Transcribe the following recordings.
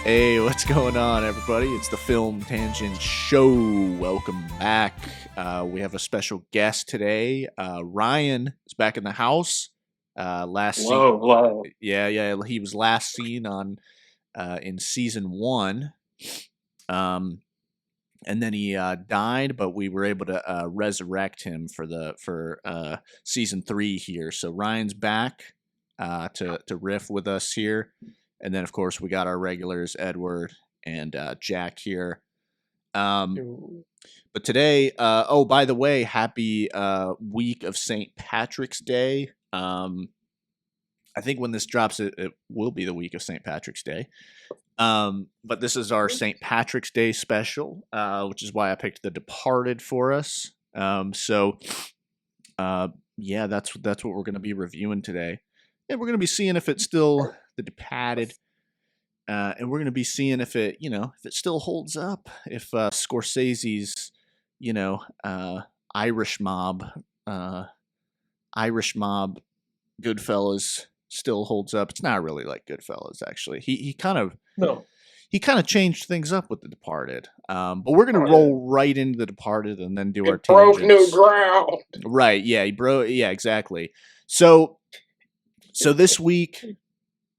Hey, what's going on, everybody? It's the Film Tangent Show. Welcome back. We have a special guest today. Ryan is back in the house. Last seen, Whoa. he was last seen on in season 1, and then he died, but we were able to resurrect him for season 3 here. So Ryan's back to riff with us here. And then, of course, we got our regulars, Edward and Jack here. But today, by the way, happy week of St. Patrick's Day. I think when this drops, it will be the week of St. Patrick's Day. But this is our St. Patrick's Day special, which is why I picked The Departed for us. That's what we're going to be reviewing today. And we're going to be seeing if it's still The Departed. And we're going to be seeing if it still holds up. If Scorsese's, Irish Mob, Goodfellas still holds up. It's not really like Goodfellas, actually. He kind of changed things up with The Departed. But we're going to roll right into The Departed and then do our tangents. Broke new ground. Right, yeah, yeah, exactly. So this week,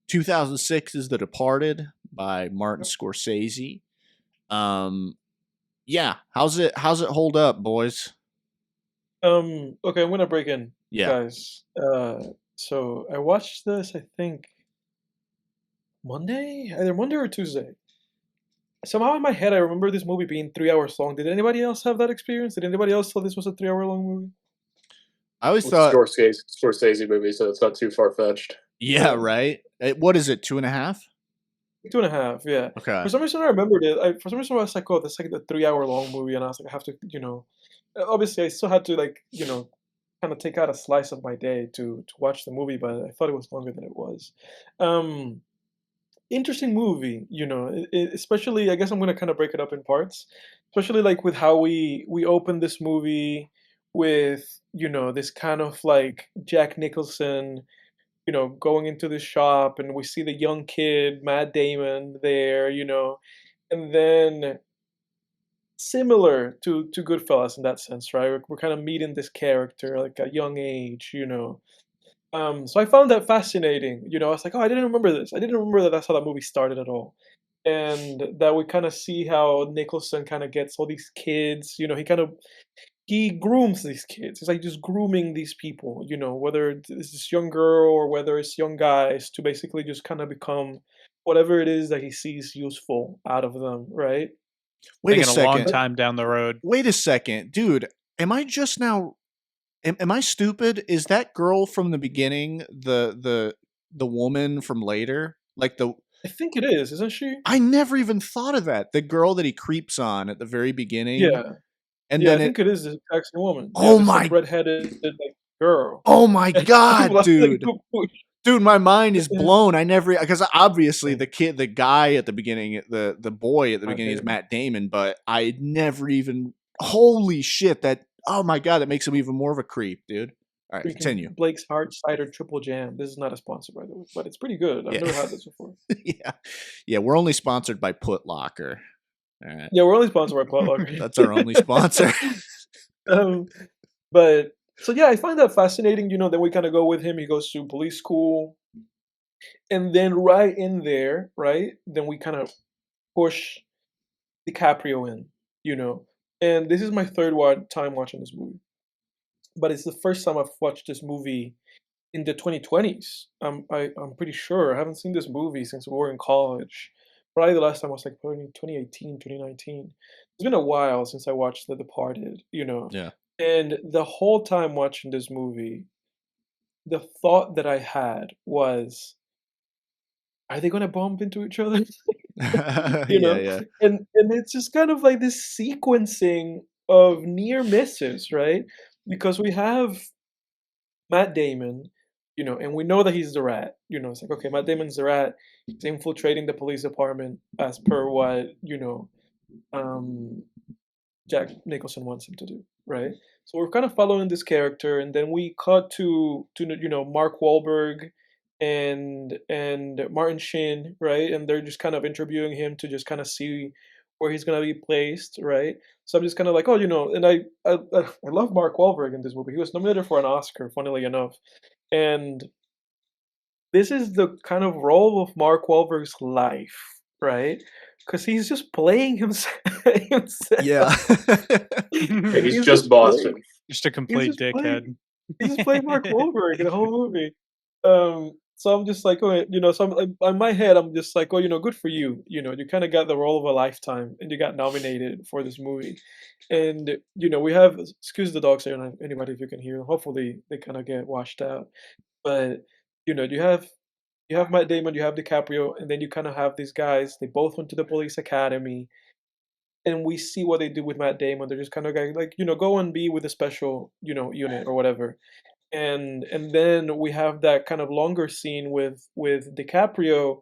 2006 is The Departed by Martin Scorsese. How's it hold up, boys? Okay, I'm gonna break in, guys. So I watched this, I think Monday, either Monday or Tuesday. Somehow in my head, I remember this movie being 3 hours long. Did anybody else have that experience? Did anybody else thought this was a 3 hour long movie? I always thought Scorsese movie, so it's not too far fetched. Yeah, right. What is it? 2.5? 2.5, yeah. Okay. For some reason, I remembered it. For some reason, I was like, "Oh, that's like a 3 hour long movie," and I was like, "I have to, Obviously, I still had to kind of take out a slice of my day to watch the movie, but I thought it was longer than it was. Interesting movie, especially. I guess I'm gonna kind of break it up in parts, especially like with how we open this movie with this kind of like Jack Nicholson, going into the shop, and we see the young kid Matt Damon there, and then similar to Goodfellas in that sense, right? We're kind of meeting this character like a young age, So I found that fascinating. I was like, oh, I didn't remember this. I didn't remember that that's how that movie started at all. And that we kind of see how Nicholson kind of gets all these kids, he grooms these kids. He's like just grooming these people, whether it's this young girl or whether it's young guys, to basically just kind of become whatever it is that he sees useful out of them, right? Wait a second. A long time down the road. Wait a second, dude. Am I just now? Am I stupid? Is that girl from the beginning the woman from later? I think it is, isn't she? I never even thought of that. The girl that he creeps on at the very beginning. Yeah. And yeah, then I think it is the exact same woman. Oh my! Like redheaded girl. Oh my god, dude! Dude, my mind is blown. I never, because obviously the guy at the beginning, the boy at the beginning is Matt Damon, but I never even. Holy shit! Oh my god, that makes him even more of a creep, dude. All right, continue. Blake's Hard Cider Triple Jam. This is not a sponsor, by the way, but it's pretty good. I've never had this before. Yeah, we're only sponsored by Put Locker. All right. Yeah, we're only sponsored by Put Locker. That's our only sponsor. But so yeah, I find that fascinating. Then we kind of go with him. He goes to police school, and then right in there, right, then we kind of push DiCaprio in. And this is my third time watching this movie, but it's the first time I've watched this movie in the 2020s. I'm pretty sure I haven't seen this movie since we were in college. Probably the last time was like 2018, 2019. It's been a while since I watched The Departed, Yeah. And the whole time watching this movie, the thought that I had was, are they going to bump into each other? Yeah. And it's just kind of like this sequencing of near misses, right? Because we have Matt Damon, and we know that he's the rat. It's like, okay, Matt Damon's the rat. He's infiltrating the police department as per what, Jack Nicholson wants him to do, right? So we're kind of following this character, and then we cut to Mark Wahlberg and Martin Sheen, right? And they're just kind of interviewing him to just kind of see where he's gonna be placed, right? So I'm just kind of like, oh, and I love Mark Wahlberg in this movie. He was nominated for an Oscar, funnily enough, and this is the kind of role of Mark Wahlberg's life, right? Because he's just playing himself. Yeah. Yeah, he's He's just just Boston. playing. Just a He's complete just playing. dickhead. He's just playing Mark Wahlberg in the whole movie. So I'm just like, oh, so in my head, I'm just like, oh, good for you. You kind of got the role of a lifetime, and you got nominated for this movie. And we have, excuse the dogs here, and anybody if you can hear them. Hopefully they kind of get washed out. But you have Matt Damon, you have DiCaprio, and then you kind of have these guys. They both went to the police academy, and we see what they do with Matt Damon. They're just kind of like, go and be with a special, unit or whatever. And then we have that kind of longer scene with DiCaprio,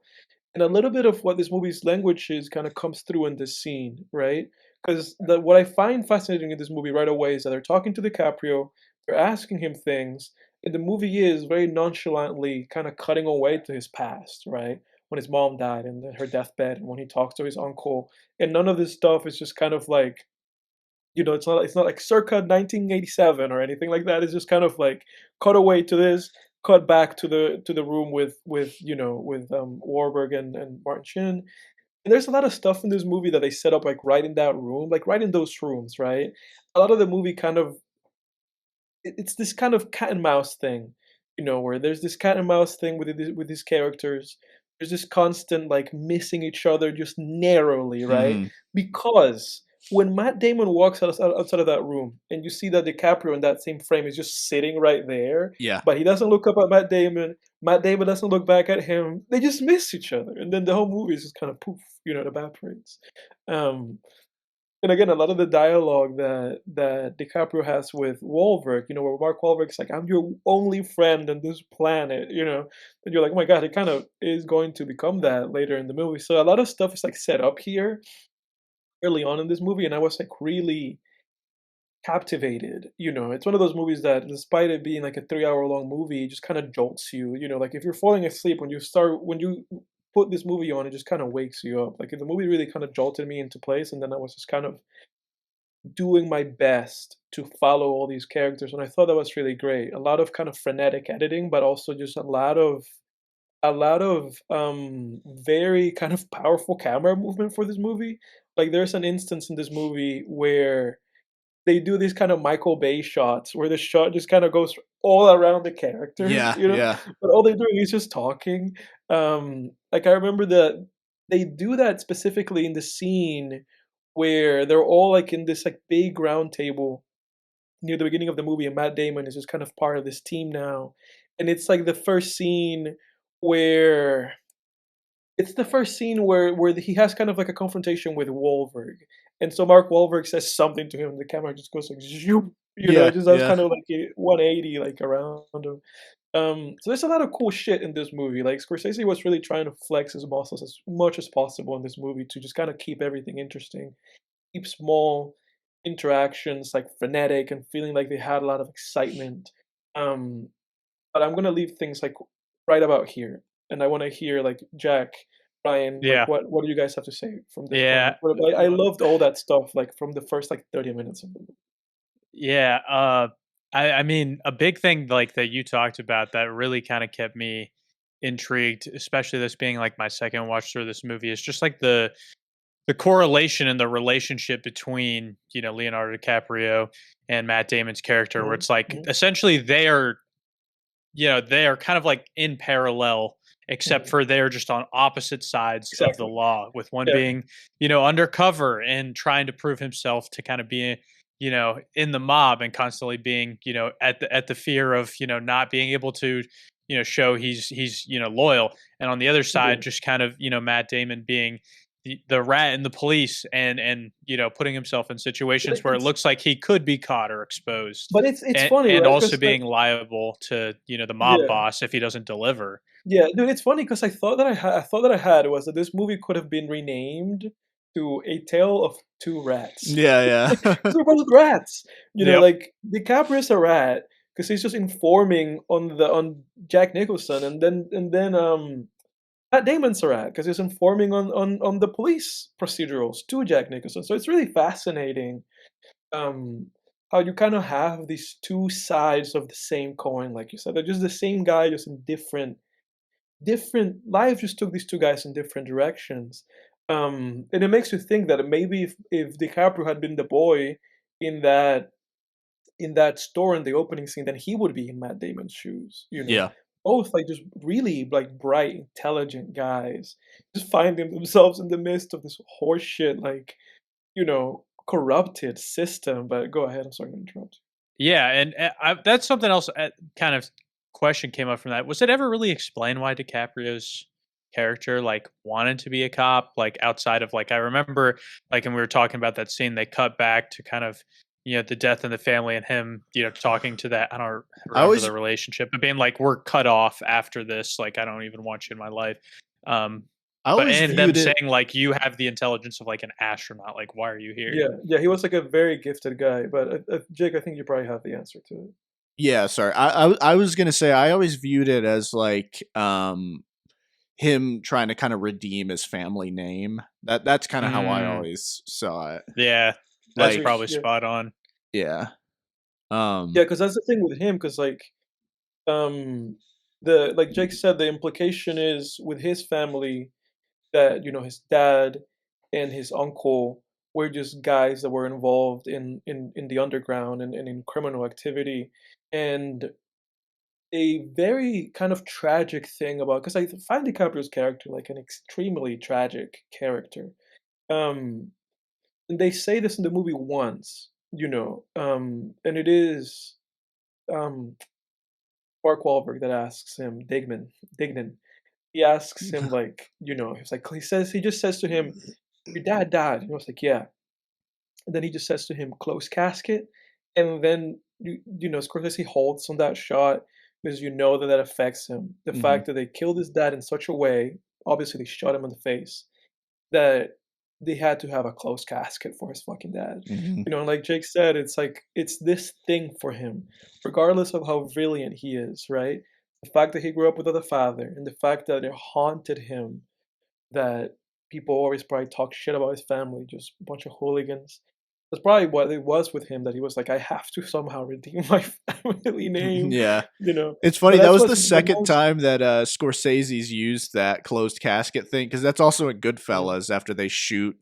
and a little bit of what this movie's language is kind of comes through in this scene, right? Because what I find fascinating in this movie right away is that they're talking to DiCaprio, they're asking him things, and the movie is very nonchalantly kind of cutting away to his past, right? When his mom died and her deathbed, and when he talks to his uncle, and none of this stuff is just kind of like, it's not like circa 1987 or anything like that. It's just kind of like cut away to this, cut back to the room with Warburg and Martin Sheen. And there's a lot of stuff in this movie that they set up like right in that room, like right in those rooms, right? A lot of the movie kind of it's this kind of cat and mouse thing, where there's this cat and mouse thing with these characters. There's this constant like missing each other just narrowly, right? Mhm. Because when Matt Damon walks outside of that room and you see that DiCaprio in that same frame is just sitting right there, Yeah. but he doesn't look up at Matt Damon doesn't look back at him, they just miss each other. And then the whole movie is just kind of poof, it evaporates. Um, and again, a lot of the dialogue that DiCaprio has with Wahlberg, where Mark Wahlberg's like, "I'm your only friend on this planet," and you're like, "Oh my God," it kind of is going to become that later in the movie. So a lot of stuff is like set up here early on in this movie, and I was like really captivated. It's one of those movies that, despite it being like a 3 hour long movie, it just kind of jolts you. Like if you're falling asleep when you put this movie on, it just kind of wakes you up. Like the movie really kind of jolted me into place, and then I was just kind of doing my best to follow all these characters, and I thought that was really great. A lot of kind of frenetic editing, but also just a lot of very kind of powerful camera movement for this movie. Like there's an instance in this movie where they do these kind of Michael Bay shots where the shot just kind of goes all around the characters, Yeah. Yeah. but all they're doing is just talking. Like I remember that they do that specifically in the scene where they're all like in this like big round table near the beginning of the movie, and Matt Damon is just kind of part of this team now. And it's like the first scene where where he has kind of like a confrontation with Wahlberg. And so Mark Wahlberg says something to him, and the camera just goes like zoom, Yeah. it just does Yeah. kind of like a 180 like around him. So there's a lot of cool shit in this movie. Like Scorsese was really trying to flex his muscles as much as possible in this movie to just kind of keep everything interesting, keep small interactions like frenetic and feeling like they had a lot of excitement. Um, but I'm gonna leave things like right about here, and I want to hear like Jack, Ryan, Yeah. like what do you guys have to say from this Yeah. point? But I loved all that stuff like from the first like 30 minutes of the movie. Yeah. I mean, a big thing like that you talked about that really kind of kept me intrigued, especially this being like my second watch through this movie, is just like the correlation and the relationship between Leonardo DiCaprio and Matt Damon's character, where it's like Mhm. essentially they are kind of like in parallel, except Mhm. for they're just on opposite sides of the Exactly. law, with one Yeah. being undercover and trying to prove himself to kind of be in the mob, and constantly being at the fear of not being able to show he's loyal, and on the other side Yeah. just kind of Matt Damon being the rat in the police, and putting himself in situations where it It's looks like he could be caught or exposed, but it's and funny, and right? also Because like being liable to the mob yeah. boss if he doesn't deliver. Yeah, dude, it's funny because I thought that I had was that this movie could have been renamed to A Tale of Two Rats. Yeah. 'Cause Yeah. they're both rats. Yep. Like DiCaprio's a rat, because he's just informing on Jack Nicholson, and then Matt Damon's are at because he's informing on the police procedurals to Jack Nicholson. So it's really fascinating um, how you kind of have these two sides of the same coin, like you said. They're just the same guy, just in different life just took these two guys in different directions. And it makes you think that maybe if DiCaprio had been the boy in that store in the opening scene, then he would be in Matt Damon's shoes. Yeah. Both like just really like bright, intelligent guys, just finding themselves in the midst of this horseshit, like corrupted system. But go ahead, I'm sorry to interrupt. Yeah, and that's something else. Kind of question came up from that. Was it ever really explained why DiCaprio's character like wanted to be a cop? Like outside of like I remember like, and we were talking about that scene. They cut back to kind of the death in the family and him talking to that. I don't remember the relationship, but being like, we're cut off after this. Like I don't even want you in my life. And them saying like you have the intelligence of like an astronaut. Like why are you here? Yeah, he was like a very gifted guy. But Jake, I think you probably have the answer to it. Yeah, sorry. I was gonna say I always viewed it as like him trying to kind of redeem his family name. That's kind of how I always saw it. Yeah, that's probably spot on. Yeah. Yeah, because that's the thing with him. Because like like Jake said, the implication is with his family that his dad and his uncle were just guys that were involved in the underground and in criminal activity. And a very kind of tragic thing about, because I find DiCaprio's character like an extremely tragic character. And they say this in the movie once, and it is Mark Wahlberg that asks him, Dignan. He asks him like, he just says to him, "Your dad died." And I was like, "Yeah." And then he just says to him, "Close casket." And then Scorsese holds on that shot because that affects him. The fact that they killed his dad in such a way, obviously they shot him in the face, that they had to have a closed casket for his fucking dad. Like Jake said, it's like it's this thing for him, regardless of how brilliant he is, right? The fact that he grew up without a father, and the fact that it haunted him, that people always probably talk shit about his family, just a bunch of hooligans. That's probably what it was with him, that he was like, I have to somehow redeem my family name. Yeah. It's funny, But that that's was the what's second most- time that Scorsese's used that closed casket thing, because that's also in Goodfellas after they shoot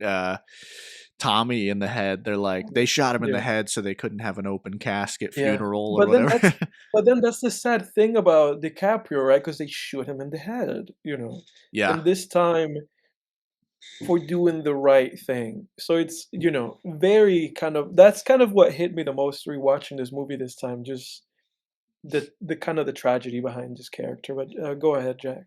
Tommy in the head. They're like, they shot him in the head so they couldn't have an open casket funeral or whatever. But then that's the sad thing about DiCaprio, right? Because they shoot him in the head, Yeah. And this time for doing the right thing. So it's, very that's kind of what hit me the most rewatching this movie this time. Just the kind of the tragedy behind this character. But go ahead, Jack.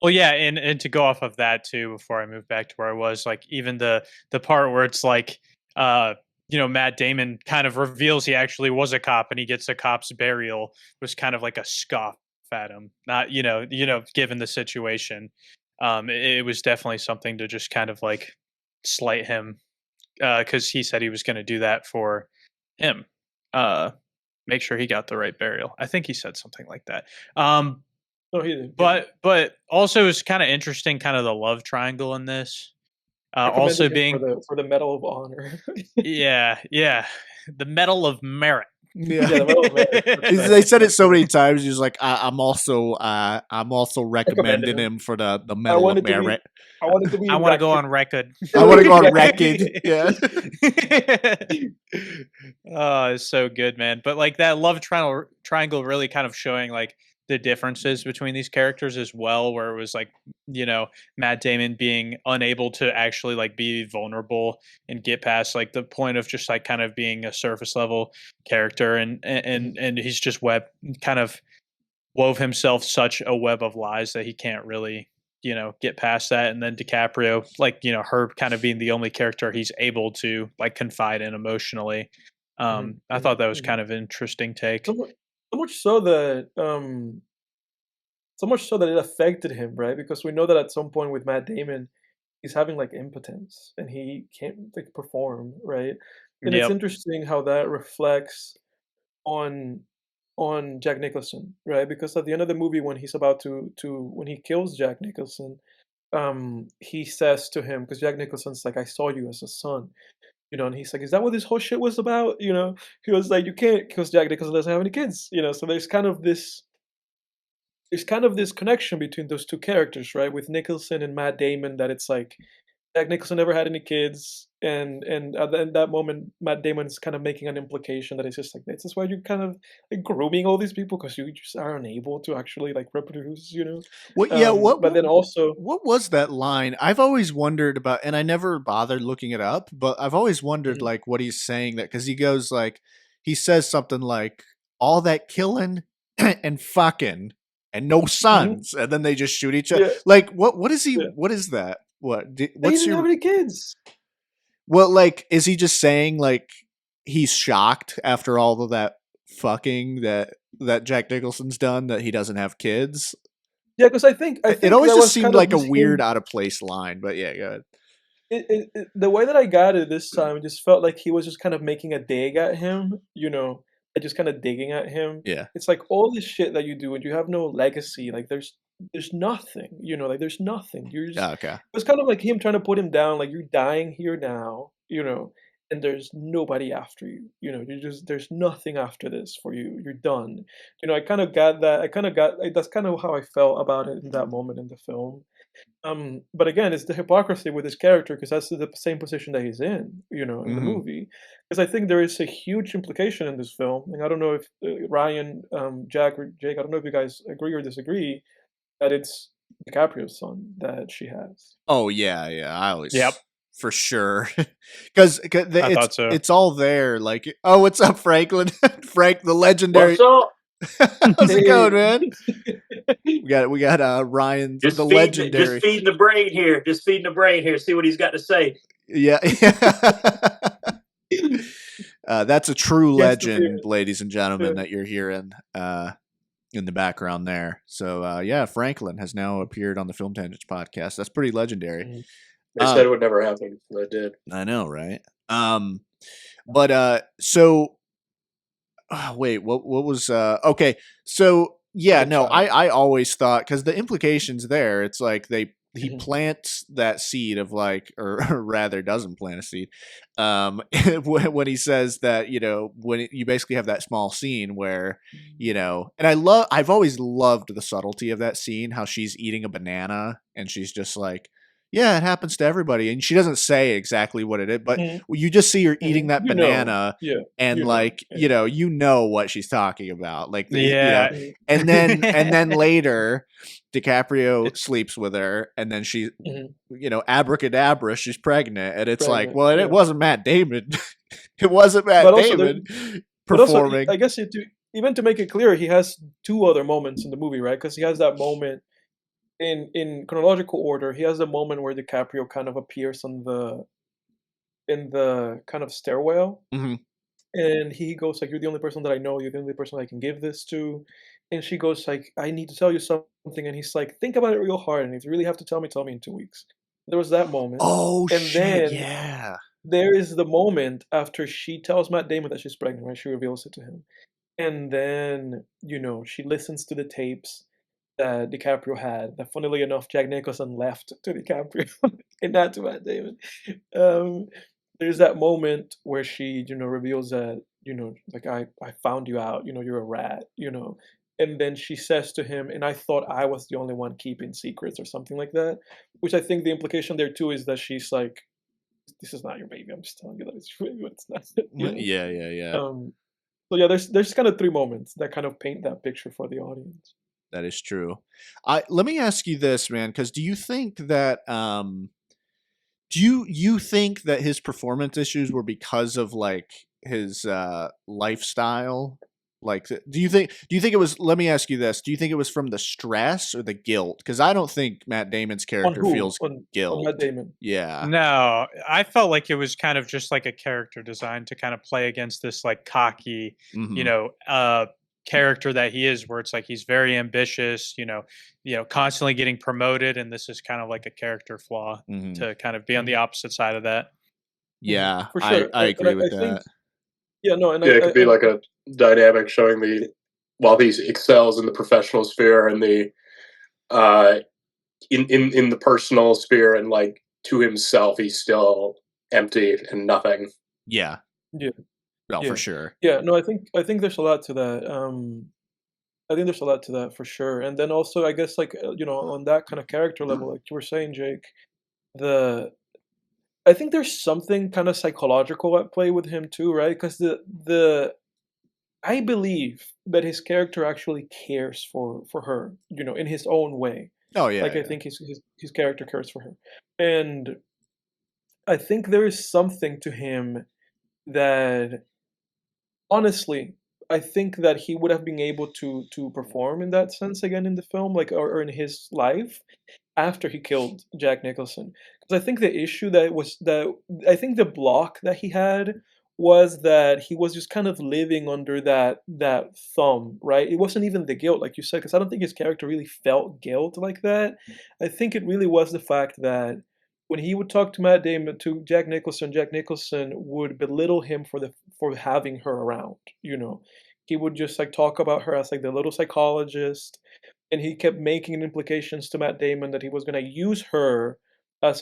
Well, yeah, and to go off of that too, before I move back to where I was, like even the part where it's like, Matt Damon kind of reveals he actually was a cop and he gets a cop's burial, was kind of like a scoff at him. Not, given the situation, it was definitely something to just kind of like slight him, because he said he was going to do that for him, make sure he got the right burial. I think he said something like that. No, he didn't. But also it's kind of interesting, kind of the love triangle in this. Also being for the Medal of Honor. yeah, the Medal of Merit. Yeah, the Medal of Merit. They said it so many times. He's like, I'm also recommending him for the Medal of Merit. I want to go on record. I want to go on record. Yeah. Oh, it's so good, man. But like that love triangle really kind of showing like the differences between these characters as well, where it was like, Matt Damon being unable to actually like be vulnerable and get past like the point of just like kind of being a surface level character, and he's just kind of wove himself such a web of lies that he can't really get past that. And then DiCaprio, like her kind of being the only character he's able to like confide in emotionally. I thought that was kind of an interesting take. So much so that it affected him, right? Because we know that at some point with Matt Damon, he's having like impotence and he can't like perform, right? And It's interesting how that reflects on on Jack Nicholson, right? Because at the end of the movie, when he's about to when he kills Jack Nicholson, he says to him, because Jack Nicholson's like, "I saw you as a son," and he's like, "Is that what this whole shit was about?" He was like, "You can't," because Jack Nicholson doesn't have any kids, So there's kind of this connection between those two characters, right? With Nicholson and Matt Damon, that it's like Jack Nicholson never had any kids, and at that moment, Matt Damon is kind of making an implication that it's just like, this is why you're kind of like grooming all these people because you just are unable to actually like reproduce. What? Yeah. But then also, what was that line? I've always wondered about, and I never bothered looking it up, but I've always wondered Mhm. like what he's saying, that because he goes like, he says something like, all that killing and fucking and no sons, and then they just shoot each other. Yeah, Like what is he? yeah. What is that? He What's didn't have your? any kids. Well, like, is he just saying like he's shocked after all of that fucking that Jack Nicholson's done that he doesn't have kids? Yeah, because I think It always that just was seemed kind of like a just weird, him. out of place line. But yeah, go ahead. The way that I got it this time, it just felt like he was just kind of making a dig at him, like just kind of digging at him. Yeah. It's like all this shit that you do and you have no legacy, like there's nothing, like there's nothing. You're just Okay. it was kind of like him trying to put him down, like you're dying here now, and there's nobody after you. There's nothing after this for you. You're done. I kind of got that. That's kind of how I felt about it in that moment in the film. But again, it's the hypocrisy with his character because that's the same position that he's in the Mhm. movie. Because I think there is a huge implication in this film, and I don't know if Ryan, Jack, or Jake, I don't know if you guys agree or disagree that it's DiCaprio's son that she has. Oh yeah, yeah. I always, Yep. for sure, because I thought so. it's all there. Like, oh, what's up, Franklin? Frank, the legendary. What's up? How's it going, Hey. man? We got Ryan, the legendary. Just feeding the brain here. Just feeding the brain here. See what he's got to say. Yeah. That's a true Yes, the legend, ladies and gentlemen, Yeah. that you're hearing in the background there. So yeah, Franklin has now appeared on the Film Tangents podcast. That's pretty legendary. Mhm. They said it would never happen. But it did. I know, right? But so wait, what was okay? So yeah, Good no, job. I always thought, because the implications there, it's like he Mhm. plants that seed of like, or rather doesn't plant a seed, when he says that, when you basically have that small scene where, and I've always loved the subtlety of that scene, how she's eating a banana and she's just like, yeah, it happens to everybody, and she doesn't say exactly what it is, but Mhm. you just see her eating Mhm. that banana, Yeah. and you know, like, yeah. you know what she's talking about, like Yeah. Mhm. and then later DiCaprio It's- sleeps with her, and then she, Mhm. abracadabra, she's pregnant, and it's like, Pregnant, well, yeah. it wasn't Matt Damon. It wasn't Matt But also Damon But also, performing. I guess even to make it clear, he has two other moments in the movie, right? Because he has that moment in chronological order. He has a moment where DiCaprio kind of appears in the kind of stairwell, Mhm. and he goes like, "You're the only person that I know. You're the only person I can give this to." And she goes like, "I need to tell you something." And he's like, "Think about it real hard. And if you really have to tell me in 2 weeks." There was that moment, Oh and shit! then Yeah. there is the moment after she tells Matt Damon that she's pregnant, right? She reveals it to him. And then, she listens to the tapes that DiCaprio had, that funnily enough, Jack Nicholson left to DiCaprio and not to Matt Damon. Um, there's that moment where she, reveals that, like, I found you out, you're a rat, And then she says to him, and I thought I was the only one keeping secrets or something like that, which I think the implication there too is that she's like, this is not your baby. I'm just telling you that it's your baby, but it's not. Yeah, yeah, yeah. So yeah, there's kind of three moments that kind of paint that picture for the audience. That is true. Let me ask you this, man, because do you think that you think that his performance issues were because of like his lifestyle? Like, do you think it was? Let me ask you this: do you think it was from the stress or the guilt? Because I don't think Matt Damon's On character who? feels On guilt. Matt Damon. Yeah. No, I felt like it was kind of just like a character design to kind of play against this like cocky, Mhm. character that he is, where it's like he's very ambitious, constantly getting promoted, and this is kind of like a character flaw Mhm. to kind of be on the opposite side of that. Yeah, For I sure. And agree with I think, that. yeah, no, and Yeah, it could be like a dynamic showing while he excels in the professional sphere and the in the personal sphere, and like to himself, he's still empty and nothing. Yeah. Yeah. No, Yeah. for sure. Yeah, no, I think there's a lot to that. I think there's a lot to that for sure. And then also, I guess, like, on that kind of character level, like you were saying, Jake, the I think there's something kind of psychological at play with him too, right? Because the I believe that his character actually cares for her, in his own way. Oh yeah, Like, I yeah. think his character cares for her, and I think there is something to him that, honestly, I think that he would have been able to perform in that sense again in the film, like, or in his life after he killed Jack Nicholson. Because I think the issue that I think the block that he had was that he was just kind of living under that thumb, right? It wasn't even the guilt, like you said, because I don't think his character really felt guilt like that. I think it really was the fact that when he would talk to Matt Damon, to Jack Nicholson would belittle him for having her around. He would just like talk about her as like the little psychologist, and he kept making implications to Matt Damon that he was gonna use her as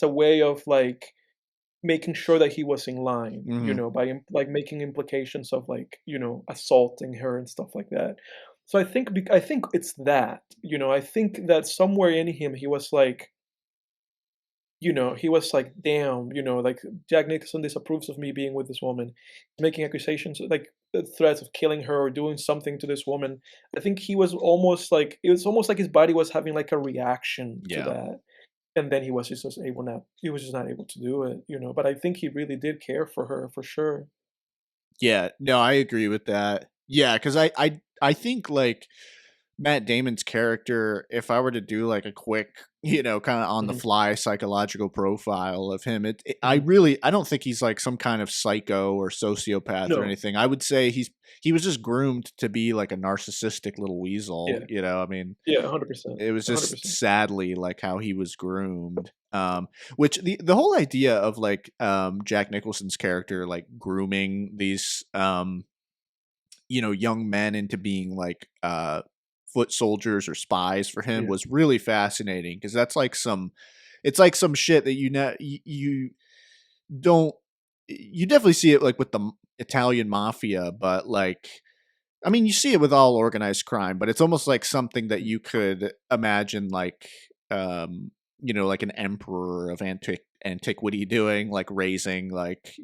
a way of like making sure that he was in line, Mhm. like making implications of like assaulting her and stuff like that. So I think it's that. I think that somewhere in him he was like, damn, like Jack Nicholson disapproves of me being with this woman, making accusations, like threats of killing her or doing something to this woman. I think he was almost like, it was almost like his body was having like a reaction to Yeah. that. And then he was just he was just not able to do it, But I think he really did care for her for sure. Yeah, no, I agree with that. Yeah, because I think like Matt Damon's character, if I were to do like a quick, kind of on the Mhm. fly psychological profile of him, I Mhm. don't think he's like some kind of psycho or sociopath or No. anything. I would say he was just groomed to be like a narcissistic little weasel. Yeah. I mean, Yeah, 100%. it was just 100%. sadly like how he was groomed. Which the whole idea of like Jack Nicholson's character like grooming these young men into being like foot soldiers or spies for him Yeah. was really fascinating, because that's like it's like some shit that you don't, you definitely see it like with the Italian mafia, but like, I mean, you see it with all organized crime, but it's almost like something that you could imagine like like an emperor of antiquity doing, like raising like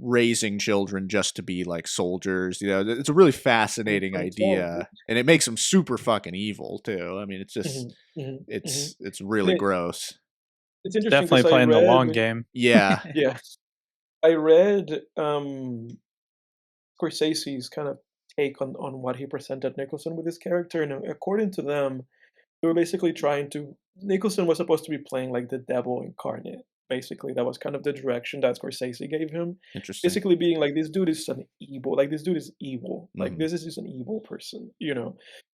raising children just to be like soldiers. It's a really fascinating idea, and it makes them super fucking evil too. I mean, it's just Mhm. Mhm. Mhm. it's And really gross. it's interesting Definitely because I playing the long read game. Yeah. yeah, I read Scorsese's kind of take on what he presented Nicholson with his character, and according to them, they were basically trying to. Nicholson was supposed to be playing like the devil incarnate. Basically, that was kind of the direction that Scorsese gave him. Interesting. Basically, being like, this dude is an evil. Like, this dude is evil. Like, Mhm. this is just an evil person.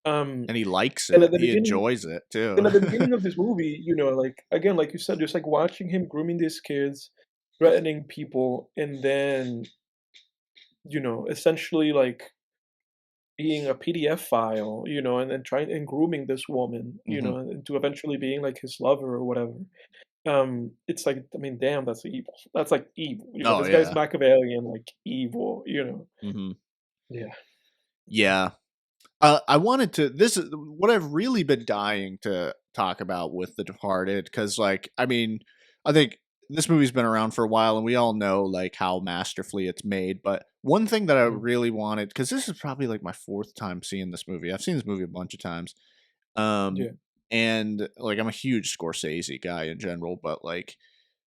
And he likes And it. at the He beginning, enjoys it too. and at the beginning of this movie, like again, like you said, just like watching him grooming these kids, threatening people, and then essentially like being a PDF file, and then trying and grooming this woman, Mhm. and to eventually being like his lover or whatever. It's like, I mean, damn, that's evil. That's like evil. Oh This guy's yeah. Machiavellian, like evil. Hmm. Yeah. Yeah. I wanted to. This is what I've really been dying to talk about with The Departed, because, like, I mean, I think this movie's been around for a while, and we all know like how masterfully it's made. But one thing that I Mhm. really wanted, because this is probably like my fourth time seeing this movie. I've seen this movie a bunch of times, um, Yeah. and like I'm a huge Scorsese guy in general, but like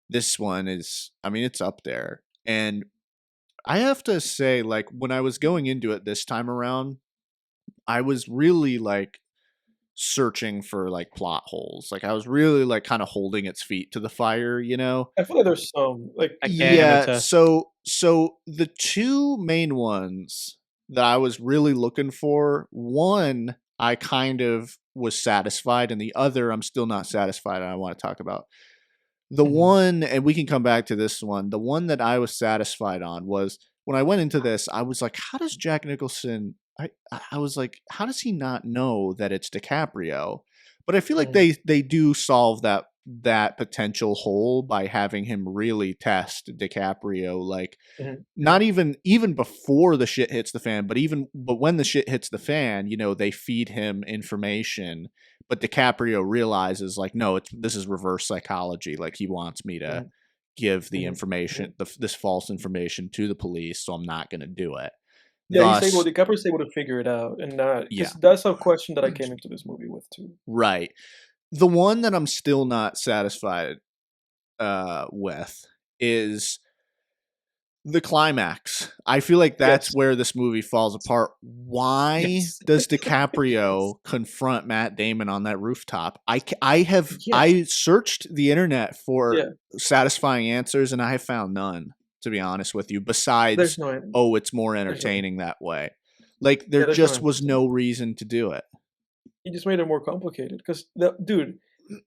this one is, I mean, it's up there, and I have to say, like, when I was going into it this time around, I was really like searching for like plot holes. Like I was really like kind of holding its feet to the fire. I feel like there's some like I can Yeah, attest. so the two main ones that I was really looking for, one I kind of was satisfied, and the other I'm still not satisfied, and I want to talk about. The Mhm. one, and we can come back to this one, the one that I was satisfied on was when I went into this, I was like, how does Jack Nicholson I was like, how does he not know that it's DiCaprio? But I feel like Mm. they do solve that potential hole by having him really test DiCaprio, like Mhm. not even before the shit hits the fan, but when the shit hits the fan, you know, they feed him information, but DiCaprio realizes like, no, this is reverse psychology. Like he wants me to Mhm. give the Mhm. information, this false information to the police, so I'm not going to do it. Yeah, Thus, DiCaprio's able to figure it out, and not yeah, because that's a question that I came into this movie with too. right. The one that I'm still not satisfied with is the climax. I feel like that's Yes. where this movie falls apart. Why Yes. does Yes. DiCaprio confront Matt Damon on that rooftop? I Yes. searched the internet for Yeah. satisfying answers and I have found none, to be honest with you, There's besides, no end. oh, it's more There's no end. entertaining that way. Like there Yeah, there's no just answer was to that. no reason to do it. He just made it more complicated. Because, dude,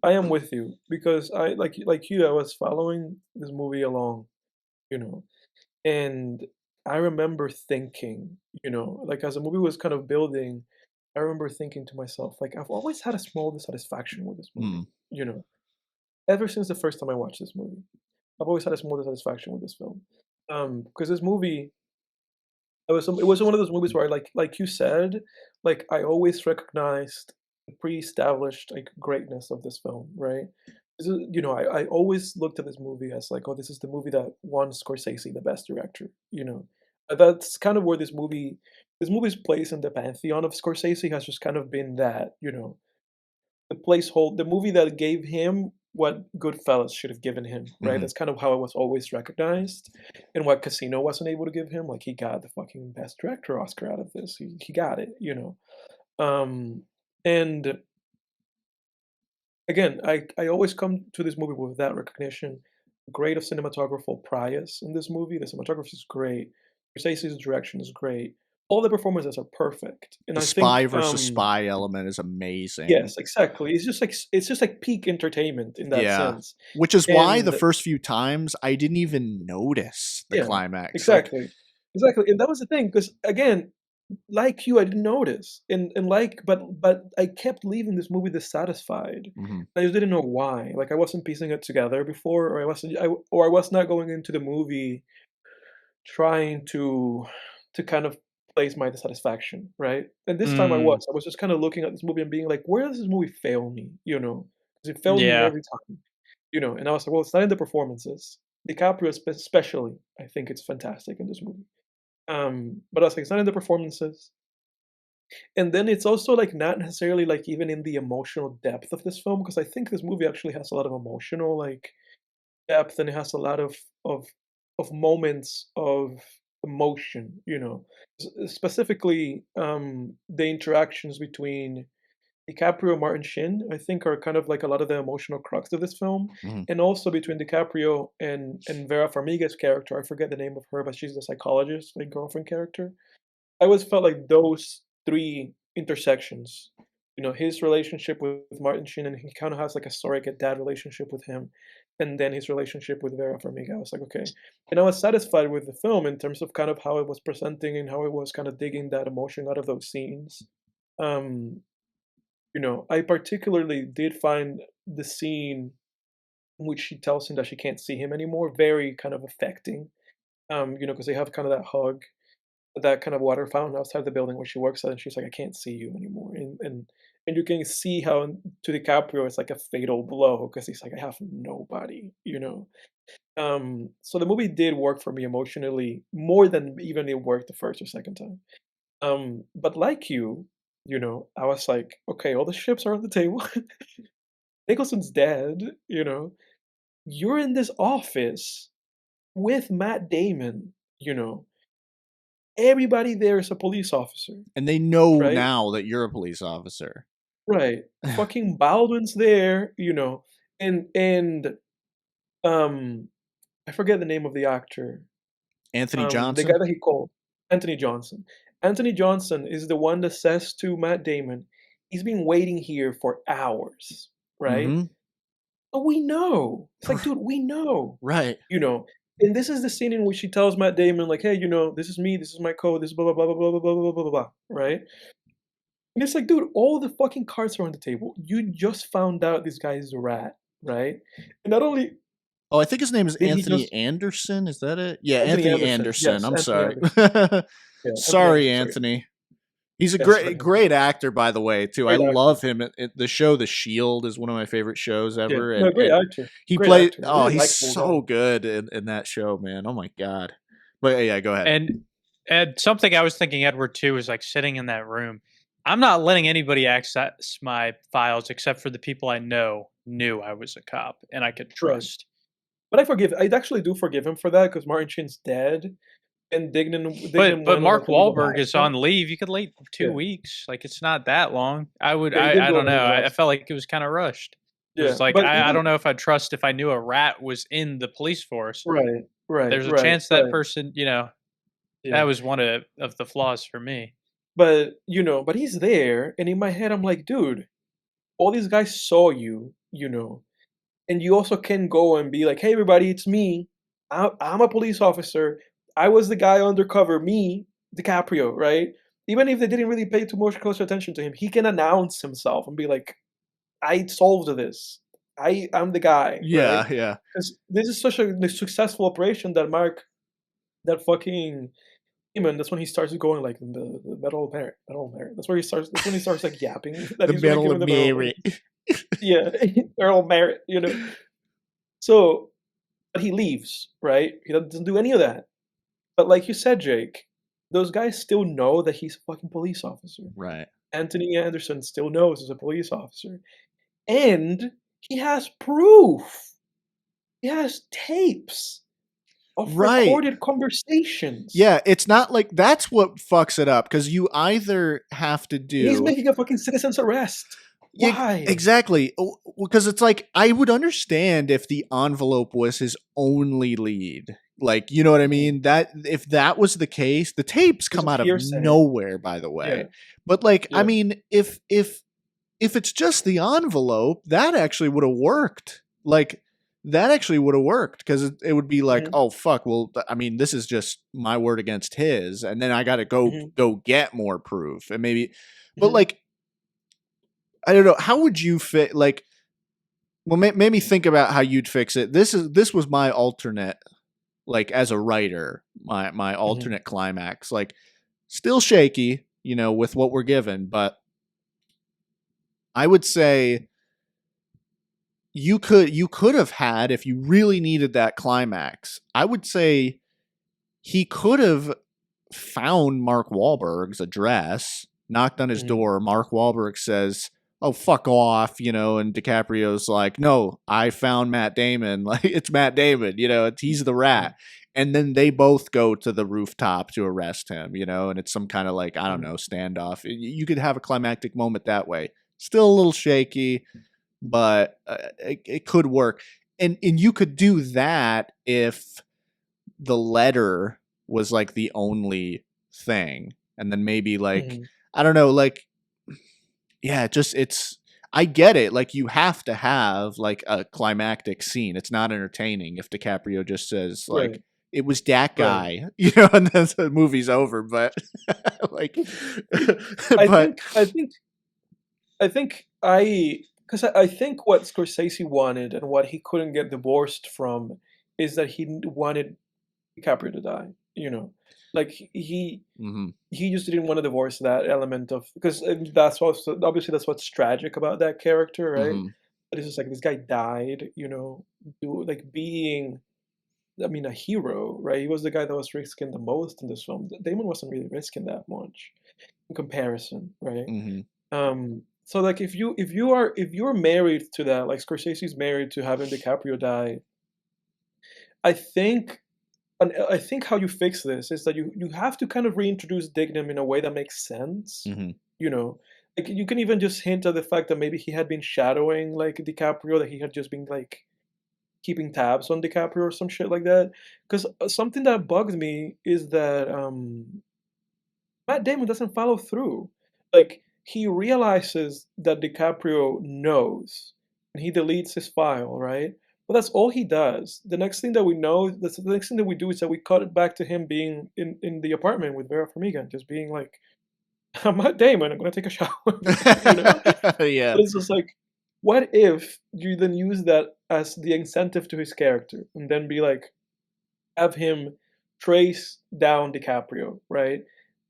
I am with you because I like you. I was following this movie along, you know, and I remember thinking, like as the movie was kind of building, I remember thinking to myself, like I've always had a small dissatisfaction with this Hmm. movie, ever since the first time I watched this movie. I've always had a small dissatisfaction with this film, because this movie, it was one of those movies where, like you said, like I always recognized the pre-established like greatness of this film, right? I always looked at this movie as like, oh, this is the movie that won Scorsese the best director. That's kind of where this movie's place in the pantheon of Scorsese has just kind of been that, the movie that gave him what Goodfellas should have given him, right? Mhm. That's kind of how it was always recognized, and what Casino wasn't able to give him. Like he got the fucking best director Oscar out of this. He got it. And again, I always come to this movie with that recognition. Great of cinematographer Prius in this movie. The cinematography is great. Scorsese's direction is great. All the performances are perfect, and The I think spy versus spy element is amazing. yes, exactly. It's just like peak entertainment in that Yeah. sense. Which is why the And first few times I didn't even notice the yeah, climax. Like, exactly. Exactly. And that was the thing, because again, like you, I didn't notice. And like but I kept leaving this movie dissatisfied. mhm. I just didn't know why. Like I wasn't piecing it together before, or I was not going into the movie trying to kind of place my dissatisfaction, right? And this time Mm, I was just kind of looking at this movie and being like, where does this movie fail me? Because it failed me yeah. every time. And I was like, well, it's not in the performances. DiCaprio especially, I think it's fantastic in this movie. But I was like, it's not in the performances. And then it's also like not necessarily like even in the emotional depth of this film, because I think this movie actually has a lot of emotional like depth, and it has a lot of of moments of emotion, specifically the interactions between DiCaprio and Martin Sheen, I think, are kind of like a lot of the emotional crux of this film, Mhm. and also between DiCaprio and Vera Farmiga's character. I forget the name of her, but she's the psychologist, like girlfriend character. I always felt like those three intersections, his relationship with Martin Sheen, and he kind of has like a surrogate dad relationship with him, and then his relationship with Vera Farmiga. I was like, okay, and I was satisfied with the film in terms of kind of how it was presenting and how it was kind of digging that emotion out of those scenes. Um, I particularly did find the scene in which she tells him that she can't see him anymore very kind of affecting. Because they have kind of that hug, that kind of water fountain outside the building where she works at, and she's like, "I can't see you anymore," and you can see how to DiCaprio it's like a fatal blow because he's like, "I have nobody." So the movie did work for me emotionally more than even it worked the first or second time. But like I was like, okay, all the ships are on the table. Nicholson's dead. You're in this office with Matt Damon. Everybody there is a police officer, And they know right? now that you're a police officer. Right. Fucking Baldwin's there. And um I forget the name of the actor. Anthony The guy Johnson? that he called Anthony Johnson. Anthony Johnson is the one that says to Matt Damon, he's been waiting here for hours, right? Mhm. But we know. It's like, dude, we know. Right. You know, And this is the scene in which she tells Matt Damon, like, hey, this is me, this is my code, this is blah blah blah blah blah blah blah blah blah blah, right? And it's like, dude, all the fucking cards are on the table. You just found out this guy is a rat, right? And not only Oh, I think his name is did he Anthony just Anderson. Is that it? Yeah, Anthony Anthony Anderson. Anderson. Yes, I'm Anthony sorry. Anderson. Yeah, Sorry, Anthony. Anthony. He's a Yes, great right. great actor, by the way, too. I Great actor. love him. The show The Shield is one of my favorite shows Yeah, ever. no, And, great and actor. he Great played. actor. Oh, Really he's likable so guy. good in that show, man. Oh my god. But yeah, go ahead. And something I was thinking, Edward, too, is like sitting in that room. I'm not letting anybody access my files except for the people I knew I was a cop and I could Right. trust. But I actually do forgive him for that because Martin Sheen's dead, and Dignam went But on, Mark like, a legal Wahlberg is high. on leave. You could wait 2 Yeah. weeks. Like, it's not that long. I would. Yeah, he did I go don't on his know. I rest. felt like it was kind of rushed. It Yeah, was like but I even don't know if I'd trust if I knew a rat was in the police force. right, There's a right, chance that right. person, Yeah. that was one of the flaws for me. But but he's there, and in my head, I'm like, dude, all these guys saw you, and you also can go and be like, hey, everybody, it's me. I'm a police officer. I was the guy undercover, me, DiCaprio, right? Even if they didn't really pay too much close attention to him, he can announce himself and be like, I solved this. I'm the guy, Yeah, right? yeah. Because this is such a successful operation that fucking Damon, that's when he starts going like the metal merit. That's where he starts. That's when he starts like yapping that The he's gonna Medal give of him the Metal Merit. Yeah, Earl Merritt. So, but he leaves, right? He doesn't do any of that. But like you said, Jake, those guys still know that he's a fucking police officer. Right. Anthony Anderson still knows he's a police officer, and he has proof. He has tapes of Right. recorded conversations. Yeah, it's not like that's what fucks it up because you either have to do. He's making a fucking citizen's arrest. Yeah, Why? exactly. Because it's like I would understand if the envelope was his only lead. Like, you know what I mean? That if that was the case, the tapes come out of hearsay. nowhere, by the way. Yeah. But like, I Yeah. mean, if it's just the envelope, that actually would have worked. Like that actually would have worked because it would be like, Mhm. oh fuck, well, I mean, this is just my word against his, and then I got to go get more proof, and maybe, but Mhm. like, I don't know, how would you fit? Like, well, made me think about how you'd fix it. This was my alternate, like as a writer, my alternate climax, like still shaky, with what we're given, but I would say. You could have had, if you really needed that climax, I would say he could have found Mark Wahlberg's address, knocked on his door. Mark Wahlberg says, "Oh, fuck off," and DiCaprio's like, "No, I found Matt Damon. Like, it's Matt Damon, he's the rat." And then they both go to the rooftop to arrest him, and it's some kind of like, I don't know, standoff. You could have a climactic moment that way. Still a little shaky, but it could work, and you could do that if the letter was like the only thing, and then maybe like I don't know, like yeah, it's I get it. Like you have to have like a climactic scene. It's not entertaining if DiCaprio just says like. Right. It was that guy, Right. and then the movie's over. But like, Because I think what Scorsese wanted and what he couldn't get divorced from is that he wanted DiCaprio to die. Like he just didn't want to divorce that element of, because that's what's tragic about that character, right? But it's just like this guy died, being, I mean, a hero, right? He was the guy that was risking the most in this film. Damon wasn't really risking that much in comparison, right? So like if you're married to that, like Scorsese's married to having DiCaprio die, I think how you fix this is that you have to kind of reintroduce Dignam in a way that makes sense. Like you can even just hint at the fact that maybe he had been shadowing like DiCaprio, that he had just been like keeping tabs on DiCaprio or some shit like that. Because something that bugged me is that Matt Damon doesn't follow through. Like he realizes that DiCaprio knows, and he deletes his file, right? But that's all he does. The next thing that we know, the next thing that we do is that we cut it back to him being in the apartment with Vera Farmiga, just being like, "I'm Matt Damon. I'm gonna take a shower." you know. Yeah. But it's just like, what if you then use that as the incentive to his character, and then be like, have him trace down DiCaprio, right?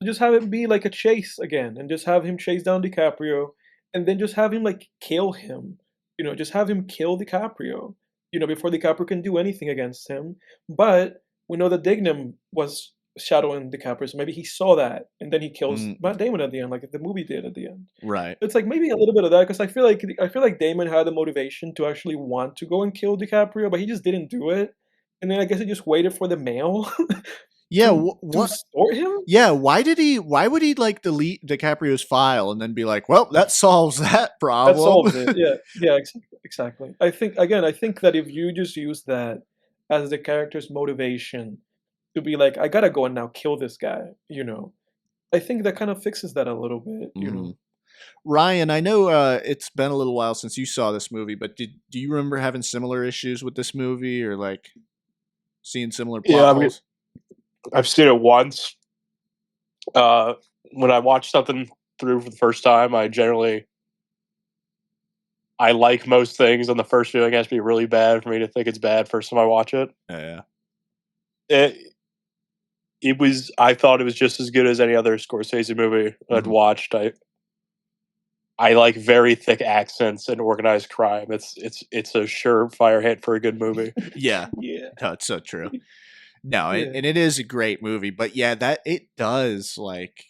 Just have it be like a chase again, and just have him chase down DiCaprio, and then just have him like kill him. Just have him kill DiCaprio. Before DiCaprio can do anything against him. But we know that Dignam was shadowing DiCaprio, so maybe he saw that, and then he kills Matt Damon at the end, like the movie did at the end. Right. It's like maybe a little bit of that, because I feel like Damon had the motivation to actually want to go and kill DiCaprio, but he just didn't do it. And then I guess he just waited for the mail. Yeah. to What? extort him. Yeah. Why would he like delete DiCaprio's file and then be like, well, that solves that problem? That solves it. Yeah, exactly. I think that if you just use that as the character's motivation to be like, I gotta go and now kill this guy, I think that kind of fixes that a little bit, Ryan, I know it's been a little while since you saw this movie, but do you remember having similar issues with this movie, or like seeing similar plot holes? I've seen it once. When I watch something through for the first time, I like most things, and the first feeling has to be really bad for me to think it's bad first time I watch it. Yeah. I thought it was just as good as any other Scorsese movie I'd watched. I like very thick accents and organized crime. It's a surefire hit for a good movie. Yeah. No, it's so true. No, and it is a great movie, but yeah, that it does, like,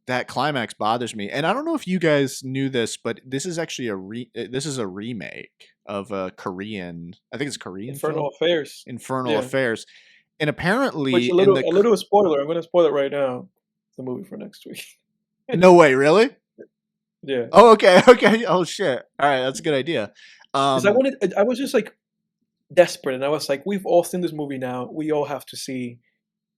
that climax bothers me. And I don't know if you guys knew this, but this is actually this is a remake of a Korean, I think it's Korean Infernal film? Affairs. Infernal Affairs. And apparently Which a little spoiler. I'm going to spoil it right now. The movie for next week. No way, really? Yeah. Oh, okay. Oh shit. All right, that's a good idea. Because I was just like desperate, and I was like, we've all seen this movie now. We all have to see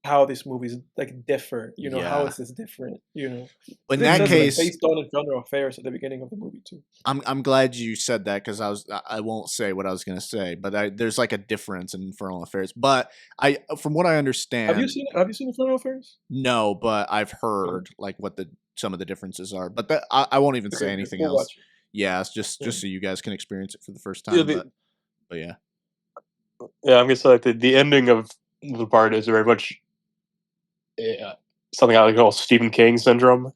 how this movie's like differ. How is this different? In It that says, case, like, based on Infernal Affairs at the beginning of the movie too. I'm glad you said that, because I won't say what I was gonna say, but there's like a difference in Infernal Affairs. But from what I understand, Have you seen Infernal Affairs? No, but I've heard like what some of the differences are. But I won't even say anything we'll else. watch it. Yeah, it's just so you guys can experience it for the first time. But yeah. Yeah, I'm gonna say like the ending of the part is very much something I like call Stephen King syndrome.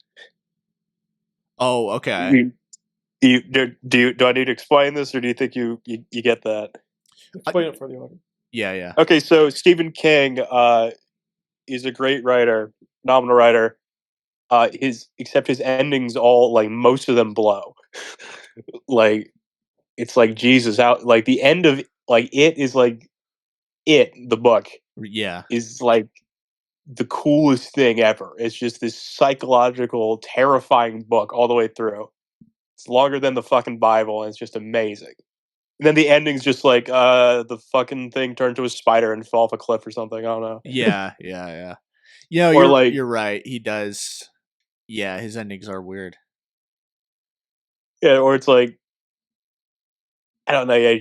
Oh, okay. Do I need to explain this, or do you think you get that? Explain it for the audience. Yeah. Okay, so Stephen King is a great writer, phenomenal writer. Except his endings all, like, most of them blow. Like, it's like Jesus out. Like, the end of It is like the book. Yeah. Is like the coolest thing ever. It's just this psychological, terrifying book all the way through. It's longer than the fucking Bible, and it's just amazing. And then the ending's just like the fucking thing turned to a spider and fell off a cliff or something. I don't know. Yeah. Yeah, you're right. He does. Yeah, his endings are weird. Yeah, or it's like, I don't know. Yeah,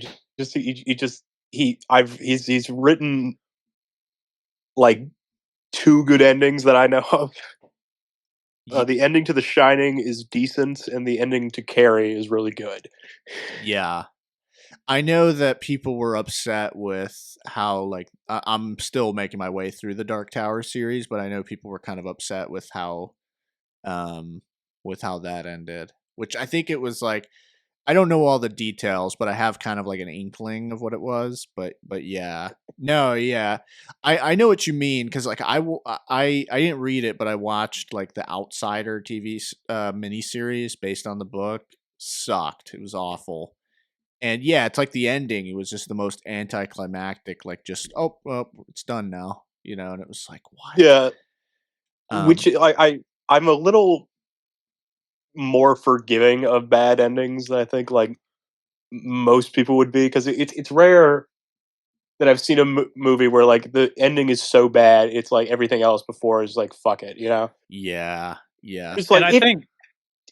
he's written like 2 good endings that I know of. The ending to The Shining is decent, and the ending to Carrie is really good. Yeah. I know that people were upset with how, like, I'm still making my way through the Dark Tower series, but I know people were kind of upset with how that ended, which I think it was like, I don't know all the details, but I have kind of like an inkling of what it was. But yeah, no, yeah, I know what you mean, because like I didn't read it, but I watched like the Outsider TV miniseries based on the book. Sucked. It was awful. And yeah, it's like the ending. It was just the most anticlimactic. Like, just well, it's done now, And it was like, what? Yeah, which I'm a little more forgiving of bad endings than I think like most people would be, because it's rare that I've seen a movie where like the ending is so bad it's like everything else before is like fuck it, Yeah. Just like, I think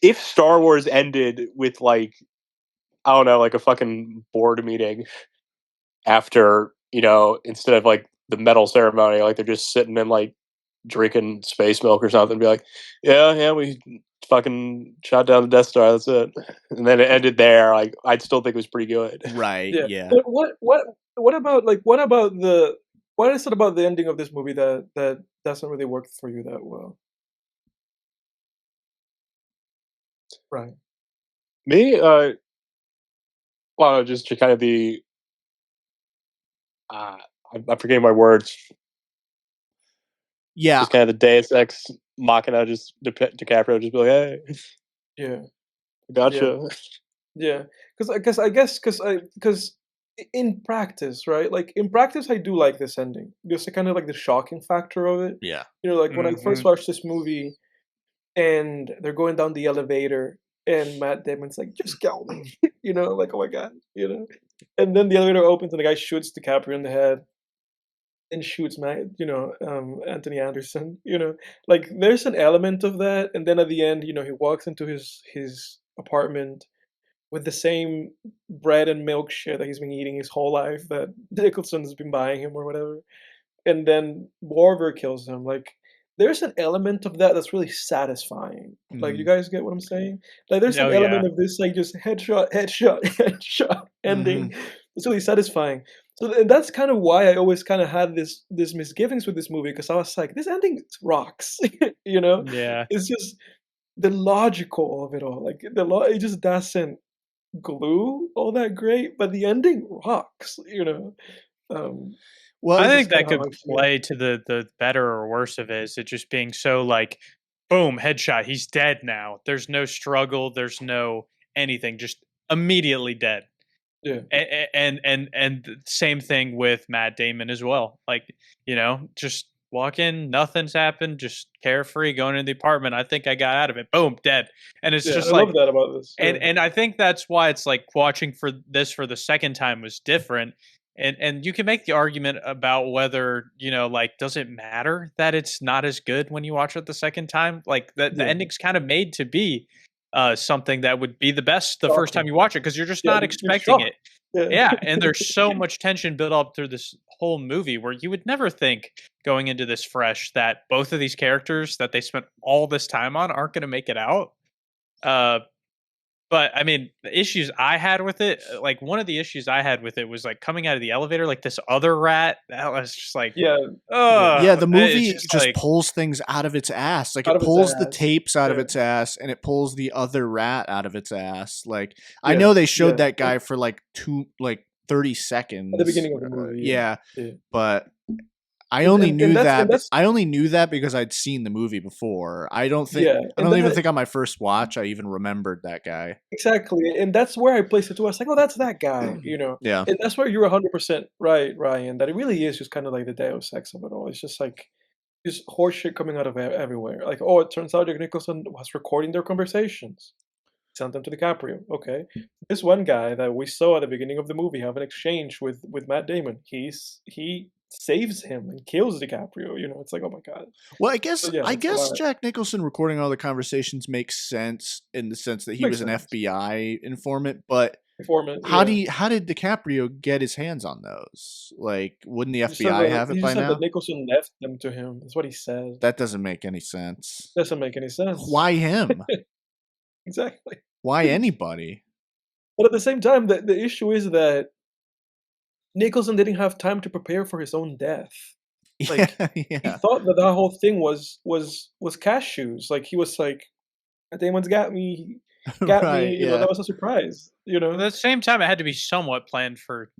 if Star Wars ended with like, I don't know, like a fucking board meeting after, instead of like the medal ceremony, like they're just sitting and like drinking space milk or something, and be like, yeah, we fucking shot down the Death Star, that's it. And then it ended there. Like, I'd still think it was pretty good. Right. Yeah. But what about what is it about the ending of this movie that doesn't really work for you that well? Right. Me, well, just kind of the, I'm forgetting my words. Yeah. Just kind of the Deus Ex Machina, just DiCaprio just be like, hey, Yeah. gotcha. Yeah. Because in practice, right? Like in practice, I do like this ending. Just kind of like the shocking factor of it. Yeah. Like when I first watched this movie, and they're going down the elevator, and Matt Damon's like, "Just kill me," like, oh my god, And then the elevator opens, and the guy shoots DiCaprio in the head, and shoots Anthony Anderson. Like there's an element of that, and then at the end, he walks into his apartment with the same bread and milk shit that he's been eating his whole life that Nicholson has been buying him or whatever, and then Warver kills him. Like there's an element of that that's really satisfying. Like you guys get what I'm saying? Like there's an element of this like just headshot, headshot ending. It's really satisfying. So that's kind of why I always kind of had this misgivings with this movie, because I was like, this ending rocks. Yeah. It's just the logical of it all. Like it just doesn't glue all that great, but the ending rocks. Well, I think that could play to the better or worse of it, is it just being so like, boom, headshot, he's dead now. There's no struggle, there's no anything, just immediately dead. Yeah. And the same thing with Matt Damon as well. Like, just walk in, nothing's happened, just carefree, going into the apartment. I think I got out of it. Boom, dead. And it's just I like, love that about this. And I think that's why it's like watching for the second time was different. And you can make the argument about whether, like, does it matter that it's not as good when you watch it the second time? Like the ending's kind of made to be something that would be the best the first time you watch it, because you're just not expecting it. Yeah. And there's so much tension built up through this whole movie where you would never think going into this fresh that both of these characters that they spent all this time on aren't going to make it out. But I mean, the issues I had with it, like one of the issues I had with it was like coming out of the elevator, like this other rat. That was just like, the movie just like, pulls things out of its ass. Like out it of its pulls the ass. tapes out of its ass, and it pulls the other rat out of its ass. Like I know they showed that guy for like 30 seconds at the beginning of the movie. But I only knew that because I'd seen the movie before. I don't think I don't even think on my first watch I even remembered that guy. Exactly, and that's where I placed it too. I was like, oh, that's that guy, Yeah. And that's where you're 100% right, Ryan. That it really is just kind of like the Deus Ex of it all. It's just like just horseshit coming out of everywhere. Like, oh, it turns out Jack Nicholson was recording their conversations. Sent them to DiCaprio. Okay, this one guy that we saw at the beginning of the movie have an exchange with Matt Damon. He saves him and kills DiCaprio. It's like, oh my god. Well, I guess Jack Nicholson recording all the conversations makes sense in the sense that he was an FBI informant. But how did DiCaprio get his hands on those? Like, wouldn't the FBI have it by now? That Nicholson left them to him. That's what he said. That doesn't make any sense. Doesn't make any sense. Why him? Exactly. Why anybody? But at the same time, the issue is that Nicholson didn't have time to prepare for his own death. Like he thought that whole thing was cashews. Like he was like, Damon's got me. Me. That was a surprise. At the same time, it had to be somewhat planned for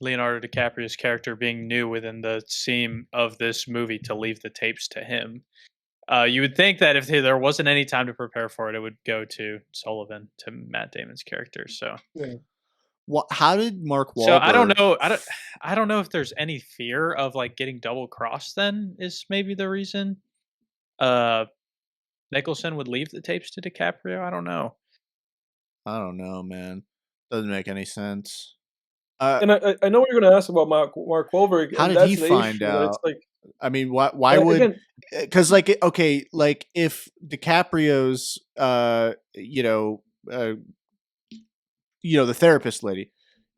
Leonardo DiCaprio's character being new within the theme of this movie to leave the tapes to him. You would think that if there wasn't any time to prepare for it, it would go to Sullivan, to Matt Damon's character. So, how did Mark Wahlberg? So I don't know. I don't know if there's any fear of like getting double crossed. Then is maybe the reason. Nicholson would leave the tapes to DiCaprio. I don't know. I don't know, man. Doesn't make any sense. And I know what you're going to ask about Mark Wahlberg. How did he find out? I mean, why would? Because if DiCaprio's, the therapist lady,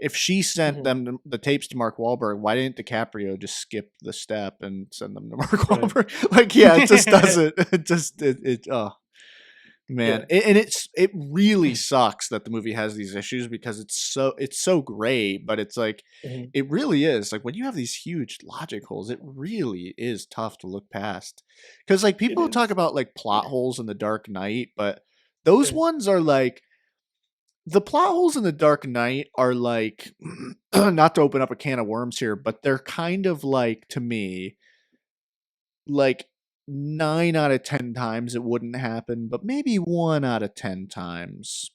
if she sent Mhm. them the tapes to Mark Wahlberg, why didn't DiCaprio just skip the step and send them to Mark Right. Wahlberg? Like, yeah, it just doesn't. Oh man, Yeah. and it really sucks that the movie has these issues because it's so great, but it's like Mhm. it really is like when you have these huge logic holes, it really is tough to look past. Because like It people talk is. about like plot holes in The Dark Knight, but those Yeah. ones are like the plot holes in The Dark Knight are like not to open up a can of worms here, but they're kind of like to me like 9 out of 10 times it wouldn't happen, but maybe 1 out of 10 times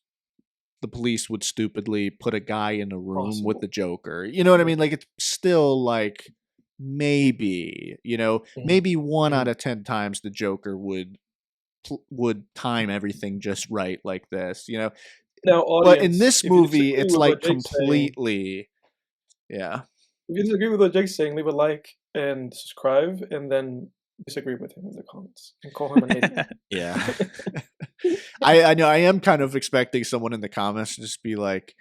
the police would stupidly put a guy in a room with Possible. the Joker. You know what I Right. mean? Like it's still like maybe, Mhm. maybe 1 out Mhm. of 10 times the Joker would time everything just right like this, Now, But in audience, this if you movie, disagree it's with what like Jake's saying, completely, yeah. if you disagree with what Jake's saying, leave a like and subscribe, and then disagree with him in the comments and call him an idiot. Yeah. I know I am kind of expecting someone in the comments to just be like,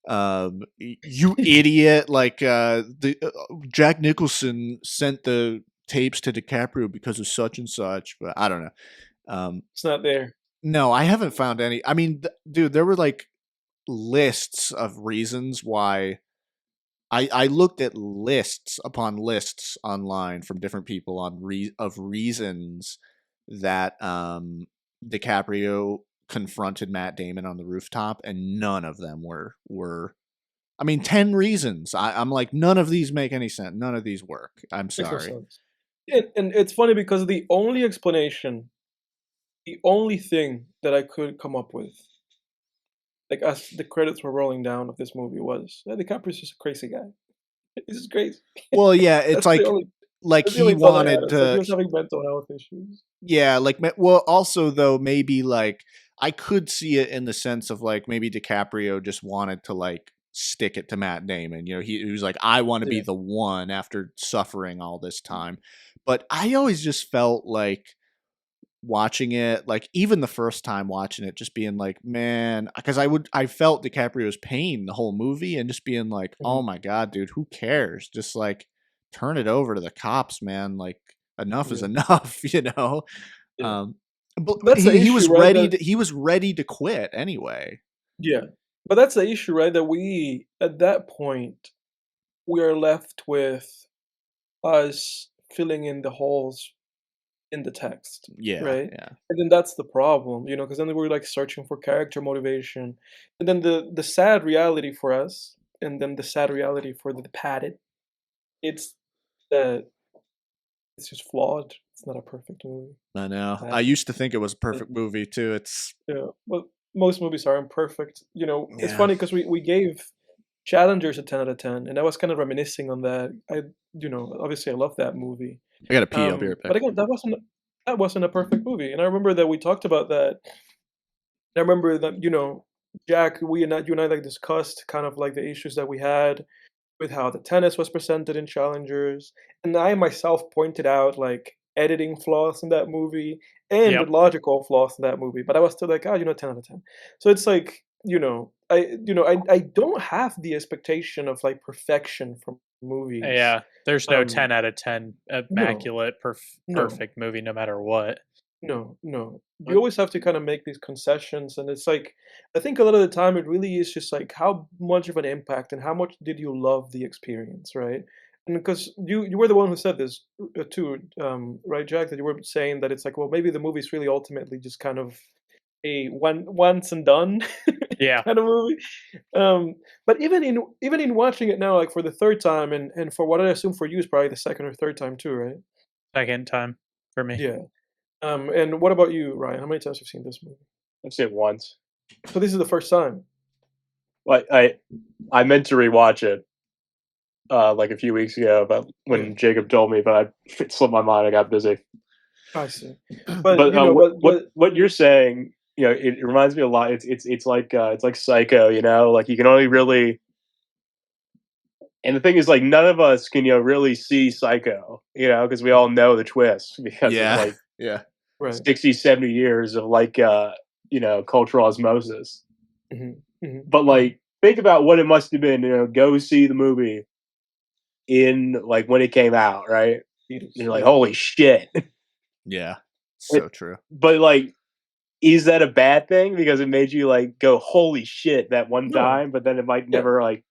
you idiot, like the Jack Nicholson sent the tapes to DiCaprio because of such and such, but I don't know. It's not there. No, I haven't found any. I mean, dude, there were like lists of reasons why I looked at lists upon lists online from different people on of reasons that DiCaprio confronted Matt Damon on the rooftop, and none of them were. I mean, 10 reasons. I'm like, none of these make any sense. None of these work. I'm Makes no sorry. sense. And it's funny because the only explanation, the only thing that I could come up with, like as the credits were rolling down of this movie, was DiCaprio's just a crazy guy. He's just crazy. Well, yeah, it's That's the only like that's the he only thought I had. wanted It's like he to. was having mental health issues. Yeah, like well, also though maybe like I could see it in the sense of like maybe DiCaprio just wanted to like stick it to Matt Damon. He was like, I want to be Yeah. the one after suffering all this time. But I always just felt like watching it, like even the first time watching it, just being like, man, because I felt DiCaprio's pain the whole movie and just being like, oh Mhm. my God, dude, who cares? Just like turn it over to the cops, man. Like enough is Yeah. enough, Yeah. Um, but That's the he issue, was right? ready That he was ready to quit anyway. Yeah. But that's the issue, right? That we at that point we are left with us filling in the holes in the text, Yeah, right? yeah. And then that's the problem, because then we're like searching for character motivation. And then the sad reality for us, and then the sad reality for the padded, it's that it's just flawed. It's not a perfect movie. I know. I Sadly. used to think it was a perfect movie too. It's Yeah. Well, most movies aren't perfect. It's yeah. funny because we gave Challengers a 10 out of 10, and I was kind of reminiscing on that. Obviously I love that movie. I gotta pee. I'll be right back. But again, that wasn't a perfect movie, and I remember that we talked about that. I remember that Jack, you and I like discussed kind of like the issues that we had with how the tennis was presented in Challengers, and I myself pointed out like editing flaws in that movie and Yep. logical flaws in that movie, but I was still like, 10 out of 10. So it's like, I don't have the expectation of like perfection from movies. Yeah, there's no Um, 10 out of 10 no, immaculate, no. perfect movie no matter what. No, no. You What? always have to kind of make these concessions, and it's like I think a lot of the time it really is just like how much of an impact and how much did you love the experience, right? And because you were the one who said this too, right, Jack? That you were saying that it's like, well, maybe the movie's really ultimately just kind of a once and done Yeah, kind of movie. But even in watching it now, like for the third time, and for what I assume for you is probably the second or third time too, right? second time for me. Yeah. And what about you, Ryan? How many times have you seen this movie? I've seen it once. So this is the first time. Like I meant to rewatch it like a few weeks ago, but when Yeah. Jacob told me, but it slipped my mind. I got busy. I see. But But but what you're saying, it reminds me a lot. It's like Psycho, like you can only really. And the thing is, like, none of us can, really see Psycho, because we all know the twist because of like Yeah. right. 60, 70 years of like, cultural osmosis. hmm But like think about what it must have been. Go see the movie in like when it came out, right? You're like, holy shit. Yeah, so true. But like, is that a bad thing because it made you like go holy shit that one time, but then it might never like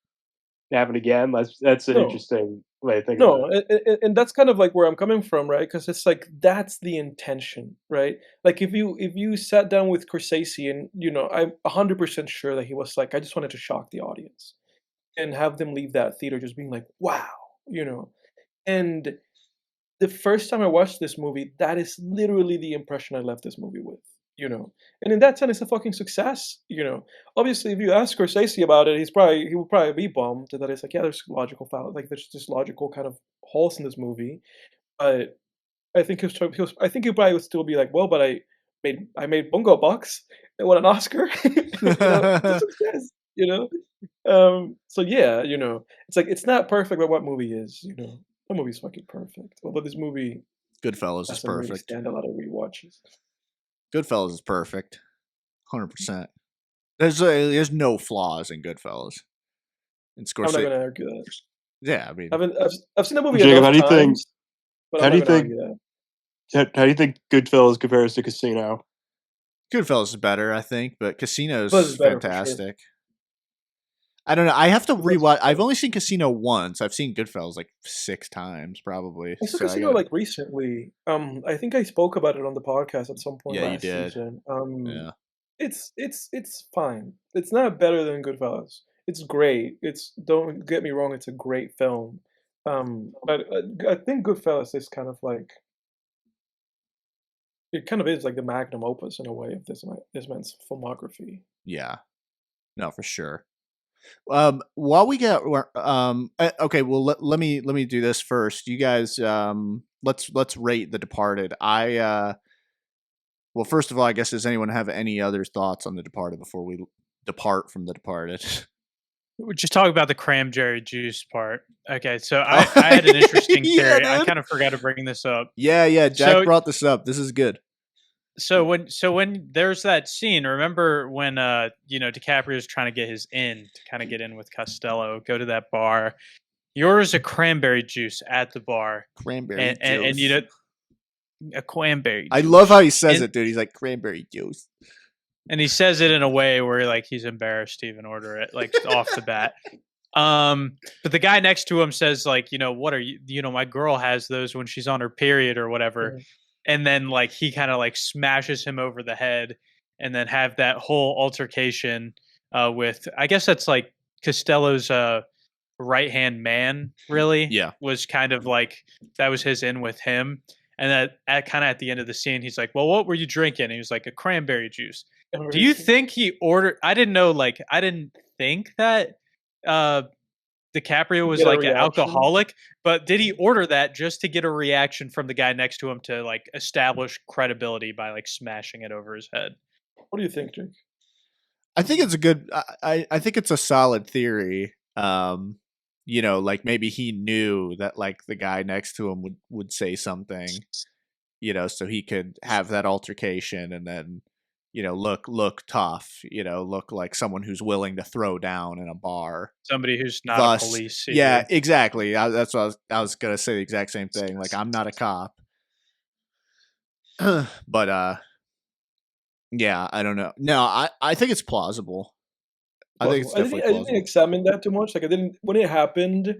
happen again? That's an interesting way to think about it. And that's kind of like where I'm coming from, right? Because it's like that's the intention, right? Like if you sat down with Scorsese and I'm 100% sure that he was like, I just wanted to shock the audience and have them leave that theater just being like, wow, And the first time I watched this movie, that is literally the impression I left this movie with, And in that sense, it's a fucking success, Obviously, if you ask Scorsese about it, he would probably be bummed that it's like, yeah, there's logical like there's just logical kind of holes in this movie, but I think I think he probably would still be like, well, but I made Bungo Bucks and won an Oscar, it's a success, So yeah, it's like it's not perfect, but what movie is, That movie's fucking perfect. Although this movie, Goodfellas is perfect. Really stand a lot of rewatches. Goodfellas is perfect, 100%. There's no flaws in Goodfellas. And Scorsese. I'm not gonna argue that. Yeah, I mean, I've seen the movie Jacob, enough times. How do you think Goodfellas compares to Casino? Goodfellas is better, I think, but Casino's fantastic. Sure. I don't know. I have to rewatch. I've only seen Casino once. I've seen Goodfellas like 6 times, probably. I saw Casino like recently. I think I spoke about it on the podcast at some point. Yeah, last you did. Season. Yeah, it's fine. It's not better than Goodfellas. It's great. Don't get me wrong. It's a great film. But I think Goodfellas is kind of like it kind of is like the magnum opus in a way of this man's filmography. Yeah, no, for sure. While we get okay, well let me do this first. You guys, let's rate The Departed. Well, first of all, I guess does anyone have any other thoughts on The Departed before we depart from The Departed? We're just talking about the cranberry juice part. Okay, so I had an interesting theory. Dude. I kind of forgot to bring this up. Yeah, Jack brought this up. This is good. So when there's that scene, remember when DiCaprio's trying to get his in to kind of get in with Costello, go to that bar. He orders a cranberry juice at the bar. Cranberry juice. And a cranberry juice. I love how he says it, dude. He's like cranberry juice. And he says it in a way where like he's embarrassed to even order it, like off the bat. But the guy next to him says like, what are you, my girl has those when she's on her period or whatever. Mm-hmm. And then like he kind of like smashes him over the head and then have that whole altercation with, I guess that's like Costello's right-hand man, really. Yeah. Was kind of like, that was his in with him. And at the end of the scene, he's like, well, what were you drinking? And he was like, a cranberry juice. Do you think he ordered? I didn't think that DiCaprio was like an alcoholic, but did he order that just to get a reaction from the guy next to him to like establish credibility by like smashing it over his head? What do you think, Jake? I think it's a good. I think it's a solid theory. Like maybe he knew that like the guy next to him would say something, so he could have that altercation and then. Look tough, look like someone who's willing to throw down in a bar. Somebody who's not a police. Either. Yeah, exactly. That's what I was going to say the exact same thing. Like, I'm not a cop. But, yeah, I don't know. No, I think it's plausible. I think it's definitely plausible. I didn't examine that too much. Like, when it happened,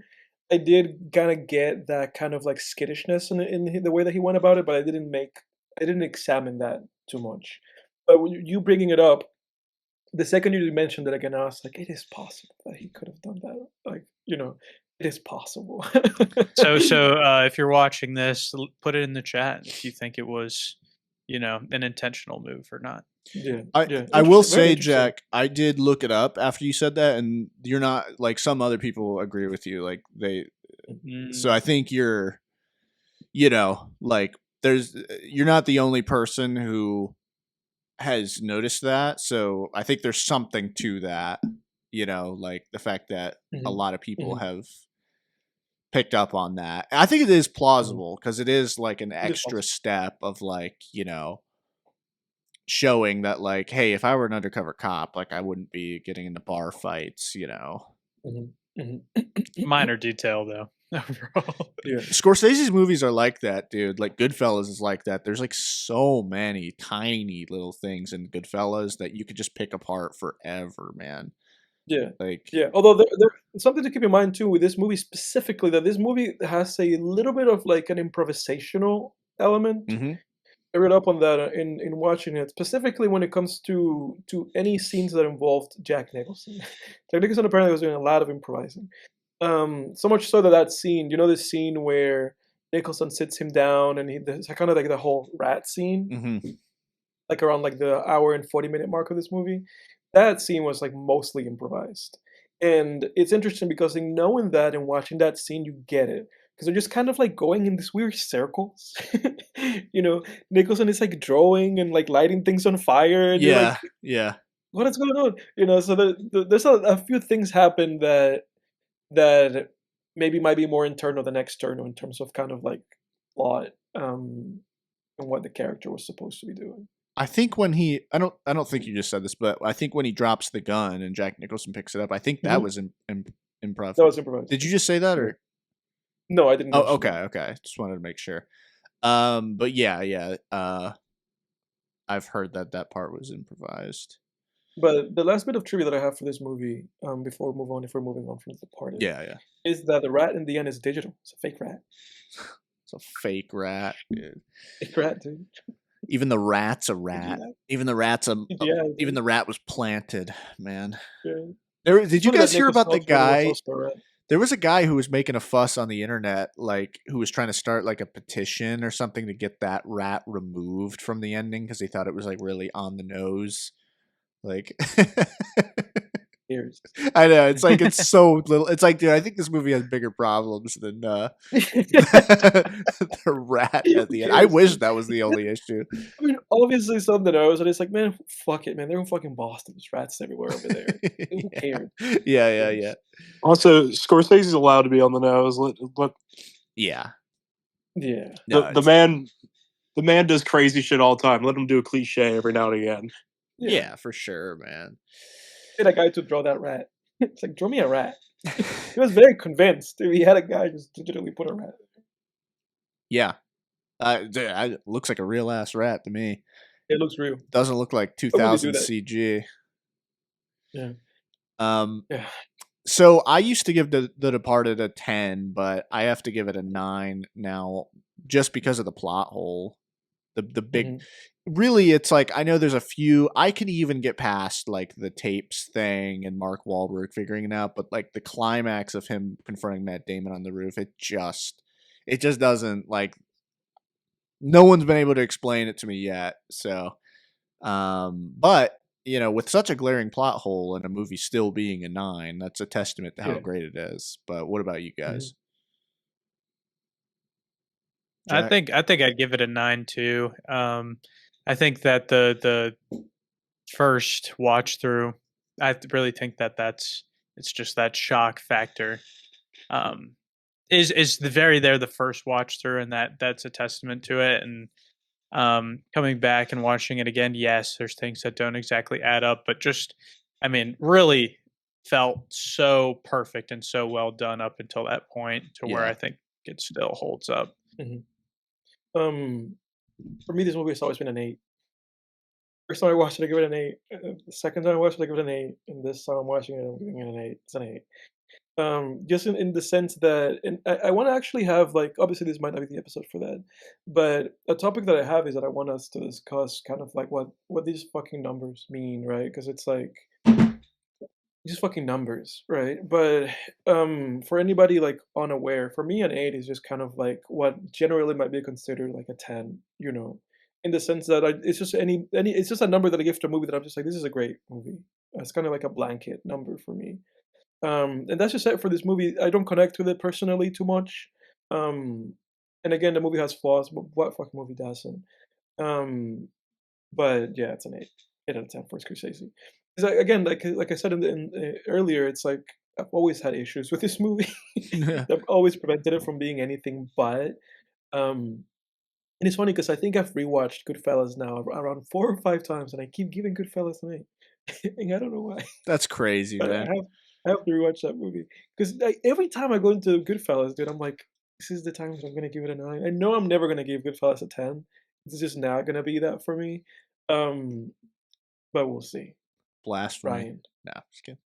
I did kind of get that kind of like skittishness in the way that he went about it, but I didn't examine that too much. But when you bringing it up, the second you mentioned it again, I was like, it is possible that he could have done that. Like, it is possible. So if you're watching this, put it in the chat if you think it was, an intentional move or not. Yeah. I will say, Jack, I did look it up after you said that, and you're not like some other people agree with you. Like so I think you're, like you're not the only person who has noticed that, so I think there's something to that, like the fact that a lot of people have picked up on that. I think it is plausible because it is like an extra step of like, showing that like, hey, if I were an undercover cop, like I wouldn't be getting into bar fights, you know. Minor detail though. Overall. Yeah. Scorsese's movies are like that, dude. Like Goodfellas is like that. There's like so many tiny little things in Goodfellas that you could just pick apart forever, man. Yeah. Like, Yeah. Although there something to keep in mind too with this movie specifically, that this movie has a little bit of like an improvisational element. mhm. I read up on that in watching it, specifically when it comes to any scenes that involved Jack Nicholson. Jack Nicholson apparently was doing a lot of improvising. So much so that scene, you know, this scene where Nicholson sits him down and it's kind of like the whole rat scene, Mhm. like around like the hour and 40-minute mark of this movie. That scene was like mostly improvised. And it's interesting because in knowing that and watching that scene, you get it. Because they're just kind of like going in these weird circles. You know, Nicholson is like drawing and like lighting things on fire. And you're like, Yeah. what is going on? You know, so there's a few things happen that maybe might be more internal than external in terms of kind of like plot and what the character was supposed to be doing. I think when I don't think you just said this, but I think when he drops the gun and Jack Nicholson picks it up, I think that was improv. That was improvised. Did you just say that or? No, I didn't. Oh, okay. Just wanted to make sure. But yeah. I've heard that part was improvised. But the last bit of trivia that I have for this movie, before we move on, if we're moving on from the part, Yeah. is that the rat in the end is digital. It's a fake rat. It's a fake rat, dude. Fake rat, dude. Even the rat's a rat. Even the rat's even the rat was planted, man. Yeah. Did you guys hear about the guy? There was a guy who was making a fuss on the internet, like who was trying to start like a petition or something to get that rat removed from the ending because he thought it was like really on the nose. Like, I know it's like it's so little. It's like, dude, I think this movie has bigger problems than the rat at the end. I wish that was the only issue. I mean, obviously it's on the nose, and it's like, man, fuck it, man. They're in fucking Boston. There's rats everywhere over there. Who cares? Yeah. Also, Scorsese's allowed to be on the nose. Yeah. No, the man does crazy shit all the time. Let him do a cliche every now and again. Yeah, for sure, man. Get a guy to draw that rat. It's like, draw me a rat. He was very convinced. He had a guy just digitally put a rat. Yeah. It looks like a real ass rat to me. It looks real. Doesn't look like 2000 CG. Yeah. Yeah. So I used to give The Departed a 10, but I have to give it a 9 now just because of the plot hole. The big really, it's like, I know there's a few, I can even get past like the tapes thing and Mark Wahlberg figuring it out, but like the climax of him confronting Matt Damon on the roof, it just doesn't, like, no one's been able to explain it to me yet. So, but you know, with such a glaring plot hole and a movie still being a 9, that's a testament to how great it is. But what about you guys? I think I'd give it a 9 too. I think that the first watch through, I really think it's just that shock factor. Is the first watch through, and that's a testament to it. And coming back and watching it again, yes, there's things that don't exactly add up, but just, I mean, really felt so perfect and so well done up until that point to where I think it still holds up. For me, this movie has always been an 8. First time I watched it, I give it an 8. The second time I watched it, I give it an 8. And this time I'm watching it, I'm giving it an 8. It's an 8. Just in the sense that, and I want to actually have, like, obviously this might not be the episode for that, but a topic that I have is that I want us to discuss kind of like what these fucking numbers mean, right? Because it's like, just fucking numbers, right? But for anybody like unaware, for me an 8 is just kind of like what generally might be considered like a 10, you know, in the sense that it's just it's just a number that I give to a movie that I'm just like, this is a great movie. It's kind of like a blanket number for me. And that's just it for this movie. I don't connect with it personally too much. And again, the movie has flaws, but what fucking movie doesn't? But yeah, it's an 8 out of 10 for Scorsese. Again, like I said earlier, it's like I've always had issues with this movie. I've always prevented it from being anything but. And it's funny because I think I've rewatched Goodfellas now around 4 or 5 times, and I keep giving Goodfellas an 8. And I don't know why, That's crazy, but man. I have to rewatch that movie because every time I go into Goodfellas, dude, I'm like, this is the time that I'm gonna give it a 9. I know I'm never gonna give Goodfellas a 10. It's just not gonna be that for me. Um, but we'll see. Blasphemy. Ryan. No, just kidding.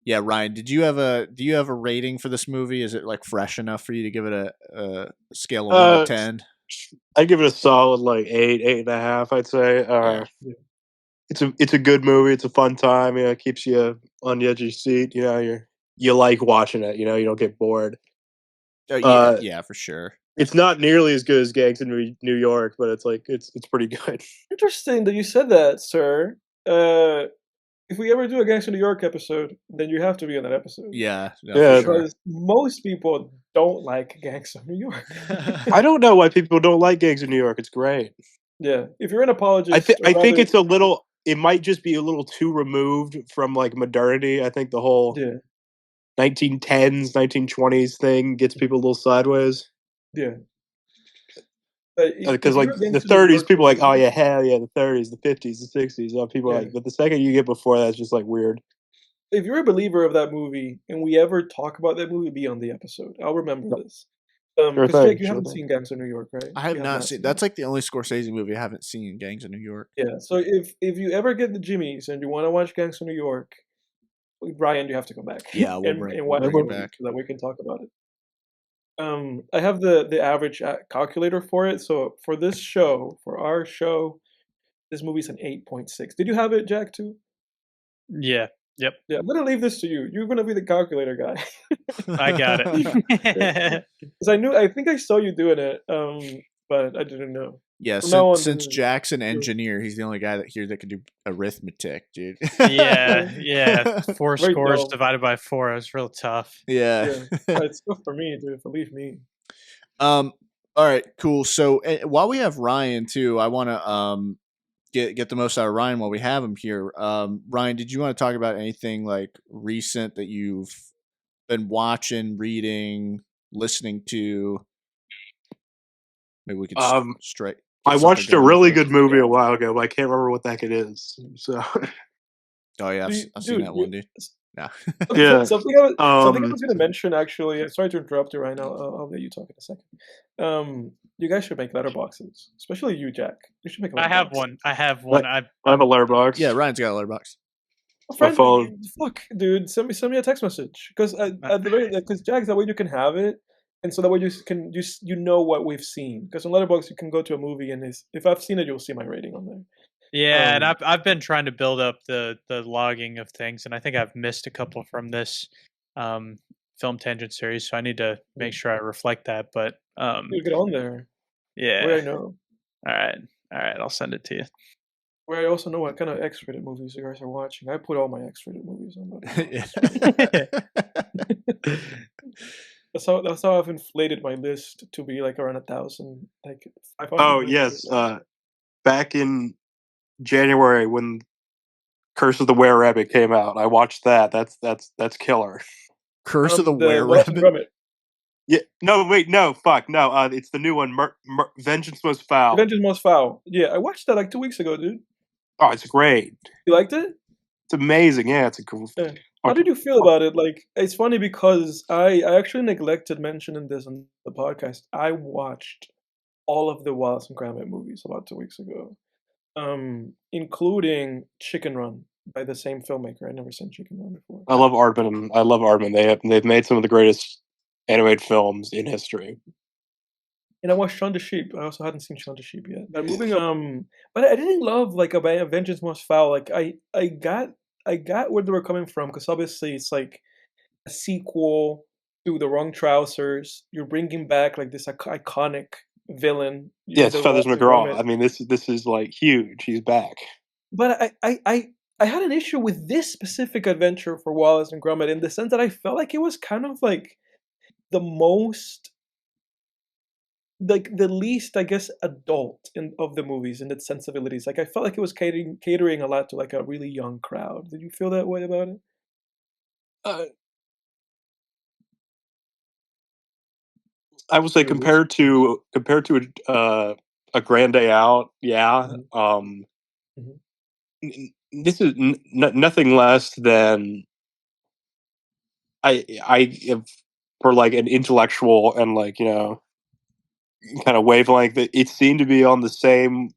Yeah, Ryan, do you have a rating for this movie? Is it like fresh enough for you to give it a scale of 1 to 10? I give it a solid like 8.5. I'd say. Yeah. It's a good movie. It's a fun time. It keeps you on the edge of your seat. You like watching it. You don't get bored. Yeah, for sure. It's not nearly as good as Gangs in New York, but it's pretty good. Interesting that you said that, sir. If we ever do a Gangs of New York episode, then you have to be on that episode. Yeah, no, Yeah. for sure. Because most people don't like Gangs of New York. I don't know why people don't like Gangs in New York. It's great. Yeah, if you're an apologist, I think it's a little. It might just be a little too removed from like modernity. I think the whole 1910s, 1920s thing gets people a little sideways. Yeah. Because like the 30s, people are like, oh yeah, hell yeah, the 30s, the 50s, the 60s. People are like, but the second you get before that, it's just like weird. If you're a believer of that movie and we ever talk about that movie, be on the episode. I'll remember this. Because Jake, you haven't seen Gangs of New York, right? I have not seen. That's like the only Scorsese movie I haven't seen. Gangs of New York. Yeah. So if you ever get the Jimmies and you want to watch Gangs of New York, Brian, you have to come back. Yeah, we'll bring it back so that we can talk about it. I have the average calculator for it. So for our show, this movie's an 8.6. Did you have it, Jack, too? Yeah. Yep. Yeah, I'm gonna leave this to you. You're gonna be the calculator guy. I got it. Because I think I saw you doing it, but I didn't know. Yeah, since Jack's an engineer, he's the only guy here that can do arithmetic, dude. yeah. 4 scores divided by 4 is real tough. Yeah. It's tough for me, dude. Believe me. All right, cool. So while we have Ryan too, I want to get the most out of Ryan while we have him here. Ryan, did you want to talk about anything like recent that you've been watching, reading, listening to? Maybe we could straight. I watched a really good movie a while ago, but I can't remember what the heck it is. So. Oh yeah, I've seen that one, dude. No. Yeah. Something I was going to mention, actually. Sorry to interrupt you, Ryan. I'll let you talk in a second. You guys should make letterboxes, especially you, Jack. You should make. I have one. I have a letterbox. Yeah, Ryan's got a letterbox. My phone. Fuck, dude. Send me a text message because Jack, that way you can have it, and so that way you know what we've seen. Because on Letterboxd you can go to a movie and if I've seen it, you'll see my rating on there. Yeah, and I've been trying to build up the logging of things, and I think I've missed a couple from this film tangent series, so I need to make sure I reflect that. But you get on there. Yeah, I know. All right, I'll send it to you. Where I also know what kind of X-rated movies you guys are watching. I put all my X-rated movies on that. That's how I've inflated my list to be like around 1,000, like 500. Oh yes, back in January when Curse of the Were Rabbit came out, I watched that. That's killer. Curse of the Were Rabbit. Yeah. No. Wait. No. Fuck. No. It's the new one. Vengeance Most Foul. Vengeance Most Foul. Yeah, I watched that like 2 weeks ago, dude. Oh, it's great. You liked it? It's amazing. Yeah, it's a cool. Yeah. How did you feel about it? Like, it's funny because I actually neglected mentioning this on the podcast. I watched all of the Wallace and Gromit movies about 2 weeks ago, including Chicken Run by the same filmmaker. I'd never seen Chicken Run before. I love Aardman. They've made some of the greatest animated films in history. And I watched Shaun the Sheep. I also hadn't seen Shaun the Sheep yet. But moving on, but I didn't love like a Vengeance Most Foul. Like I got where they were coming from because obviously it's like a sequel to The Wrong Trousers. You're bringing back like this iconic villain. Yeah, it's Feathers McGraw. I mean, this is like huge. He's back. But I had an issue with this specific adventure for Wallace and Gromit in the sense that I felt like it was kind of like the most, like the least, I guess, adult of the movies in its sensibilities. Like I felt like it was catering a lot to like a really young crowd. Did you feel that way about it? I would say It was compared to a Grand Day Out, yeah. Mhm. Mhm. This is nothing less than I for like an intellectual and like kind of wavelength. It seemed to be on the same.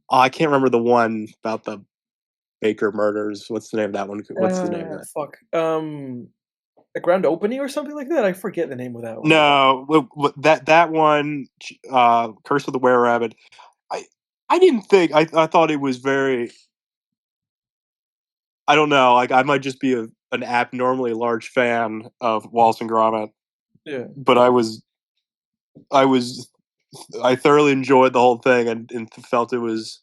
I can't remember the one about the Baker murders. What's the name of that one? What's the name of that? Fuck. A grand opening or something like that. I forget the name of that one. No, that one, Curse of the Were Rabbit. I didn't think. I thought it was very. I don't know. Like I might just be an abnormally large fan of Wallace and Gromit, Yeah. but I thoroughly enjoyed the whole thing and felt it was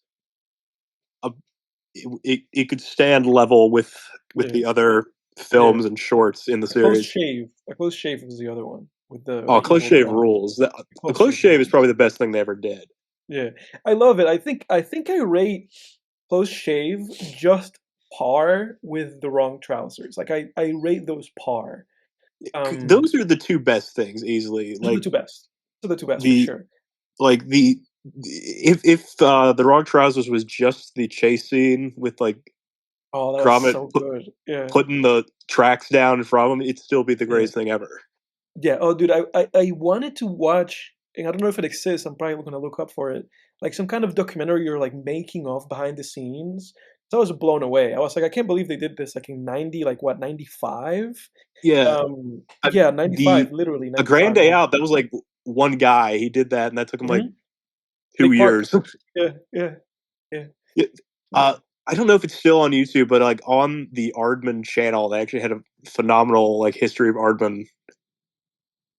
it could stand level with Yeah. the other films and shorts in the series. A close shave was the other one with the Close evil shave guy. rules. The close shave is probably the best thing they ever did. Yeah, I love it. I think I rate Close Shave just par with The Wrong Trousers. Like I rate those par. Those are the two best things easily. Those are Like the two best. Those are the two best for the sure. like the if the Wrong Trousers was just the chase scene with like Oh, that was Gromit so good. Yeah. putting the tracks down in front of him, it'd still be the Yeah. greatest thing ever. Yeah. Oh, dude, I wanted to watch, and I don't know if it exists. I'm probably gonna look up for it. Like some kind of documentary or like making of behind the scenes. So I was blown away. I was like, I can't believe they did this like in 90, like what, 95? Yeah, Yeah, 95, literally a Grand 95. Day Out. That was like one guy. He did that, and that took him like Mhm. 2 Big Park. years. Yeah, yeah, yeah. Yeah, I don't know if it's still on YouTube, but like on the Aardman channel, they actually had a phenomenal like history of Aardman,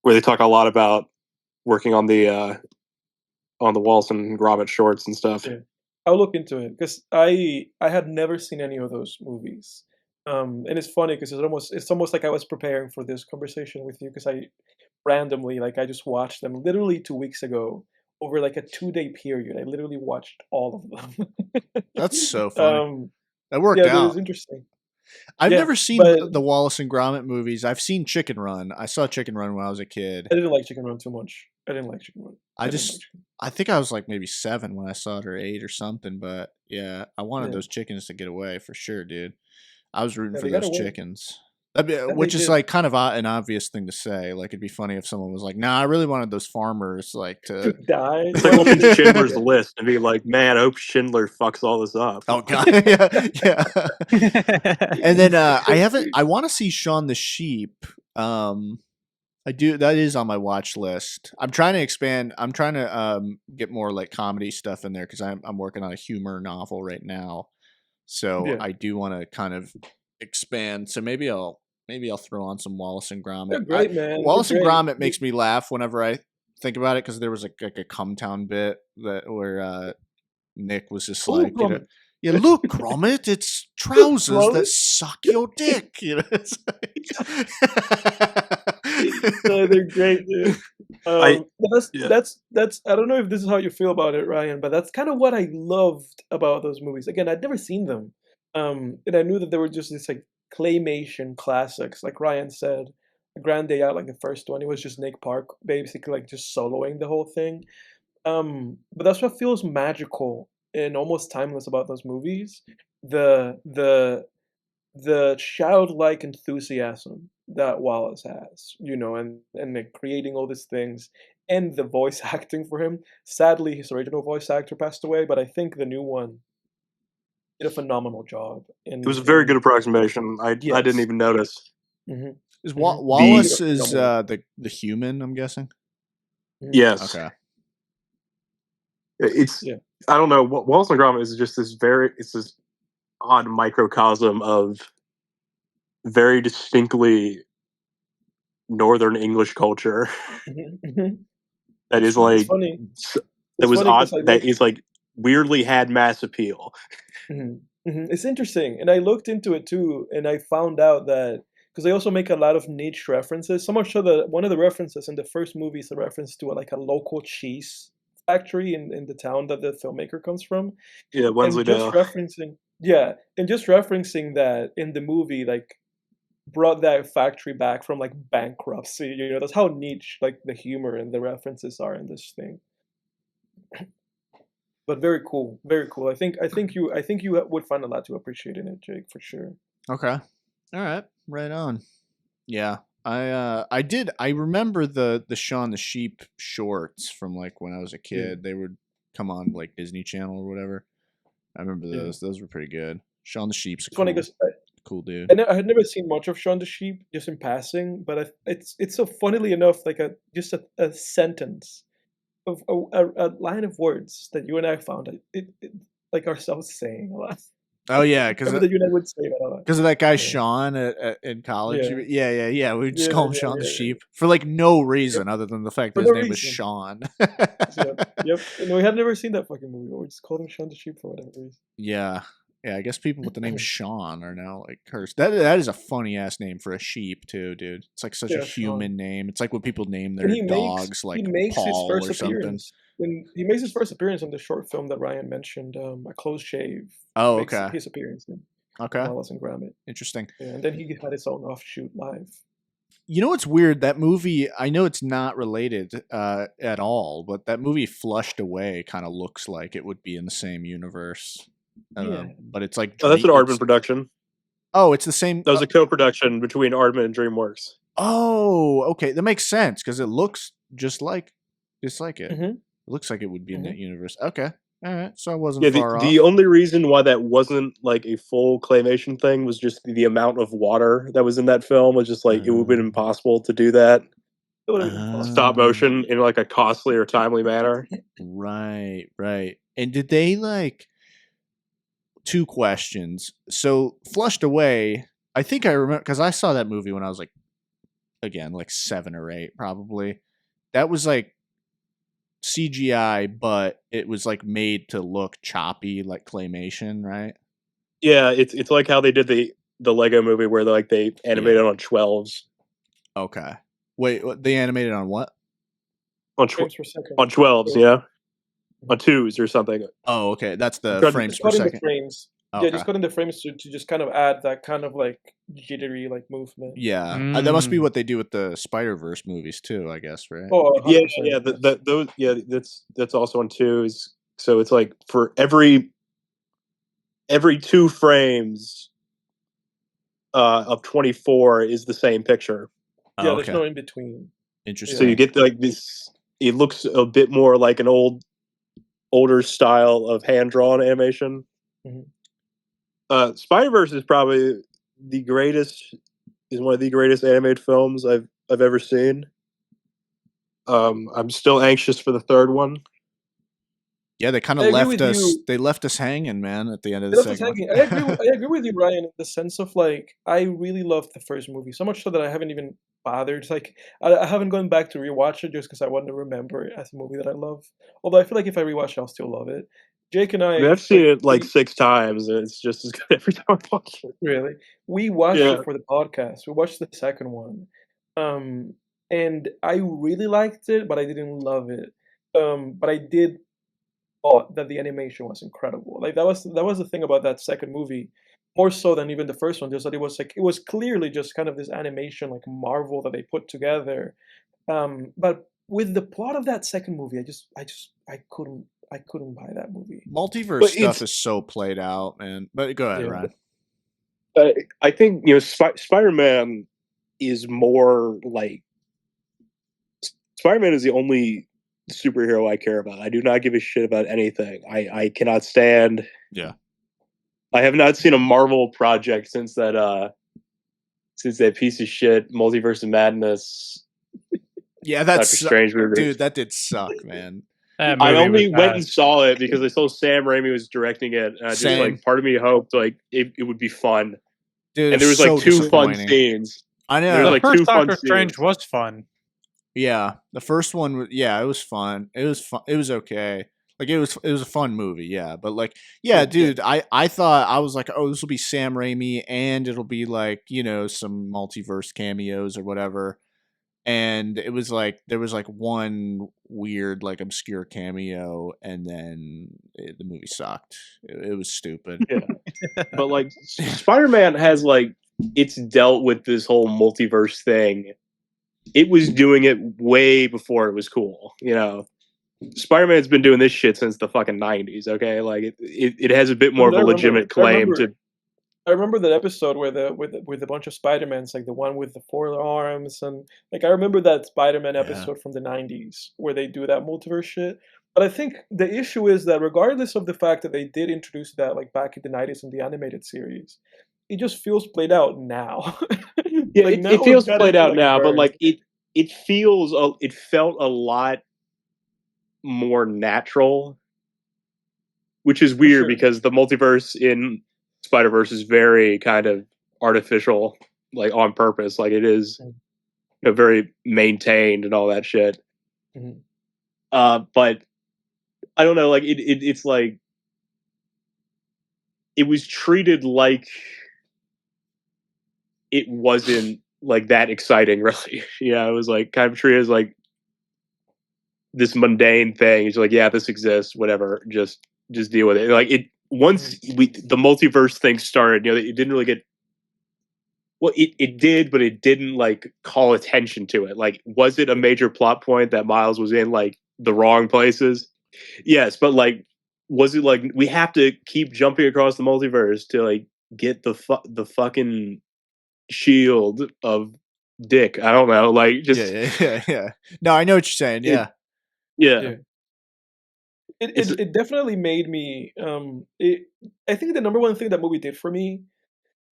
where they talk a lot about working on the Wallace and Gromit shorts and stuff. Yeah. I'll look into it because I had never seen any of those movies. And it's funny because it's almost like I was preparing for this conversation with you because I randomly like I just watched them literally 2 weeks ago over like a 2-day period. I literally watched all of them. That's so funny. That worked Yeah, dude, out. it's interesting. I've Yeah, never seen but the Wallace and Gromit movies. I've seen Chicken Run. I saw Chicken Run when I was a kid. I didn't like Chicken Run too much. I didn't like Chicken Run. I didn't like just, Chicken I think I was like maybe 7 when I saw it, or 8 or something. But yeah, I wanted Yeah. those chickens to get away for sure, dude. I was rooting Yeah, for they got those away. chickens. That'd be, Yeah, they which is did. like kind of an obvious thing to say. Like it'd be funny if someone was like, "Nah, I really wanted those farmers like To to." die. It's like looking at Schindler's List and be like, man, I hope Schindler fucks all this up. Oh god, yeah, yeah. And then I want to see Shaun the Sheep. I do. That is on my watch list. I'm trying to expand. I'm trying to get more like comedy stuff in there because I'm working on a humor novel right now. So Yeah. I do want to kind of expand. So maybe I'll throw on some Wallace and Gromit. They're great, man. Wallace They're and great. Gromit makes me laugh whenever I think about it because there was like a Come Town bit where Nick was just Oh, like, Gromit. yeah, look, Gromit, it's trousers that Gromit. suck your dick. It's No, they're great, dude. But yeah. that's I don't know if this is how you feel about it, Ryan, but that's kind of what I loved about those movies. Again, I'd never seen them. And I knew that they were just these like claymation classics, like Ryan said. A Grand Day Out, like the first one, it was just Nick Park basically like just soloing the whole thing. But that's what feels magical and almost timeless about those movies. The the the childlike enthusiasm that Wallace has, and like creating all these things, and the voice acting for him. Sadly, his original voice actor passed away, but I think the new one did a phenomenal job. It was a very good approximation. I didn't even notice. Mm-hmm. Is Mhm. Wallace The- is the human? I'm guessing. Yes. Okay. It's Yeah. I don't know. Wallace and Gromit is just it's this odd microcosm of very distinctly Northern English culture that is It's like funny. that It's was funny odd. 'cause I That looked. is like weirdly had mass appeal. It's interesting, and I looked into it too, and I found out that because they also make a lot of niche references. So much so that one of the references in the first movie is a reference to like a local cheese factory in the town that the filmmaker comes from, Yeah, and just Wensleydale. referencing, yeah, and just referencing that in the movie, like brought that factory back from like bankruptcy. You know, that's how niche like the humor and the references are in this thing. But very cool, very cool. I think you would find a lot to appreciate in it, Jake, for sure. Okay. All right. Right on. Yeah. I remember the Shaun the Sheep shorts from like when I was a kid. They would come on like Disney Channel or whatever. I remember those. Those were pretty good. Shaun the Sheep's It's funny because cool dude. I had never seen much of Shaun the Sheep, just in passing. But it's so funnily enough like a sentence of a line of words that you and I found it like ourselves saying a lot. Oh yeah, because Remember that you and I would say that a lot. of that guy Yeah. Sean in college. Yeah. Yeah. We would just Yeah, call him yeah, Shaun the yeah. Sheep for like no reason other than the fact For that his no name was reason. Sean. Yep. And we had never seen that fucking movie. We just called him Shaun the Sheep for whatever reason. Yeah. I guess people with the name Sean are now like cursed. That is a funny ass name for a sheep too, dude. It's like such a human Sean. name. It's like when people name their And he dogs like he makes his Paul first or something. appearance. And he makes his first appearance in the short film that Ryan mentioned, A Close Shave. Oh, Makes okay. his appearance in Okay. Wallace and Gromit. Interesting. Yeah, and then he had his own offshoot live. You know what's weird? That movie, I know it's not related at all, but that movie Flushed Away kind of looks like it would be in the same universe. Yeah. But it's like Oh, that's an Aardman production. Oh, it's the same. That was a co-production between Aardman and DreamWorks. Oh, okay, that makes sense because it looks just like it. Mhm. It looks like it would be in that universe. Okay, all right. So I wasn't Yeah, far the off. only reason why that wasn't like a full claymation thing was just the amount of water that was in that film was just like it would have been impossible to do that It would've been fun. stop motion in like a costly or timely manner. Right. And did they like? Two questions. So Flushed Away, I think I remember because I saw that movie when I was like, again, like 7 or 8 probably. That was like CGI, but it was like made to look choppy, like claymation, right? Yeah, it's like how they did the Lego movie where they animated on 12s. Okay. Wait, they animated on what? On Frames per second. on 12s, yeah. On 2s or something. Oh, okay. That's the frames Just per cutting second. the frames. Okay. Yeah, just cutting the frames to just kind of add that kind of like jittery like movement. Yeah, that must be what they do with the Spider-Verse movies too, I guess, right? Oh, 100%. Yeah. That's also on 2s. So it's like for every 2 frames of 24 is the same picture. Yeah, there's no in between. Interesting. So you get like this. It looks a bit more like an older style of hand drawn animation. Spider-Verse is probably one of the greatest animated films I've ever seen. I'm still anxious for the third one. Yeah, they kind of left us. They left us hanging, man. At the end of the second one. I agree with you, Ryan, in the sense of like I really loved the first movie so much so that I haven't even bothered. Like I haven't gone back to rewatch it just because I want to remember it as a movie that I love. Although I feel like if I rewatch it, I'll still love it. Jake and I've seen it like 6 times, and it's just as good every time I watch it. Really, we watched it for the podcast. We watched the second one, and I really liked it, but I didn't love it. But I did thought that the animation was incredible. Like that was the thing about that second movie, more so than even the first one. Just that it was clearly just kind of this animation like marvel that they put together. But with the plot of that second movie, I couldn't buy that movie. Multiverse stuff is so played out, man. But go ahead, Ryan. I think Spider-Man is more like Spider-Man is the only superhero I care about. I do not give a shit about anything. I cannot stand. Yeah. I have not seen a Marvel project since that piece of shit Multiverse of Madness. Yeah, that's strange movie. Dude, that did suck, man. I only went and saw it because I saw Sam Raimi was directing it, and I just like part of me hoped like it would be fun. Dude, and there was like 2 fun scenes. I know. There was, the like, first 2 fun Doctor Strange scenes. was fun. Yeah, the first one. Yeah, it was fun. It was fun. It was okay. Like it was a fun movie. Yeah, but like, yeah, dude. I thought I was like, oh, this will be Sam Raimi, and it'll be like some multiverse cameos or whatever. And it was like there was like one weird like obscure cameo, and then the movie sucked. It was stupid. Yeah, but like Spider-Man has like it's dealt with this whole multiverse thing. It was doing it way before it was cool, you know. Spider-Man's been doing this shit since the fucking 90s, okay? Like it has a bit more of a legitimate claim to. I remember that episode where with a bunch of Spider-Mans, like the one with the 4 arms, and like I remember that Spider-Man episode from the 90s where they do that multiverse shit. But I think the issue is that regardless of the fact that they did introduce that like back in the 90s in the animated series, it just feels played out now. Yeah, like, it feels gotta played be, out like, now, but burned. like it felt a lot more natural, which is weird sure. because the multiverse in Spider-Verse is very kind of artificial, like on purpose. Like it is, you know, very maintained and all that shit. Mhm. But I don't know, like it's like it was treated like it wasn't like that exciting, really. Yeah, it was like kind of treated as like this mundane thing. It's like, yeah, this exists, whatever. Just deal with it. Like it once the multiverse thing started, you know, it didn't really get. Well, it did, but it didn't like call attention to it. Like, was it a major plot point that Miles was in like the wrong places? Yes, but like, was it like we have to keep jumping across the multiverse to like get the fucking shield of Dick? I don't know, like just yeah. No, I know what you're saying. Yeah. It definitely made me. I think the number one thing that movie did for me,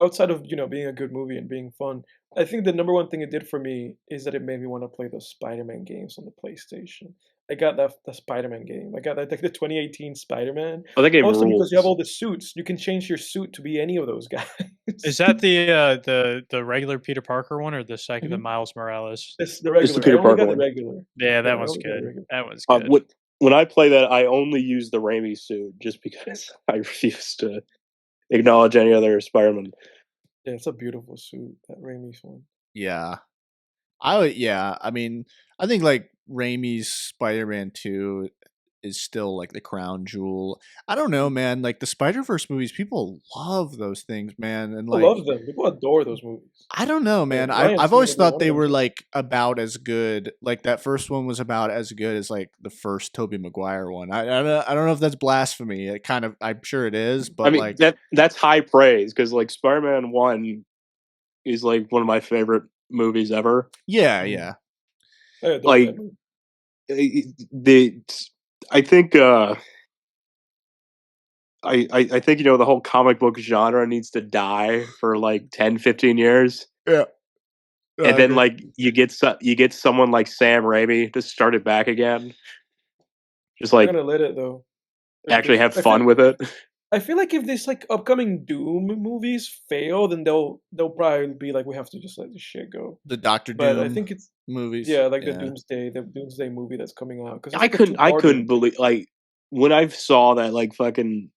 outside of being a good movie and being fun, I think the number one thing it did for me is that it made me want to play those Spider-Man games on the PlayStation. I got the Spider-Man game. I got like the 2018 Spider-Man. Oh, that game Also rules. because you have all the suits, you can change your suit to be any of those guys. Is that the regular Peter Parker one or the second, the Mhm. Miles Morales? It's the regular. It's the Peter I only Parker got the one. regular. Yeah, that I was only got the good. regular. That was good. When I play that, I only use the Raimi suit just because I refuse to acknowledge any other Spider-Man. Yeah, it's a beautiful suit, that Raimi's one. Yeah. I mean, I think like Raimi's Spider-Man 2 is still like the crown jewel. I don't know, man. Like the Spider-Verse movies, people love those things, man. And People like love them. People adore those movies. I don't know, man. Ryan's I've seen always every thought one they of them, were too. like about as good. Like that first one was about as good as like the first Tobey Maguire one. I don't know if that's blasphemy. It kind of, I'm sure it is, but I mean, like that's high praise because like Spider-Man 1 is like one of my favorite movies ever. yeah. I adore Like that movie. I think I think the whole comic book genre needs to die for like 10, 15 years. Yeah. And then like you get someone like Sam Raimi to start it back again. Just like I'm gonna let it though. actually have fun with it. I feel like if these like upcoming Doom movies fail, then they'll probably be like, we have to just let this shit go. The Doctor But Doom I think it's movies. the Doomsday movie that's coming out. Because I couldn't believe like when I saw that like fucking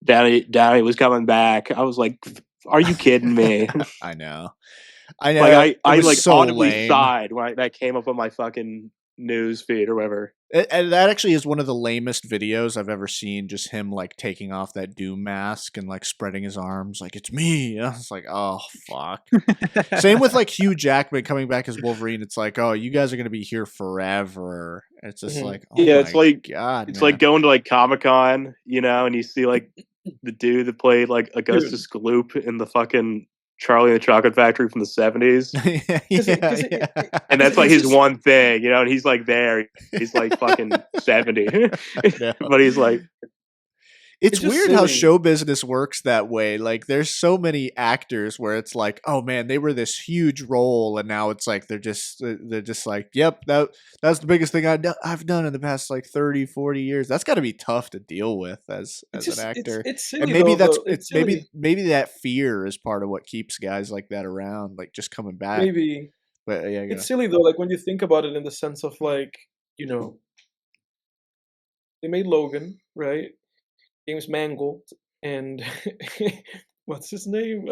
Downey was coming back. I was like, "Are you kidding me?" I know. Like I like so audibly lame. sighed when that came up on my fucking news feed or whatever. And that actually is one of the lamest videos I've ever seen. Just him like taking off that Doom mask and like spreading his arms like it's me. I was like, oh fuck. Same with like Hugh Jackman coming back as Wolverine. It's like, oh, you guys are gonna be here forever. It's just like, oh yeah, my it's like God, it's man. like going to like Comic-Con, and you see like the dude that played like Augustus Gloop in the fucking Charlie and the Chocolate Factory from the 70s. yeah. And that's like his one thing, and he's like there. He's like fucking 70. But he's like it's weird how show business works that way. Like there's so many actors where it's like, oh man, they were this huge role and now it's like they're just like, yep, that's the biggest thing I've done in the past like 30, 40 years. That's got to be tough to deal with as an actor. It's silly, and maybe though, maybe that fear is part of what keeps guys like that around, like just coming back. Maybe. But yeah, it's silly though, like when you think about it in the sense of like, they made Logan, right? James Mangold and what's his name?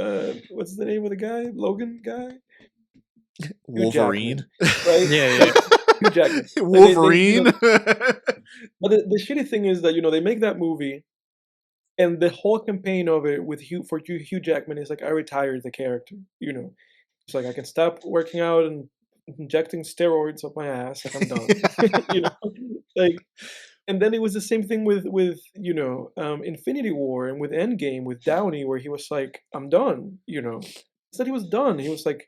What's the name of the guy? Logan guy? Wolverine. Jackman, right? Yeah. Hugh Jackman. Wolverine. But the shitty thing is that they make that movie, And the whole campaign of it with Hugh Jackman is like, I retired the character. It's like I can stop working out and injecting steroids up my ass. Like I'm done. Like, and then it was the same thing with Infinity War and with Endgame with Downey, where he was like, I'm done. He said he was done. He was like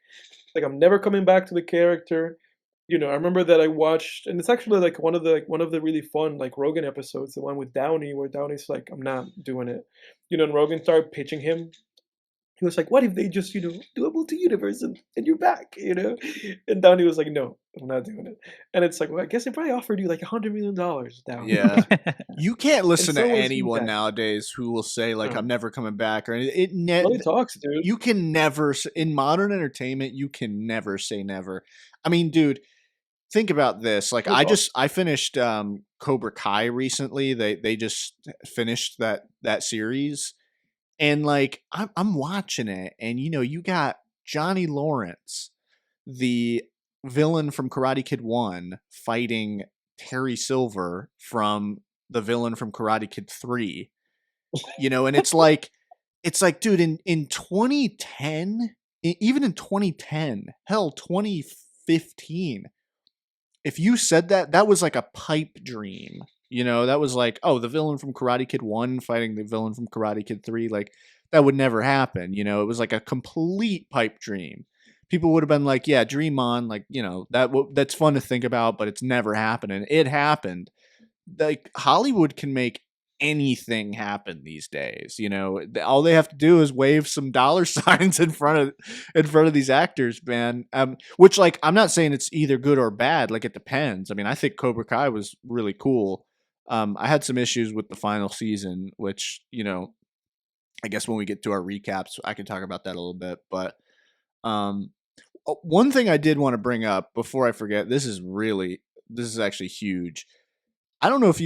I'm never coming back to the character. I remember that I watched, and it's actually like one of the really fun like Rogan episodes, the one with Downey, where Downey's like, I'm not doing it. And Rogan started pitching him. He was like, what if they just, do a multi-universe and you're back, And Downey was like, no, I'm not doing it. And it's like, well, I guess they probably offered you like $100 million, Downey. Yeah. You can't listen so to was Hugh anyone Jackman. nowadays who will say like, No. I'm never coming back, or it Money talks, dude. you can never, in modern entertainment, you can never say never. I mean, dude, think about this. Like, I finished Cobra Kai recently. They just finished that series. And like I'm watching it, and you got Johnny Lawrence, the villain from Karate Kid 1, fighting Terry Silver from the villain from Karate Kid 3. And it's like dude, in 2010, even in 2010, hell 2015, if you said that was like a pipe dream. That was like, oh, the villain from Karate Kid 1 fighting the villain from Karate Kid 3. Like, that would never happen. It was like a complete pipe dream. People would have been like, yeah, dream on. Like, that's fun to think about, but it's never happening. It happened. Like, Hollywood can make anything happen these days. All they have to do is wave some dollar signs in front of these actors, man. Which, like, I'm not saying it's either good or bad. Like, it depends. I mean, I think Cobra Kai was really cool. I had some issues with the final season, which, I guess when we get to our recaps, I can talk about that a little bit. But one thing I did want to bring up before I forget, this is actually huge. I don't know if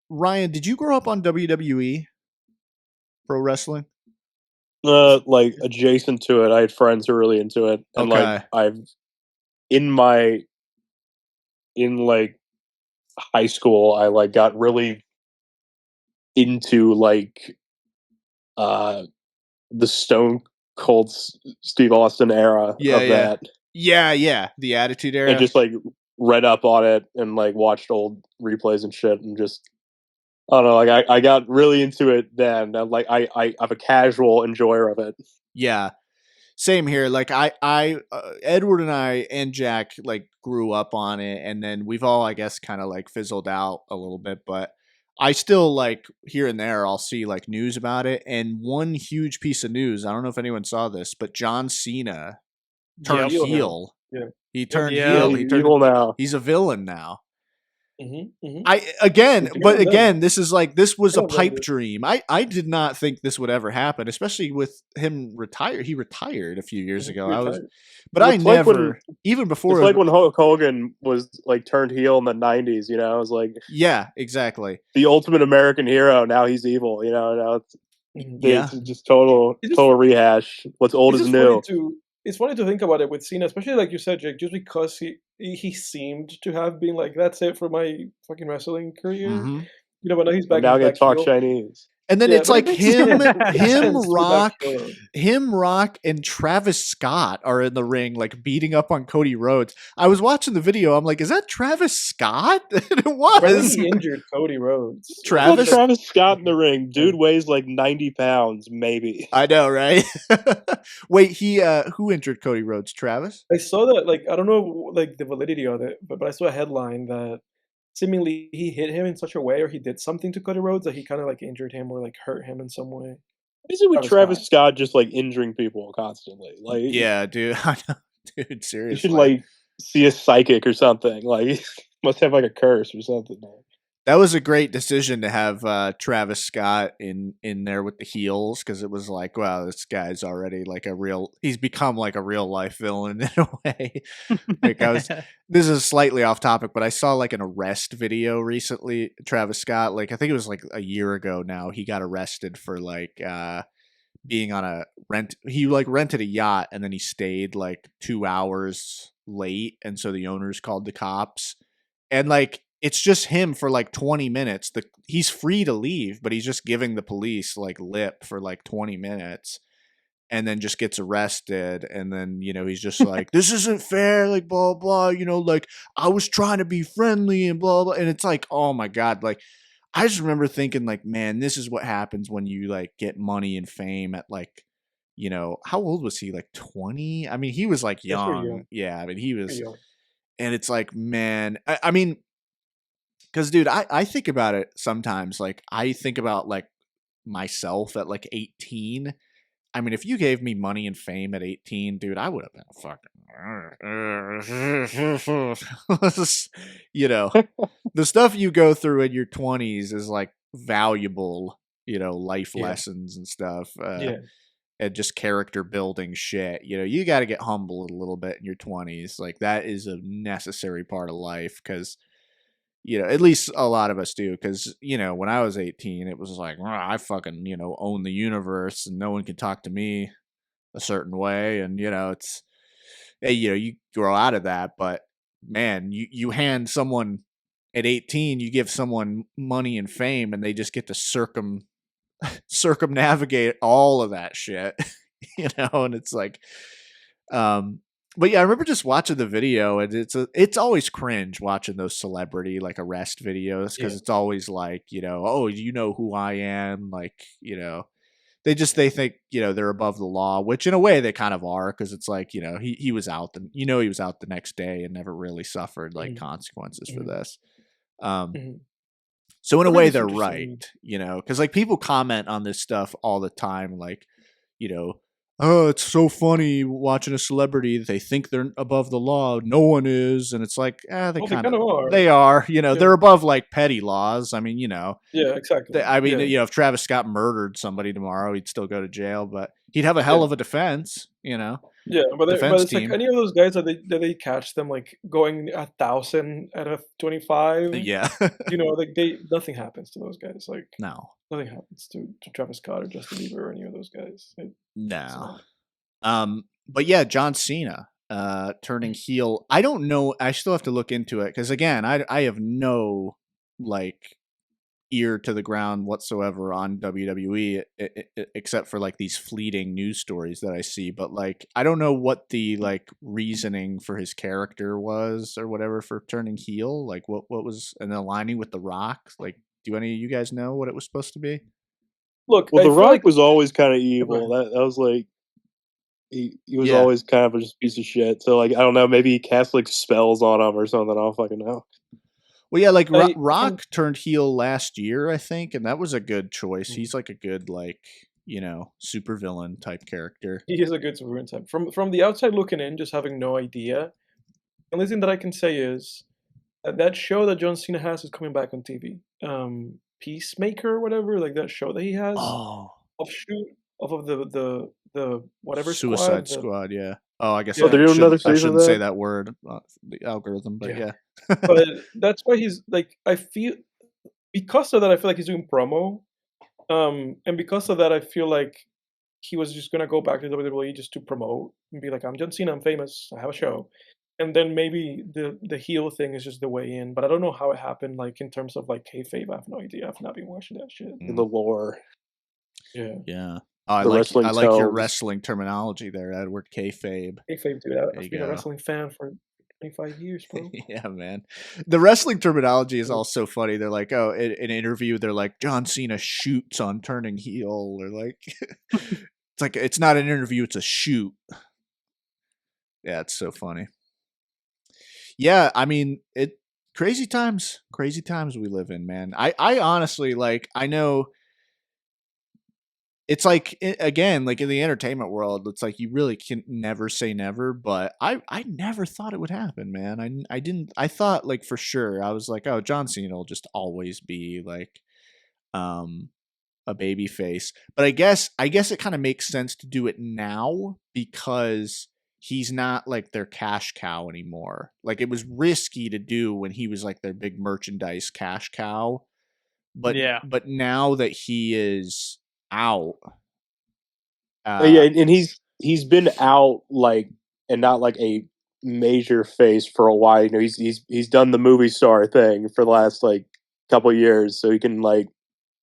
Ryan, did you grow up on WWE pro wrestling? Like adjacent to it, I had friends who were really into it, and Okay. like in high school, I like got really into like the Stone Cold Steve Austin era of that. Yeah, the Attitude Era. And just like read up on it and like watched old replays and shit, and just I don't know, like I got really into it then. And like I'm a casual enjoyer of it. Yeah. Same here. Like Edward and I and Jack like grew up on it, and then we've all, I guess, kind of like fizzled out a little bit, but I still like here and there I'll see like news about it. And one huge piece of news, I don't know if anyone saw this, but John Cena turned heel. Yeah. He turned Yeah. heel. Evil now. He's a villain now. Mm-hmm. This is like, this was a Yeah, pipe but- dream. I did not think this would ever happen, especially with him retire. He retired a few years ago. I It's like even before. It's like when Hulk Hogan was like turned heel in the '90s. It was like, yeah, exactly. the ultimate American hero. Now he's evil. Now it's Yeah. it's just total rehash. What's old It's is just new. It's funny to think about it with Cena, especially like you said, Jake, just because he seemed to have been like, that's it for my fucking wrestling career. Mhm. But now he's back. But now I he's get to talk heel. Chinese. And then Yeah, it's but like it makes him, sense to back Rock, heel. Rock, and Travis Scott are in the ring, like beating up on Cody Rhodes. I was watching the video. I'm like, is that Travis Scott? And it When was. he injured Cody Rhodes. Travis Scott in the ring. Dude weighs like 90 pounds, maybe. I know, right? Wait, who injured Cody Rhodes? Travis? I saw that, like, I don't know, like, the validity of it, but I saw a headline that seemingly he hit him in such a way, or he did something to Cody Rhodes that he kind of like injured him or like hurt him in some way. What is it with Travis Travis Scott just like injuring people constantly? Like, Yeah, dude. I know. Dude, you seriously. should like see a psychic or something. Like, he must have like a curse or something. That was a great decision to have Travis Scott in there with the heels, because it was like, wow, this guy's already like he's become like a real life villain in a way. Like this is slightly off topic, but I saw like an arrest video recently. Travis Scott, like I think it was like a year ago now, he got arrested for like being on a rent. He like rented a yacht and then he stayed like 2 hours late, and so the owners called the cops. And like it's just him for like 20 minutes. He's free to leave, but he's just giving the police like lip for like 20 minutes and then just gets arrested. And then, you know, he's just like, this isn't fair, like blah, blah, you know, like I was trying to be friendly and blah, blah. And it's like, oh my God, like I just remember thinking like, man, this is what happens when you like get money and fame at like, you know, how old was he? Like 20? I mean, he was like young. Yeah. I mean, he was, and it's like, man, I mean, because, dude, I think about it sometimes. Like, I think about, like, myself at, like, 18. I mean, if you gave me money and fame at 18, dude, I would have been fucking... you know, the stuff you go through in your 20s is, like, valuable, you know, life lessons and stuff. And just character building shit. You know, you got to get humble a little bit in your 20s. Like, that is a necessary part of life because... You know, at least a lot of us do, because, you know, when I was 18, it was like, I fucking, you know, own the universe and no one can talk to me a certain way. And, you know, it's, you know, you grow out of that. But, man, you hand someone at 18, you give someone money and fame and they just get to circumnavigate all of that shit, you know, and it's like, but yeah, I remember just watching the video, and it's always cringe watching those celebrity like arrest videos because it's always like, you know, oh, you know who I am, like, you know, they think, you know, they're above the law, which in a way they kind of are because it's like, you know, he was out he was out the next day and never really suffered like consequences for this. So in a way they're right, you know, because like people comment on this stuff all the time, like, you know, oh, it's so funny watching a celebrity. They think they're above the law. No one is. And it's like, they kind of are. They are. You know, they're above like petty laws. I mean, you know. Yeah, exactly. You know, if Travis Scott murdered somebody tomorrow, he'd still go to jail, but he'd have a hell of a defense, you know. Yeah, but it's like any of those guys that they catch them like going 1,000 out of 25. Yeah. You know, like nothing happens to those guys. Like no. Nothing happens to Travis Scott or Justin Bieber or any of those guys. No. But yeah, John Cena turning heel. I don't know. I still have to look into it because again, I have no like ear to the ground whatsoever on WWE except for like these fleeting news stories that I see. But like, I don't know what the like reasoning for his character was or whatever for turning heel. Like what was and aligning with The Rock. Like, do any of you guys know what it was supposed to be? Look, well, The Rock was always kind of evil. That was like he was always kind of just a piece of shit. So like I don't know, maybe he cast like spells on him or something. I don't fucking know. Well, yeah, like Rock turned heel last year, I think, and that was a good choice. He's like a good like, you know, supervillain type character. He is a good supervillain type. From the outside looking in, just having no idea. The only thing that I can say is that show that John Cena has is coming back on TV. Peacemaker or whatever, like that show that he has. Oh, offshoot of the whatever Suicide Squad. Yeah. Oh, I guess they're doing another season. I shouldn't say that word, the algorithm, but yeah. But that's why he's like, I feel because of that, I feel like he's doing promo, and because of that, I feel like he was just gonna go back to WWE just to promote and be like, I'm John Cena, I'm famous, I have a show. And then maybe the heel thing is just the way in, but I don't know how it happened. Like in terms of like kayfabe, I have no idea. I've not been watching that shit. In the lore, yeah. Oh, I like your wrestling terminology there, Edward. Kayfabe. Kayfabe, dude. I've been a wrestling fan for 25 years, bro. Yeah, man. The wrestling terminology is all so funny. They're like, oh, in an interview, they're like, John Cena shoots on turning heel. Or like, it's like it's not an interview, it's a shoot. Yeah, it's so funny. Yeah, I mean, crazy times we live in, man. I honestly, like, I know it's like, again, like in the entertainment world, it's like you really can never say never, but I never thought it would happen, man. I thought like for sure, I was like, oh, John Cena will just always be like a baby face. But I guess it kind of makes sense to do it now because he's not like their cash cow anymore. Like it was risky to do when he was like their big merchandise cash cow. But now that he is out, and he's been out like, and not like a major face for a while. You know, he's done the movie star thing for the last like couple of years, so he can like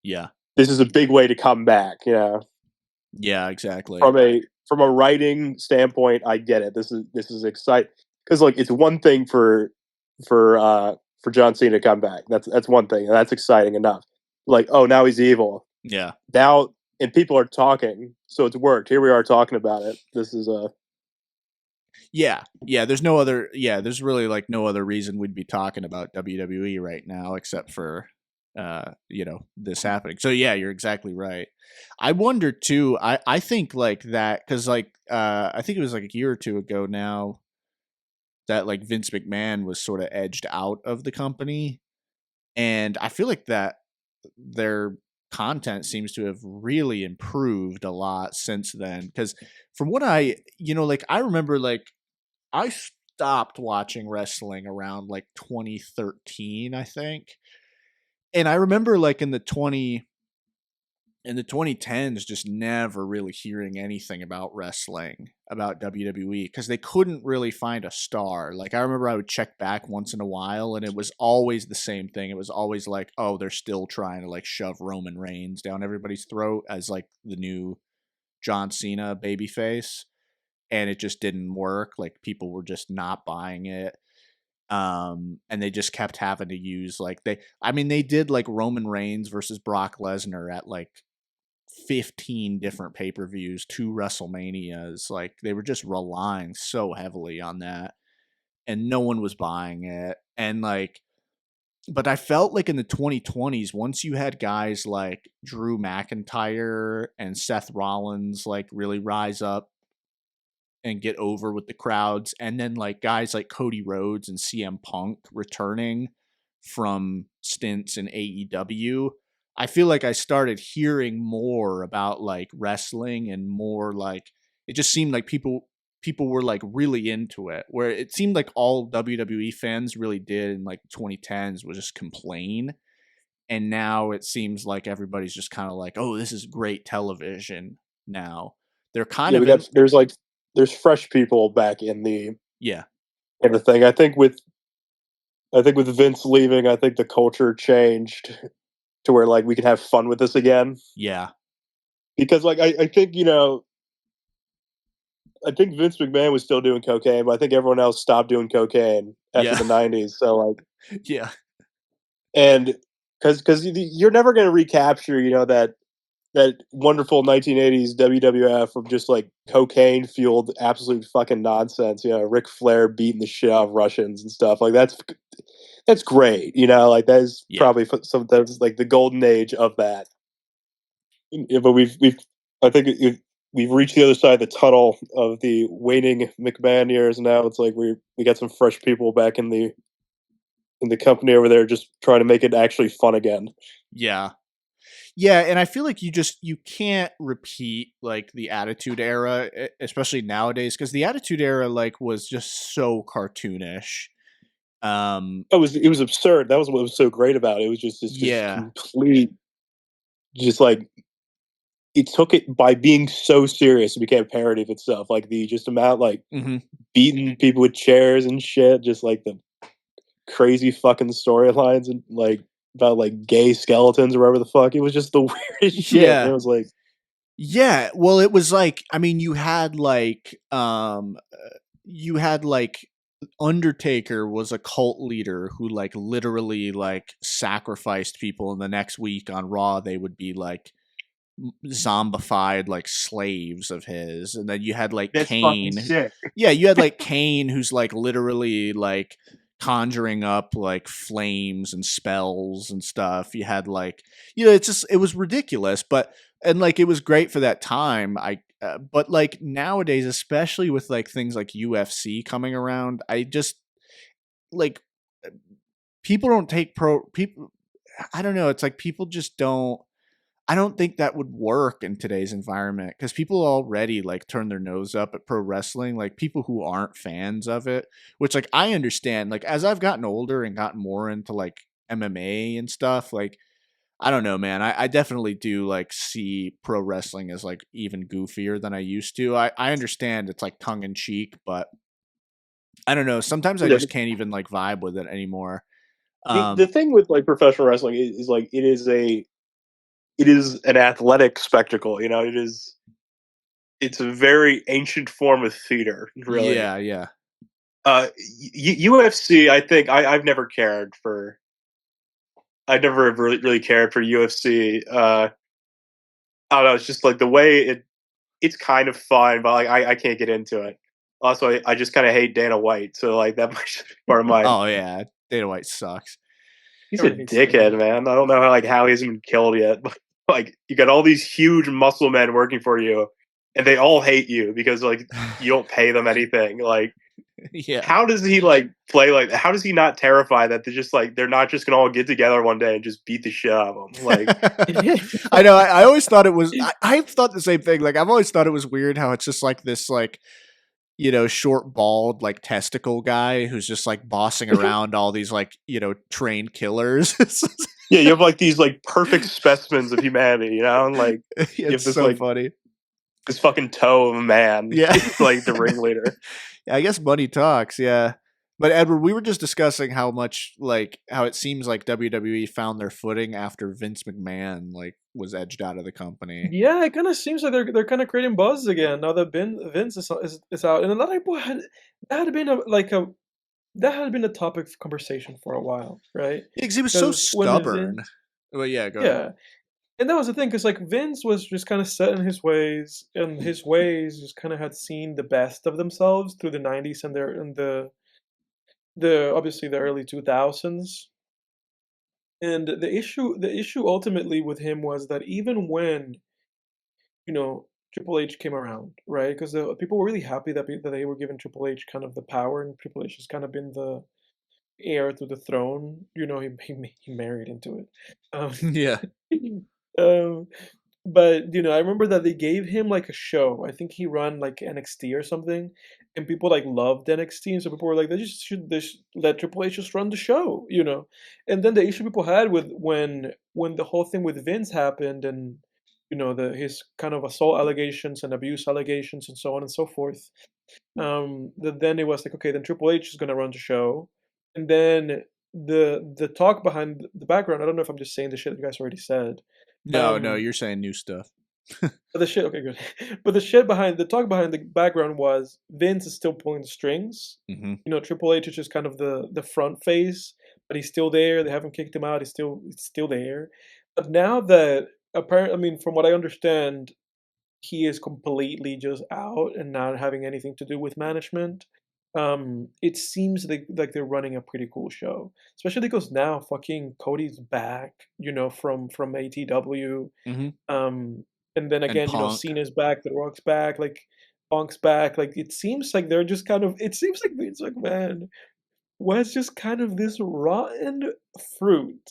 Yeah. This is a big way to come back. You know, Yeah, exactly. From a writing standpoint, I get it. This is exciting because like it's one thing for John Cena to come back. That's one thing, and that's exciting enough. Like, oh, now he's evil. Yeah. Now, and people are talking, so it's worked. Here we are talking about it. This is a Yeah. There's no other. Yeah, there's really like no other reason we'd be talking about WWE right now except for, this happening. So yeah, you're exactly right. I wonder too. I think like that because like I think it was like a year or two ago now that like Vince McMahon was sort of edged out of the company, and I feel like that their content seems to have really improved a lot since then. Because from what I remember like I stopped watching wrestling around like 2013, I think. And I remember like in the 2010s just never really hearing anything about wrestling, about WWE, because they couldn't really find a star. Like I remember I would check back once in a while and it was always the same thing. It was always like, oh, they're still trying to like shove Roman Reigns down everybody's throat as like the new John Cena babyface. And it just didn't work. Like people were just not buying it. And they just kept having to use like they did like Roman Reigns versus Brock Lesnar at like 15 different pay-per-views, 2 WrestleManias. Like they were just relying so heavily on that and no one was buying it. And like but I felt like in the 2020s, once you had guys like Drew McIntyre and Seth Rollins like really rise up and get over with the crowds, and then like guys like Cody Rhodes and CM Punk returning from stints in AEW, I feel like I started hearing more about like wrestling and more like it just seemed like people were like really into it, where it seemed like all WWE fans really did in like 2010s was just complain. And now it seems like everybody's just kind of like, oh, this is great television now. They're kind of there's fresh people back in the yeah. in the thing. I think with Vince leaving, I think the culture changed to where like we could have fun with this again. Yeah. Because like I think I think Vince McMahon was still doing cocaine, but I think everyone else stopped doing cocaine after the 90s. So like yeah. And because you're never going to recapture, that wonderful 1980s WWF of just like cocaine fueled absolute fucking nonsense. Ric Flair beating the shit out of Russians and stuff like that's great. Like that is probably that's like the golden age of that. But I think we've reached the other side of the tunnel of the waning McMahon years. Now it's like we got some fresh people back in the company over there, just trying to make it actually fun again. Yeah. Yeah, and I feel like you can't repeat like the Attitude Era, especially nowadays, because the Attitude Era like was just so cartoonish. It was absurd. That was what was so great about it. It was just complete, just like it took it by being so serious. It became a parody of itself. Like the just amount like beating people with chairs and shit, just like the crazy fucking storylines and like about like gay skeletons or whatever the fuck. It was just the weirdest shit. Yeah. And it was like, yeah. Well, it was like, I mean, you had like Undertaker was a cult leader who like literally like sacrificed people, and the next week on Raw they would be like zombified like slaves of his. And then you had like Kane. Yeah, you had like Kane who's like literally like conjuring up like flames and spells and stuff. You had like, it was ridiculous, and like it was great for that time. But like nowadays, especially with like things like UFC coming around, I just like people don't take people. I don't know. It's like people just don't. I don't think that would work in today's environment because people already like turn their nose up at pro wrestling, like people who aren't fans of it, which like I understand. Like as I've gotten older and gotten more into like MMA and stuff, like I don't know, man. I definitely do like see pro wrestling as like even goofier than I used to. I understand it's like tongue in cheek, but I don't know. Sometimes I just can't even like vibe with it anymore. The thing with like professional wrestling is like it is an athletic spectacle. You know, it's a very ancient form of theater. Really, yeah. UFC. I think I've never cared for. I never really cared for UFC. I don't know. It's just like the way it's kind of fun, but like I can't get into it. Also, I just kind of hate Dana White, so like that might just be part of my. Oh yeah, Dana White sucks. He's a dickhead, man. I don't know how he hasn't been killed yet. But like, you got all these huge muscle men working for you, and they all hate you because like you don't pay them anything. Like, yeah. How does he like play like? How does he not terrify that they're not just gonna all get together one day and just beat the shit out of him? Like, I know. I always thought it was. I've thought the same thing. Like, I've always thought it was weird how it's just like this, like, you know, short, bald, like testicle guy who's just like bossing around all these like, you know, trained killers. yeah, you have like these like perfect specimens of humanity, you know, and like you have It's this so like funny. this fucking toe of a man, Yeah. like the ringleader. Yeah, I guess money talks. Yeah. But Edward, we were just discussing how it seems like WWE found their footing after Vince McMahon like was edged out of the company. Yeah, it kind of seems like they're kind of creating buzz again now that Vince is out, and a lot of people that had been a topic of conversation for a while, right? Yeah, because he was so 'Cause when stubborn. Well, yeah, go ahead. Yeah, and that was the thing, because like Vince was just kind of set in his ways, and his ways just kind of had seen the best of themselves through the '90s and the obviously the early 2000s. And the issue ultimately with him was that even when Triple H came around, right? Because the people were really happy that they were giving Triple H kind of the power, and Triple H has kind of been the heir to the throne. He married into it. Yeah. Um, but I remember that they gave him like a show. I think he run like NXT or something, and people like loved NXT, and so people were like, they should let Triple H just run the show. And then the issue people had with when the whole thing with Vince happened, and his kind of assault allegations and abuse allegations and so on and so forth. Then it was like, okay, then Triple H is gonna run the show, and then the talk behind the background. I don't know if I'm just saying the shit that you guys already said. No, Um, you're saying new stuff. but okay, good. But the talk behind the background was Vince is still pulling the strings. Mm-hmm. Triple H is just kind of the front face, but he's still there. They haven't kicked him out. He's still there. But now that apparently, I mean, from what I understand, he is completely just out and not having anything to do with management. It seems like they're running a pretty cool show, especially because now fucking Cody's back, from ATW. Mm-hmm. And then again, Cena's back, The Rock's back, like Punk's back. Like it seems like they're just kind of. It seems like Vince McMahon was just kind of this rotten fruit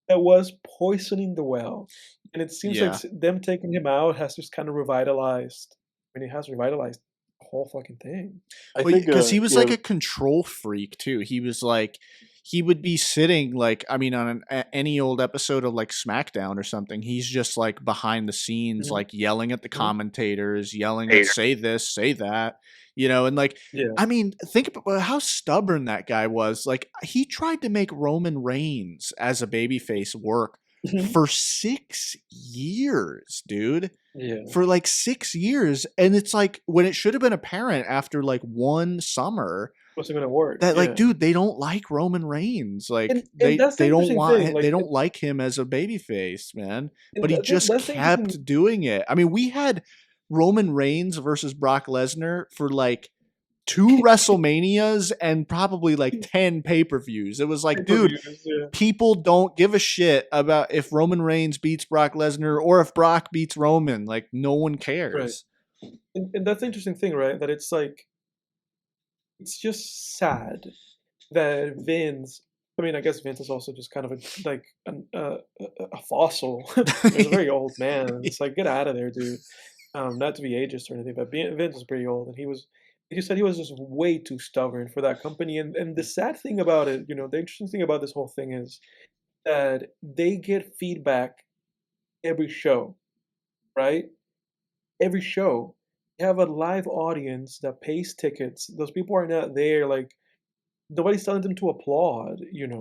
that was poisoning the well, and it seems like them taking him out has just kind of revitalized. I mean, it has revitalized the whole fucking thing. I think because he was like a control freak too. He was like, he would be sitting like, I mean, on any old episode of like SmackDown or something, he's just like behind the scenes, like yelling at the commentators, yelling at say this, say that, and like, I mean, think about how stubborn that guy was. Like, he tried to make Roman Reigns as a babyface work for 6 years, dude. Yeah. For like 6 years. And it's like, when it should have been apparent after like one summer, wasn't gonna work. That like, dude, they don't like Roman Reigns. Like and they that's the don't want thing. Like, they don't like him as a babyface, man. But he that's just kept doing it. I mean, we had Roman Reigns versus Brock Lesnar for like 2 WrestleManias and probably like 10 pay-per-views. It was like, dude, people don't give a shit about if Roman Reigns beats Brock Lesnar or if Brock beats Roman. Like, no one cares. Right. And that's the interesting thing, right? That it's like, it's just sad that Vince. I mean, I guess Vince is also just kind of a fossil. He's a very old man. It's like, get out of there, dude. Not to be ageist or anything, but Vince was pretty old, and he was. Like you said, he was just way too stubborn for that company. And the sad thing about it, the interesting thing about this whole thing is that they get feedback every show, right? Every show. You have a live audience that pays tickets. Those people are not there, like, nobody's telling them to applaud,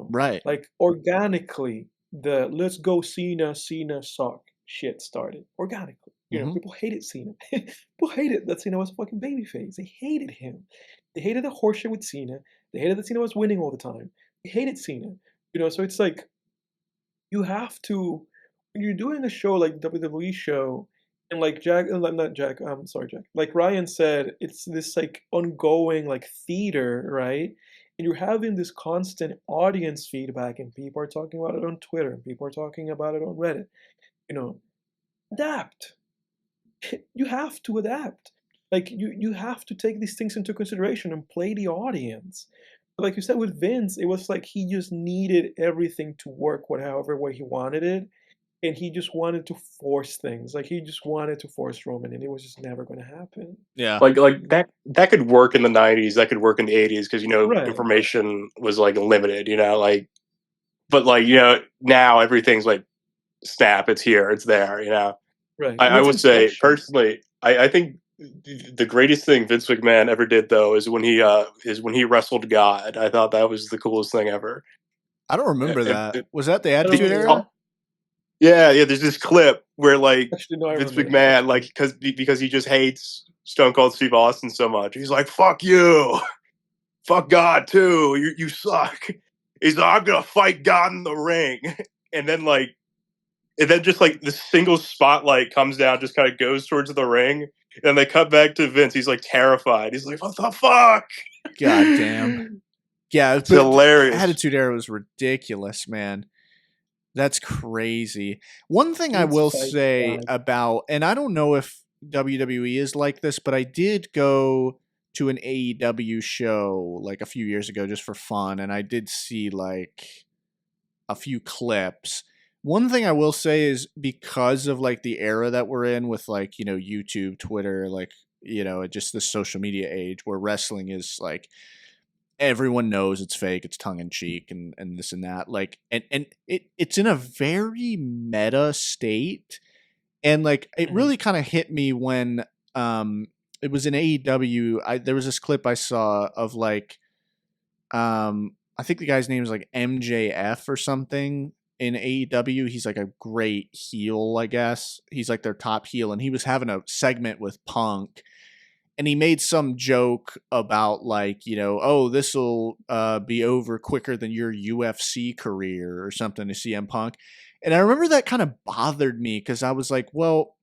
Right. like organically, the let's go Cena suck shit started organically. Mhm. People hated Cena. People hated that Cena was a fucking babyface. They hated him. They hated the horseshit with Cena. They hated that Cena was winning all the time. They hated Cena. So it's like you have to when you're doing a show like WWE show, and like not Jack, I'm sorry, Jack. Like Ryan said, it's this like ongoing like theater, right? And you're having this constant audience feedback, and people are talking about it on Twitter, and people are talking about it on Reddit. You know, adapt. You have to adapt. Like you have to take these things into consideration and play the audience. Like you said with Vince, it was like he just needed everything to work however way he wanted it, and he just wanted to force things. Like he just wanted to force Roman, and it was just never going to happen. Yeah. Like that could work in the 90s, that could work in the 80s because Right. information was like limited, but like now everything's like snap, it's here, it's there, Right. I would say Infection. personally, I think the greatest thing Vince McMahon ever did though is when he wrestled God. I thought that was the coolest thing ever. I don't remember that. Was that the don't Attitude remember Era? Yeah, there's this clip where like Actually, no, I Vince remember McMahon, like because he just hates Stone Cold Steve Austin so much. He's like, "Fuck you, fuck God too. You suck." He's like, "I'm gonna fight God in the ring," and then just like the single spotlight comes down, just kind of goes towards the ring, and they cut back to Vince. He's like terrified. He's like, "What the fuck?" God damn. Yeah, it's hilarious. Attitude Era was ridiculous, man. That's crazy. One thing I will say about, and I don't know if WWE is like this, but I did go to an AEW show like a few years ago just for fun, and I did see like a few clips. One thing I will say is because of like the era that we're in with like, YouTube, Twitter, like, just the social media age where wrestling is like everyone knows it's fake, it's tongue in cheek, and this and that. Like, and it's in a very meta state, and like it really kind of hit me when it was in AEW. There was this clip I saw of like I think the guy's name is like MJF or something in AEW. He's like a great heel, I guess. He's like their top heel, and he was having a segment with Punk. And he made some joke about like, oh, this will be over quicker than your UFC career or something to CM Punk. And I remember that kind of bothered me because I was like, well,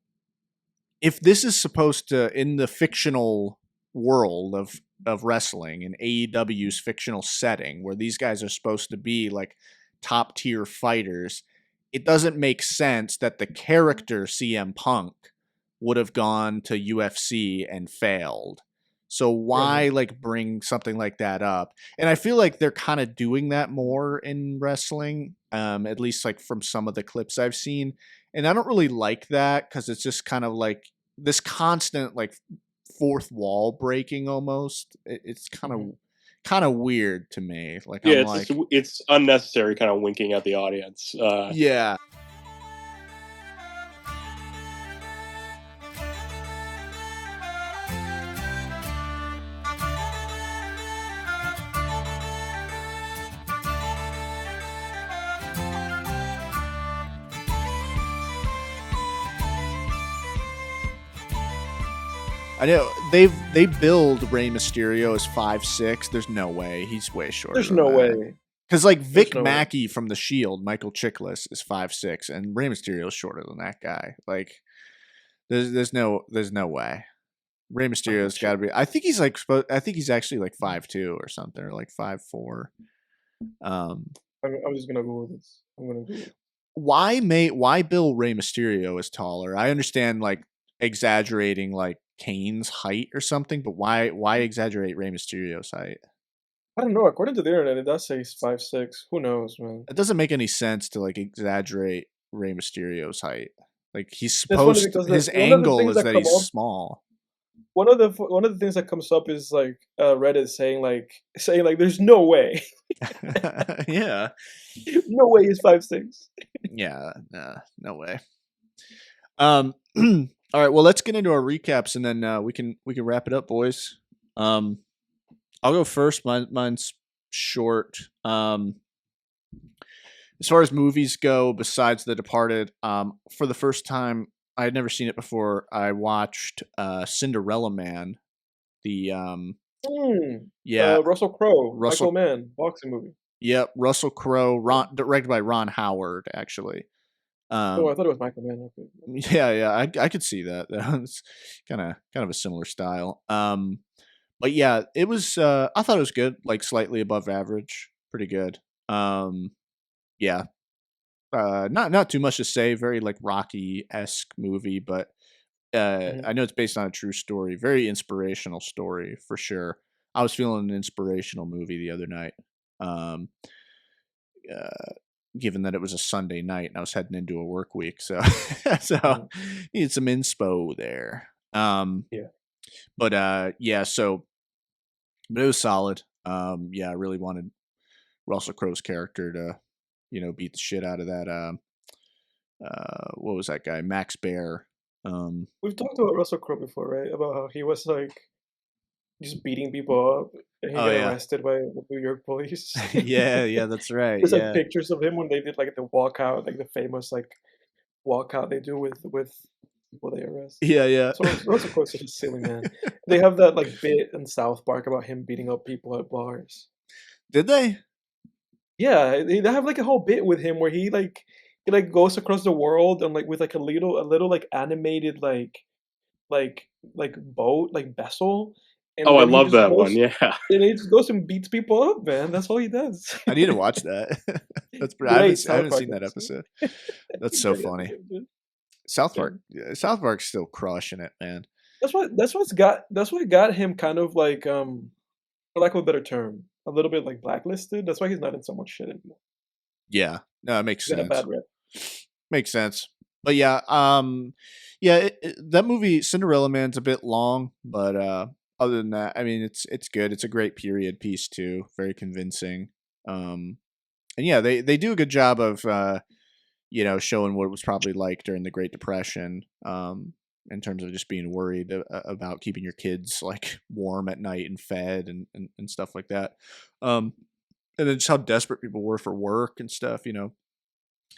if this is supposed to, in the fictional world of wrestling, in AEW's fictional setting where these guys are supposed to be like top tier fighters, it doesn't make sense that the character CM Punk would have gone to UFC and failed. So why like bring something like that up? And I feel like they're kind of doing that more in wrestling, at least like from some of the clips I've seen. And I don't really like that because it's just kind of like this constant like fourth wall breaking almost. It's kind of weird to me. Like, yeah, it's unnecessary kind of winking at the audience. Yeah. I know they build Rey Mysterio as 5'6". There's no way he's way shorter. There's no way. Because like Vic Mackey from The Shield, Michael Chiklis is 5'6", and Rey Mysterio is shorter than that guy. Like, there's no way. Rey Mysterio's got to be. I think he's actually like 5'2" or something, or like 5'4". I'm just gonna Google this. I'm gonna Google it. Why bill Rey Mysterio as taller? I understand like exaggerating like Kane's height or something, but why exaggerate Rey Mysterio's height? I don't know. According to the internet, it does say he's 5'6". Who knows, man? It doesn't make any sense to like exaggerate Rey Mysterio's height. Like he's supposed to, his angle is that he's small. One of the things that comes up is like Reddit saying like there's no way. Yeah. No way he's 5'6". Yeah, no way. All right, well, let's get into our recaps, and then we can wrap it up, boys. I'll go first. Mine's short. As far as movies go, besides The Departed, for the first time, I had never seen it before. I watched Cinderella Man. The Russell Crowe, Russell- Michael Mann, boxing movie. Yep, Russell Crowe, directed by Ron Howard, actually. I thought it was Michael Mann. Okay. Yeah, I could see that. It's kind of a similar style. But yeah, it was. I thought it was good, like slightly above average, pretty good. Yeah, not too much to say. Very like Rocky-esque movie, but I know it's based on a true story. Very inspirational story for sure. I was feeling an inspirational movie the other night. Given that it was a Sunday night and I was heading into a work week, so needed some inspo there. But it was solid. I really wanted Russell Crowe's character to, beat the shit out of that. What was that guy? Max Baer. We've talked about Russell Crowe before, right? About how he was like just beating people up, and he got arrested by the New York police. yeah, that's right. There's like pictures of him when they did like the walkout, like the famous like walkout they do with people they arrest. Yeah. So Russell Crowe's such a silly man. They have that like bit in South Park about him beating up people at bars. Did they? Yeah, they have like a whole bit with him where he goes across the world and like with like a little like animated like boat, like vessel. And I love that one. Yeah, and he just goes and beats people up, man. That's all he does. I need to watch that. That's pretty. I haven't seen that episode. That's so funny. South Park's still crushing it, man. That's what got him kind of like for lack of a better term, a little bit like blacklisted. That's why he's not in so much shit anymore. Yeah, no, it makes sense. A bad rep. Makes sense. But yeah, that movie Cinderella Man's a bit long, but other than that, I mean, it's good. It's a great period piece too. Very convincing. And yeah, they do a good job of showing what it was probably like during the Great Depression. In terms of just being worried about keeping your kids like warm at night and fed and stuff like that. And then just how desperate people were for work and stuff.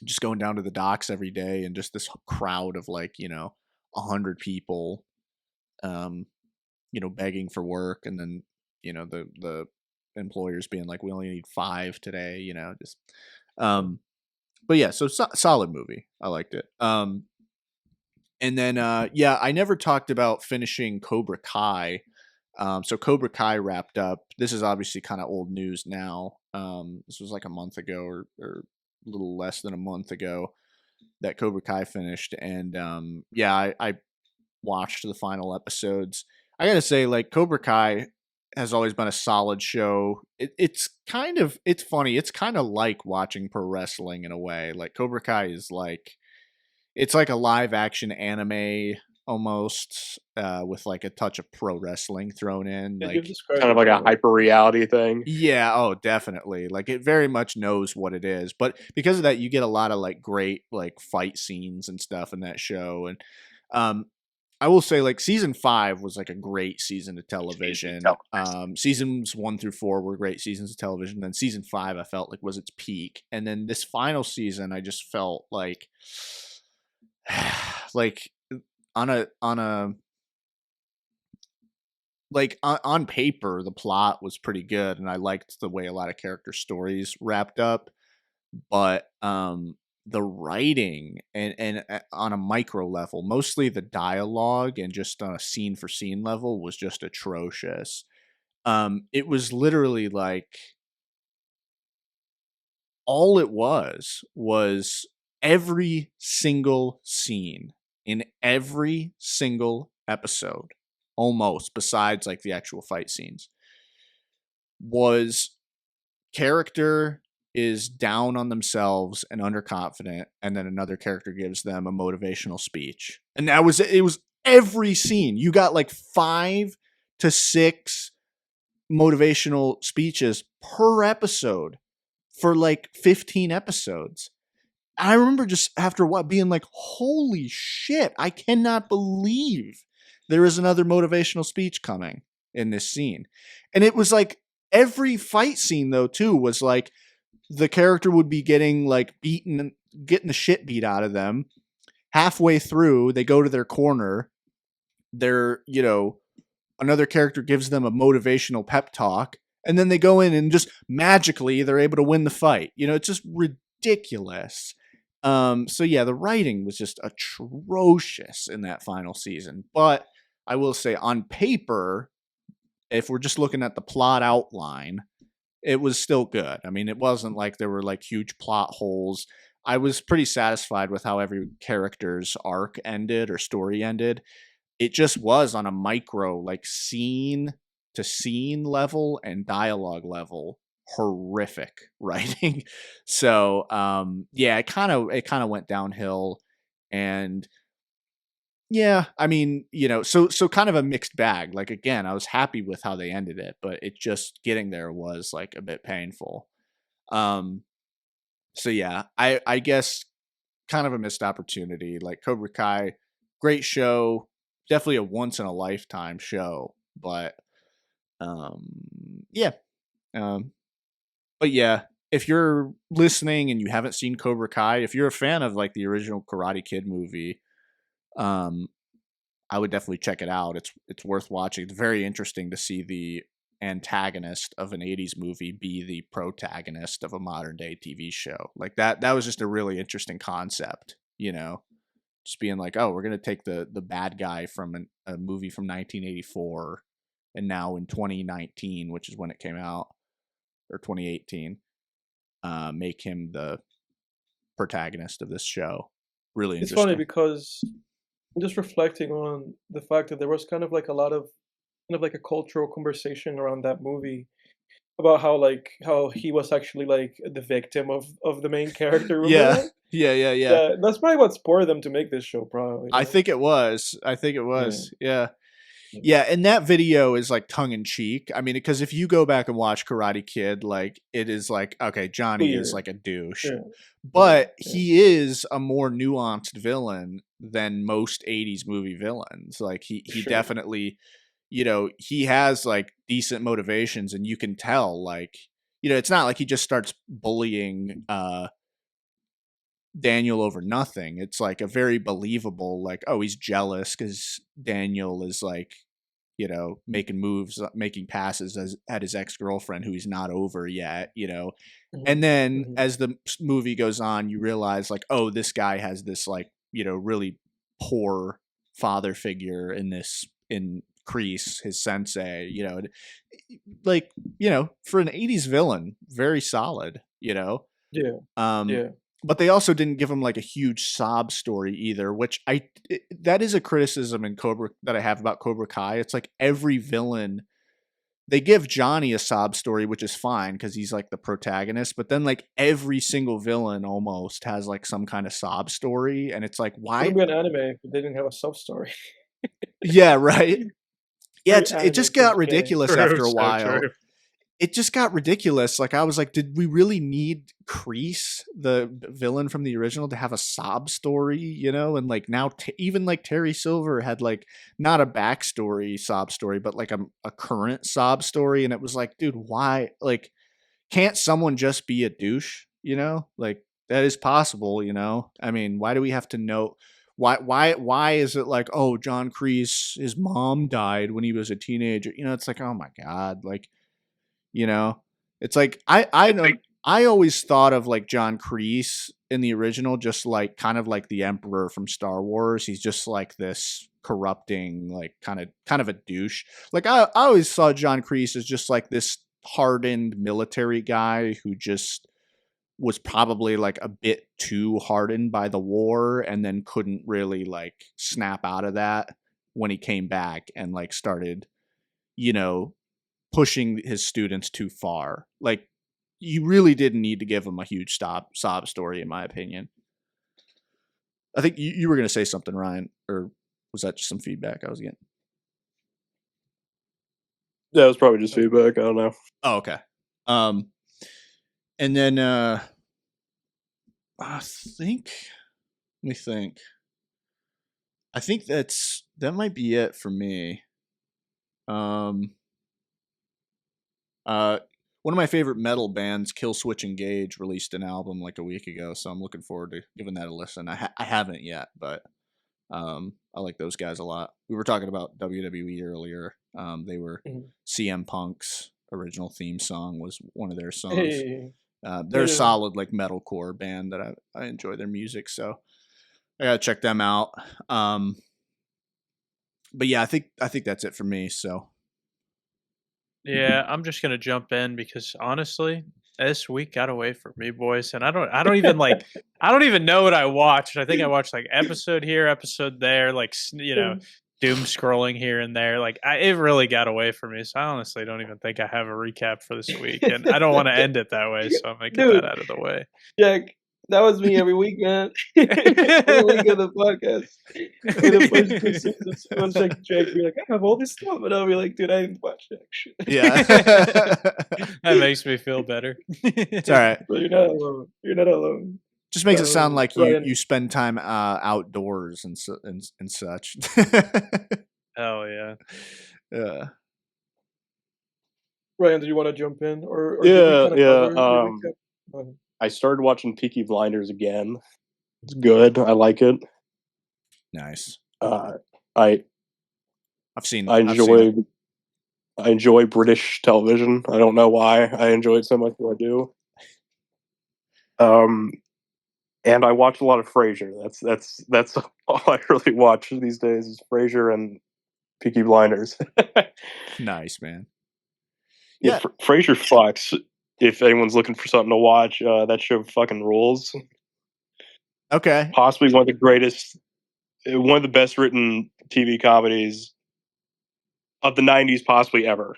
Just going down to the docks every day and just this crowd of like 100 people. Begging for work, and then the employers being like, we only need 5 today, just but yeah, so solid movie. I liked it. And then I never talked about finishing Cobra Kai. So Cobra Kai wrapped up. This is obviously kind of old news now. This was like a month ago or a little less than a month ago that Cobra Kai finished, and I watched the final episodes. I gotta say, like, Cobra Kai has always been a solid show. It's funny. It's kind of like watching pro wrestling in a way. Like, Cobra Kai is like, it's like a live action anime almost, with like a touch of pro wrestling thrown in. Like, kind of like a hyper reality thing. Yeah. Oh, definitely. Like, it very much knows what it is. But because of that, you get a lot of like great like fight scenes and stuff in that show. And I will say, like, season 5 was like a great season of television. Seasons 1 through 4 were great seasons of television. Then season 5, I felt like was its peak, and then this final season, I just felt like, like on paper, the plot was pretty good, and I liked the way a lot of character stories wrapped up, but the writing and on a micro level, mostly the dialogue and just on a scene for scene level, was just atrocious. It was literally like, all it was every single scene in every single episode, almost, besides like the actual fight scenes, was character is down on themselves and underconfident, and then another character gives them a motivational speech. And it was every scene. You got like 5 to 6 motivational speeches per episode for like 15 episodes. I remember just after what being like, holy shit, I cannot believe there is another motivational speech coming in this scene. And it was like every fight scene though too was like the character would be getting like beaten, getting the shit beat out of them. Halfway through, they go to their corner. They're, another character gives them a motivational pep talk, and then they go in and just magically they're able to win the fight. It's just ridiculous. So yeah, the writing was just atrocious in that final season. But I will say, on paper, if we're just looking at the plot outline, it was still good. I mean, it wasn't like there were like huge plot holes. I was pretty satisfied with how every character's arc ended or story ended. It just was on a micro, like scene to scene level and dialogue level, horrific writing. So yeah, it kind of went downhill. And yeah, I mean, so kind of a mixed bag. Like, again, I was happy with how they ended it, but it just getting there was like a bit painful. So yeah, I guess kind of a missed opportunity. Like Cobra Kai, great show, definitely a once in a lifetime show, but yeah. But yeah, if you're listening and you haven't seen Cobra Kai, if you're a fan of like the original Karate Kid movie, I would definitely check it out. It's worth watching. It's very interesting to see the antagonist of an 80s movie be the protagonist of a modern day TV show. Like that was just a really interesting concept, just being like, oh, we're going to take the bad guy from a movie from 1984 and now in 2019, which is when it came out, or 2018, make him the protagonist of this show. Really interesting. It's funny because I'm just reflecting on the fact that there was kind of like a cultural conversation around that movie about how he was actually like the victim of the main character. Remember Yeah. that? Yeah. That's probably what spurred them to make this show, probably. I think it was. Yeah. Yeah, and that video is like tongue in cheek. I mean, because if you go back and watch Karate Kid, like it is like, okay, Johnny is like a douche, but he is a more nuanced villain than most 80s movie villains. Like he definitely, he has like decent motivations, and you can tell, like, it's not like he just starts bullying Daniel over nothing. It's like a very believable, like, oh, he's jealous because Daniel is like, making moves, making passes at his ex-girlfriend who he's not over yet, and then as the movie goes on, you realize like, oh, this guy has this like, really poor father figure in Kreese, his sensei, like, for an 80s villain, very solid, Yeah. But they also didn't give him like a huge sob story either, which that is a criticism that I have about Cobra Kai. It's like every villain, they give Johnny a sob story, which is fine because he's like the protagonist, but then like every single villain almost has like some kind of sob story, and it's like, why? It would be an anime if they didn't have a sub story. Yeah, right. Yeah, it just got ridiculous after a while. It just got ridiculous. Like, I was like, did we really need Kreese, the villain from the original, to have a sob story, And like now, even like Terry Silver had like not a backstory sob story, but like a current sob story. And it was like, dude, why? Like, can't someone just be a douche? Like that is possible. I mean, why do we have to know? Why is it like, oh, John Kreese, his mom died when he was a teenager? It's like, oh my God, like. It's like I always thought of like John Kreese in the original just like kind of like the Emperor from Star Wars. He's just like this corrupting, like kind of a douche. Like I always saw John Kreese as just like this hardened military guy who just was probably like a bit too hardened by the war and then couldn't really like snap out of that when he came back and like started, pushing his students too far. Like, you really didn't need to give him a huge sob story, in my opinion. I think you were going to say something, Ryan, or was that just some feedback I was getting? Yeah, it was probably just feedback. I don't know. Oh, okay. And then I think. Let me think. I think that might be it for me. One of my favorite metal bands, Killswitch Engage, released an album like a week ago, so I'm looking forward to giving that a listen. I haven't yet, but I like those guys a lot. We were talking about WWE earlier. They were CM Punk's original theme song was one of their songs. Hey. They're a solid like metalcore band that I enjoy their music, so I gotta check them out. But yeah, I think that's it for me. So Yeah, I'm just gonna jump in because honestly, this week got away from me, boys, and I don't even like I don't even know what I watched. I think I watched like episode here, episode there, like doom scrolling here and there. Like it really got away from me. So I honestly don't even think I have a recap for this week, and I don't want to end it that way. So I'm making that out of the way. Jack, that was me every week, man. Every week of the podcast. In the first 2 seasons, once like Jack be like, I have all this stuff, and I'll be like, dude, I didn't watch that shit. yeah, That makes me feel better. It's all right. But you're not alone. You're not alone. Just makes it sound like Ryan. you spend time outdoors and such. Hell yeah. Yeah. Ryan, do you want to jump in? Or Yeah, did we yeah, kinda cover the recap? I started watching Peaky Blinders again. It's good. I like it. Nice. I I've enjoy British television. I don't know why I enjoy it so much, but I do. And I watch a lot of Frasier. That's all I really watch these days is Frasier and Peaky Blinders. Nice, man. Yeah, Frasier fucks. If anyone's looking for something to watch, that show fucking rules. Okay. Possibly one of the best written TV comedies of the 90s, possibly ever.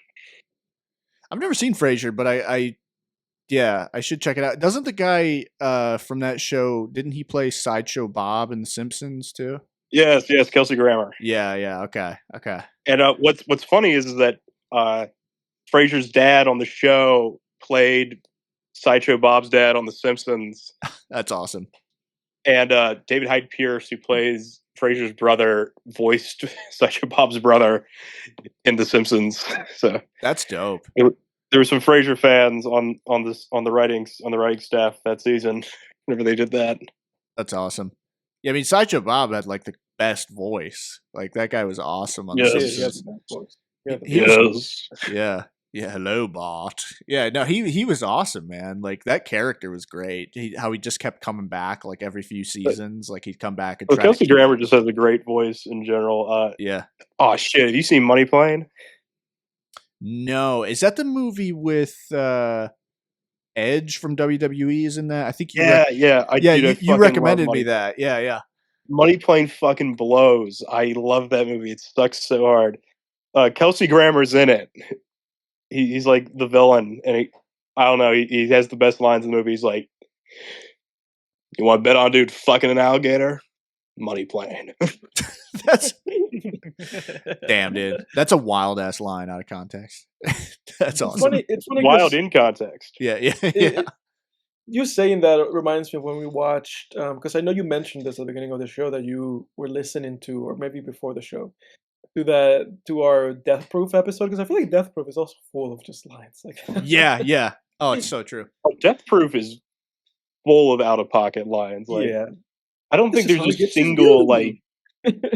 I've never seen Frasier, but I should check it out. Doesn't the guy from that show, didn't he play Sideshow Bob in The Simpsons too? Yes, Kelsey Grammer. Yeah, okay. And what's funny is that Frasier's dad on the show played Sideshow Bob's dad on The Simpsons. That's awesome. And David Hyde Pierce, who plays Frasier's brother, voiced Sideshow Bob's brother in The Simpsons. So that's dope. There were some Frasier fans on the writing staff that season whenever they did that. That's awesome. Yeah, I mean Sideshow Bob had like the best voice. Like that guy was awesome on The Simpsons. Yeah, hello, Bart. Yeah, no, he was awesome, man. Like that character was great. How he just kept coming back like every few seasons. Like he'd come back and try Kelsey Grammer just has a great voice in general. Yeah. Oh shit! Have you seen Money Plane? No, is that the movie with Edge from WWE? Is in that? I think. You recommended me that. Yeah. Money Plane fucking blows. I love that movie. It sucks so hard. Kelsey Grammer's in it. He's like the villain, and I don't know. He has the best lines in the movie. He's like, "You want to bet on dude fucking an alligator? Money Plane." That's damn, dude. That's a wild ass line out of context. That's awesome. It's funny wild in context. Yeah. You saying that reminds me of when we watched, because I know you mentioned this at the beginning of the show that you were listening to, or maybe before the show, to our Death Proof episode, because I feel like Death Proof is also full of just lines. Like yeah. Oh, it's so true. Death Proof is full of out of pocket lines. Like, yeah. I don't think there's a single like.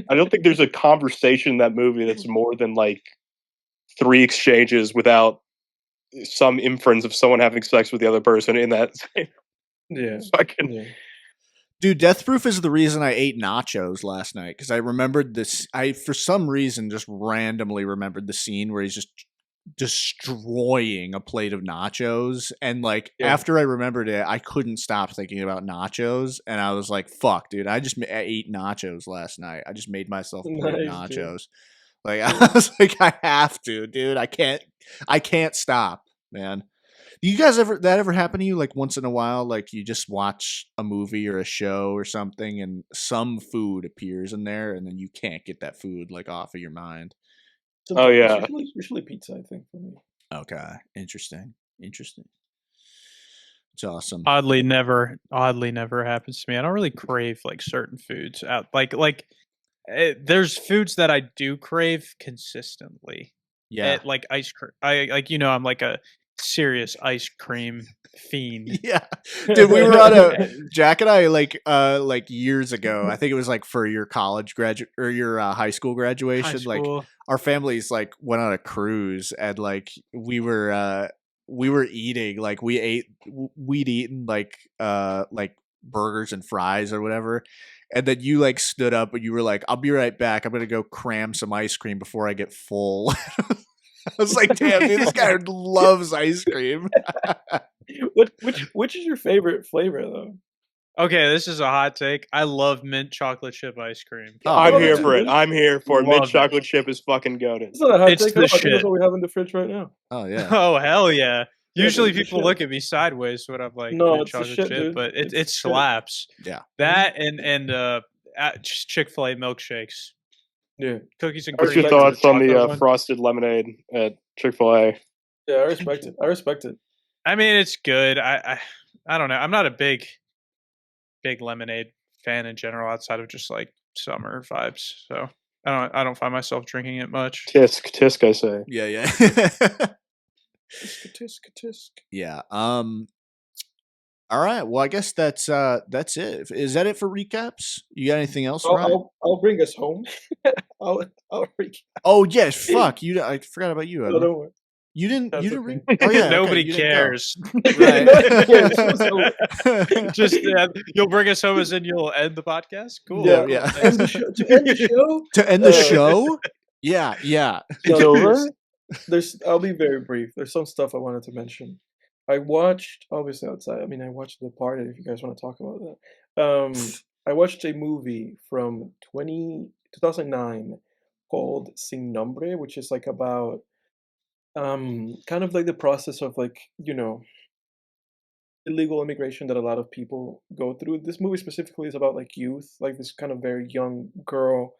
I don't think there's a conversation in that movie that's more than like 3 exchanges without some inference of someone having sex with the other person in that. Dude, Death Proof is the reason I ate nachos last night, because I remembered this. I, for some reason, just randomly remembered the scene where he's just destroying a plate of nachos. And like, after I remembered it, I couldn't stop thinking about nachos. And I was like, fuck, dude, I ate nachos last night. I just made myself a plate of nachos. Dude. Like, I was like, I have to, dude. I can't stop, man. Do you guys ever happen to you, like once in a while, like you just watch a movie or a show or something and some food appears in there and then you can't get that food like off of your mind? Sometimes, oh yeah, usually pizza, I think, for me. Okay, interesting. It's awesome. Oddly never happens to me. I don't really crave like certain foods out there's foods that I do crave consistently. Yeah. Like ice cream. I'm like a serious ice cream fiend. Yeah. Dude, we were on Jack and I like years ago. I think it was like for your college graduate or your high school graduation. Like our families like went on a cruise and like we were eating, like we'd eaten like burgers and fries or whatever. And then you like stood up and you were like, I'll be right back. I'm going to go cram some ice cream before I get full. I was like, damn, dude, this guy loves ice cream. Which is your favorite flavor though? Okay, this is a hot take. I love mint chocolate chip ice cream. I'm here for it. I'm here for it. Mint Love chocolate chip is fucking goated. It's not a hot It's take. the I think shit. that's what we have in the fridge right now. Oh yeah. Oh hell yeah! Usually it's the people shit. look at me sideways when I'm like No, mint it's the chocolate shit, chip, dude. but It's it shit. slaps. Yeah. That and just Chick-fil-A milkshakes, Yeah, cookies and What's cream. your respect thoughts on the chocolate one. frosted lemonade at Chick-fil-A? yeah, I respect it. I mean, it's good. I don't know. I'm not a big lemonade fan in general, outside of just like summer vibes. So I don't find myself drinking it much. Tisk, I say. Yeah. Tisk. Yeah. All right. Well, I guess that's it. Is that it for recaps? You got anything else, Ryan? I'll bring us home. I'll recap. Oh yes. Fuck you. I forgot about you. No, Evan. don't worry. You didn't. That's You didn't. okay. Oh yeah. Nobody okay, you didn't go. cares. Right. Nobody cares. Just you'll bring us home as in you'll end the podcast. Cool. Yeah. To end the show. To end the show. Yeah. It's No, over? I'll be very brief. There's some stuff I wanted to mention. I watched, obviously outside. I mean, I watched The Departed. If you guys want to talk about that, I watched a movie from 2009 called Sin Nombre, which is like about kind of like the process of like illegal immigration that a lot of people go through. This movie specifically is about like youth, like this kind of very young girl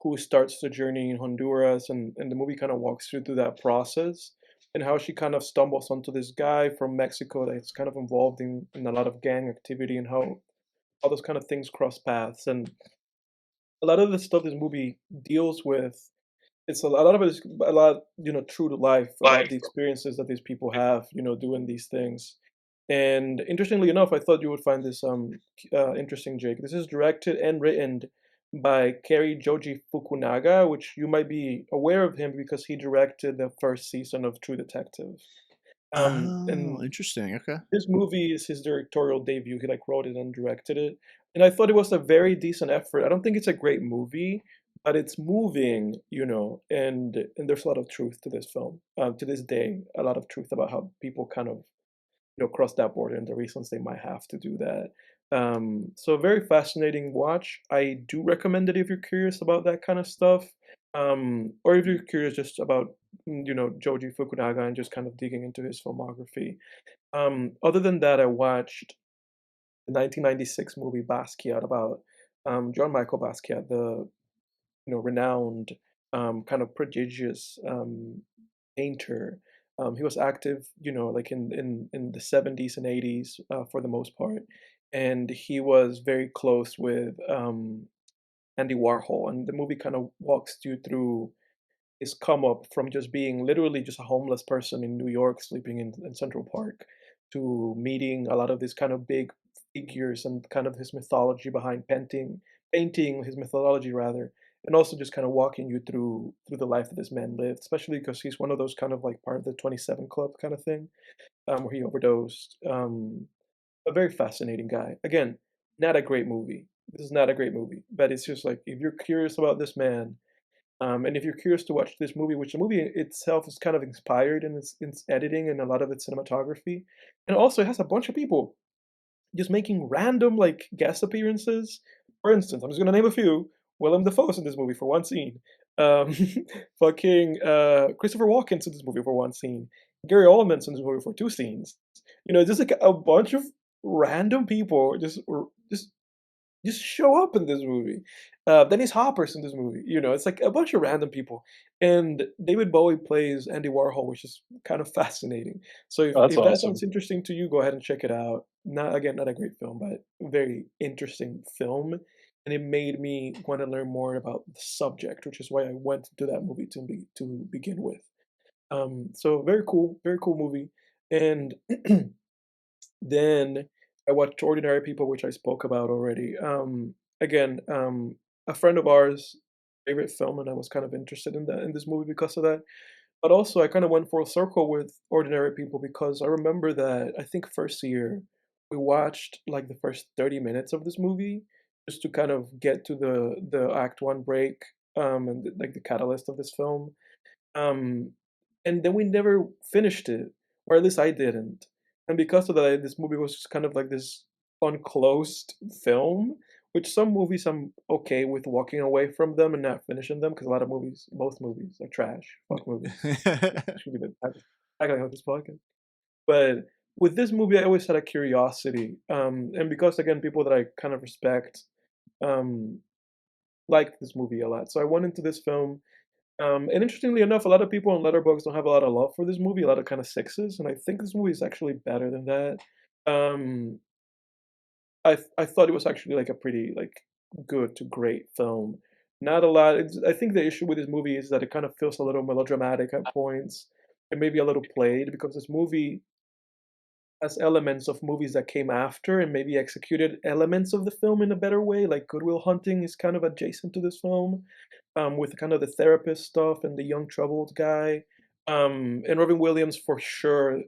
who starts the journey in Honduras, and the movie kind of walks through that process and how she kind of stumbles onto this guy from Mexico that's kind of involved in a lot of gang activity, and how all those kind of things cross paths. And a lot of the stuff this movie deals with, it's a lot of it is a lot true to life about the experiences that these people have doing these things. And interestingly enough, I thought you would find this interesting, Jake. This is directed and written by Kerry Joji Fukunaga, which you might be aware of him because he directed the first season of True Detective. And Interesting. Okay. this movie is his directorial debut. He like wrote it and directed it, and I thought it was a very decent effort. I don't think it's a great movie, but it's moving, and there's a lot of truth to this film. To this day, a lot of truth about how people kind of cross that border and the reasons they might have to do that. So a very fascinating watch. I do recommend it if you're curious about that kind of stuff, or if you're curious just about Joji Fukunaga and just kind of digging into his filmography. Other than that, I watched the 1996 movie Basquiat about John Michael Basquiat, the renowned kind of prodigious painter. He was active, like in the 70s and 80s for the most part, and he was very close with Andy Warhol. And the movie kind of walks you through his come up from just being literally just a homeless person in New York, sleeping in Central Park, to meeting a lot of these kind of big figures and kind of his mythology behind painting his mythology rather, and also just kind of walking you through the life that this man lived, especially because he's one of those kind of like part of the 27 Club kind of thing, where he overdosed. A very fascinating guy. Again, not a great movie. This is not a great movie, but it's just like if you're curious about this man, and if you're curious to watch this movie, which the movie itself is kind of inspired in its editing and a lot of its cinematography, and also it has a bunch of people just making random like guest appearances. For instance, I'm just gonna name a few. Willem Dafoe's in this movie for one scene. Fucking Christopher Walken's in this movie for one scene. Gary Oldman's in this movie for two scenes. Just like a bunch of random people just just show up in this movie. Dennis Hopper's in this movie. It's like a bunch of random people. And David Bowie plays Andy Warhol, which is kind of fascinating. So if, Oh, that's if that awesome. sounds interesting to you, go ahead and check it out. Not a great film, but a very interesting film. And it made me want to learn more about the subject, which is why I went to that movie to begin with. So very cool movie. And then I watched Ordinary People, which I spoke about already. Again, a friend of ours' favorite film, and I was kind of interested in this movie because of that. But also, I kind of went full circle with Ordinary People because I remember that I think first year we watched like the first 30 minutes of this movie just to kind of get to the Act One break, and like the catalyst of this film. Um, and then we never finished it, or at least I didn't. And because of that, this movie was just kind of like this unclosed film, which some movies I'm okay with walking away from them and not finishing them because a lot of movies, most movies, are trash. Fuck movies. Should be the I gotta have this podcast. But with this movie, I always had a curiosity, and because again, people that I kind of respect, um, liked this movie a lot. So I went into this film, and interestingly enough, a lot of people on Letterboxd don't have a lot of love for this movie, a lot of kind of sixes, and I think this movie is actually better than that. Um, I thought it was actually like a pretty like good to great film. Not a lot. I think the issue with this movie is that it kind of feels a little melodramatic at points, and maybe a little played because this movie has elements of movies that came after and maybe executed elements of the film in a better way. Like Good Will Hunting is kind of adjacent to this film, with kind of the therapist stuff and the young troubled guy. And Robin Williams for sure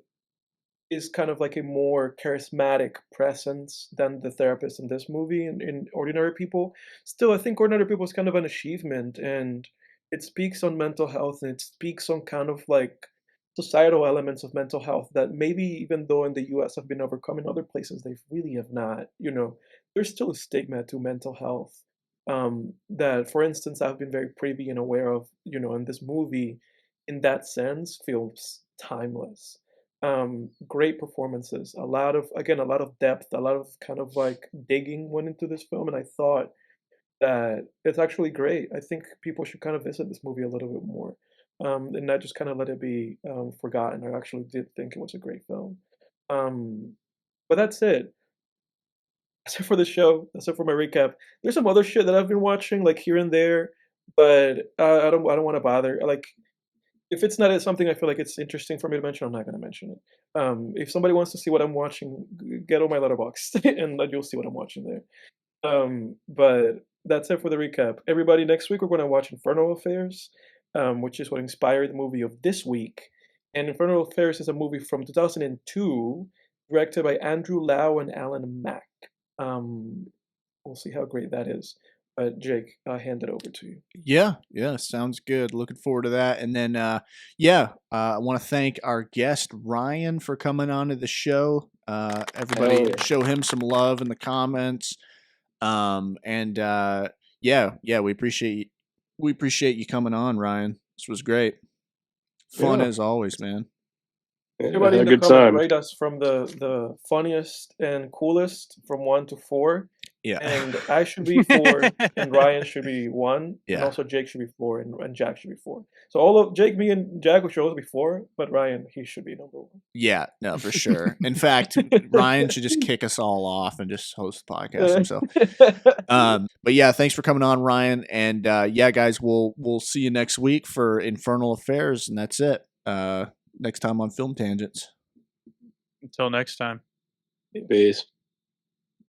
is kind of like a more charismatic presence than the therapist in this movie in Ordinary People. Still, I think Ordinary People is kind of an achievement, and it speaks on mental health and it speaks on kind of like societal elements of mental health that maybe even though in the US have been overcome, in other places they really have not. There's still a stigma to mental health. That, for instance, I've been very privy and aware of, and this movie, in that sense, feels timeless. Great performances, a lot of depth, a lot of kind of like digging went into this film, and I thought that it's actually great. I think people should kind of visit this movie a little bit more, and not just kind of let it be forgotten. I actually did think it was a great film. Um, but that's it. That's it for the show. That's it for my recap. There's some other shit that I've been watching, like here and there, but I don't want to bother. Like if it's not something I feel like it's interesting for me to mention, I'm not going to mention it. If somebody wants to see what I'm watching, get on my letterbox and you'll see what I'm watching there. But that's it for the recap. Everybody, next week we're going to watch Infernal Affairs, which is what inspired the movie of this week. And Infernal Affairs is a movie from 2002, directed by Andrew Lau and Alan Mack. We'll see how great that is. Jake, I hand it over to you. Yeah, sounds good. Looking forward to that. And then, I want to thank our guest Ryan for coming on to the show. Everybody, show him some love in the comments. We appreciate you coming on, Ryan. This was great. Fun as always, man. Everybody in the comments rate us from the funniest and coolest from 1 to 4. Yeah. And I should be 4, and Ryan should be 1, yeah. and also Jake should be 4, and Jack should be 4. So all of Jake, me, and Jack should always be 4, but Ryan, he should be number 1. Yeah, no, for sure. In fact, Ryan should just kick us all off and just host the podcast himself. But yeah, thanks for coming on, Ryan. And guys, we'll see you next week for Infernal Affairs, and that's it. Next time on Film Tangents. Until next time. Peace.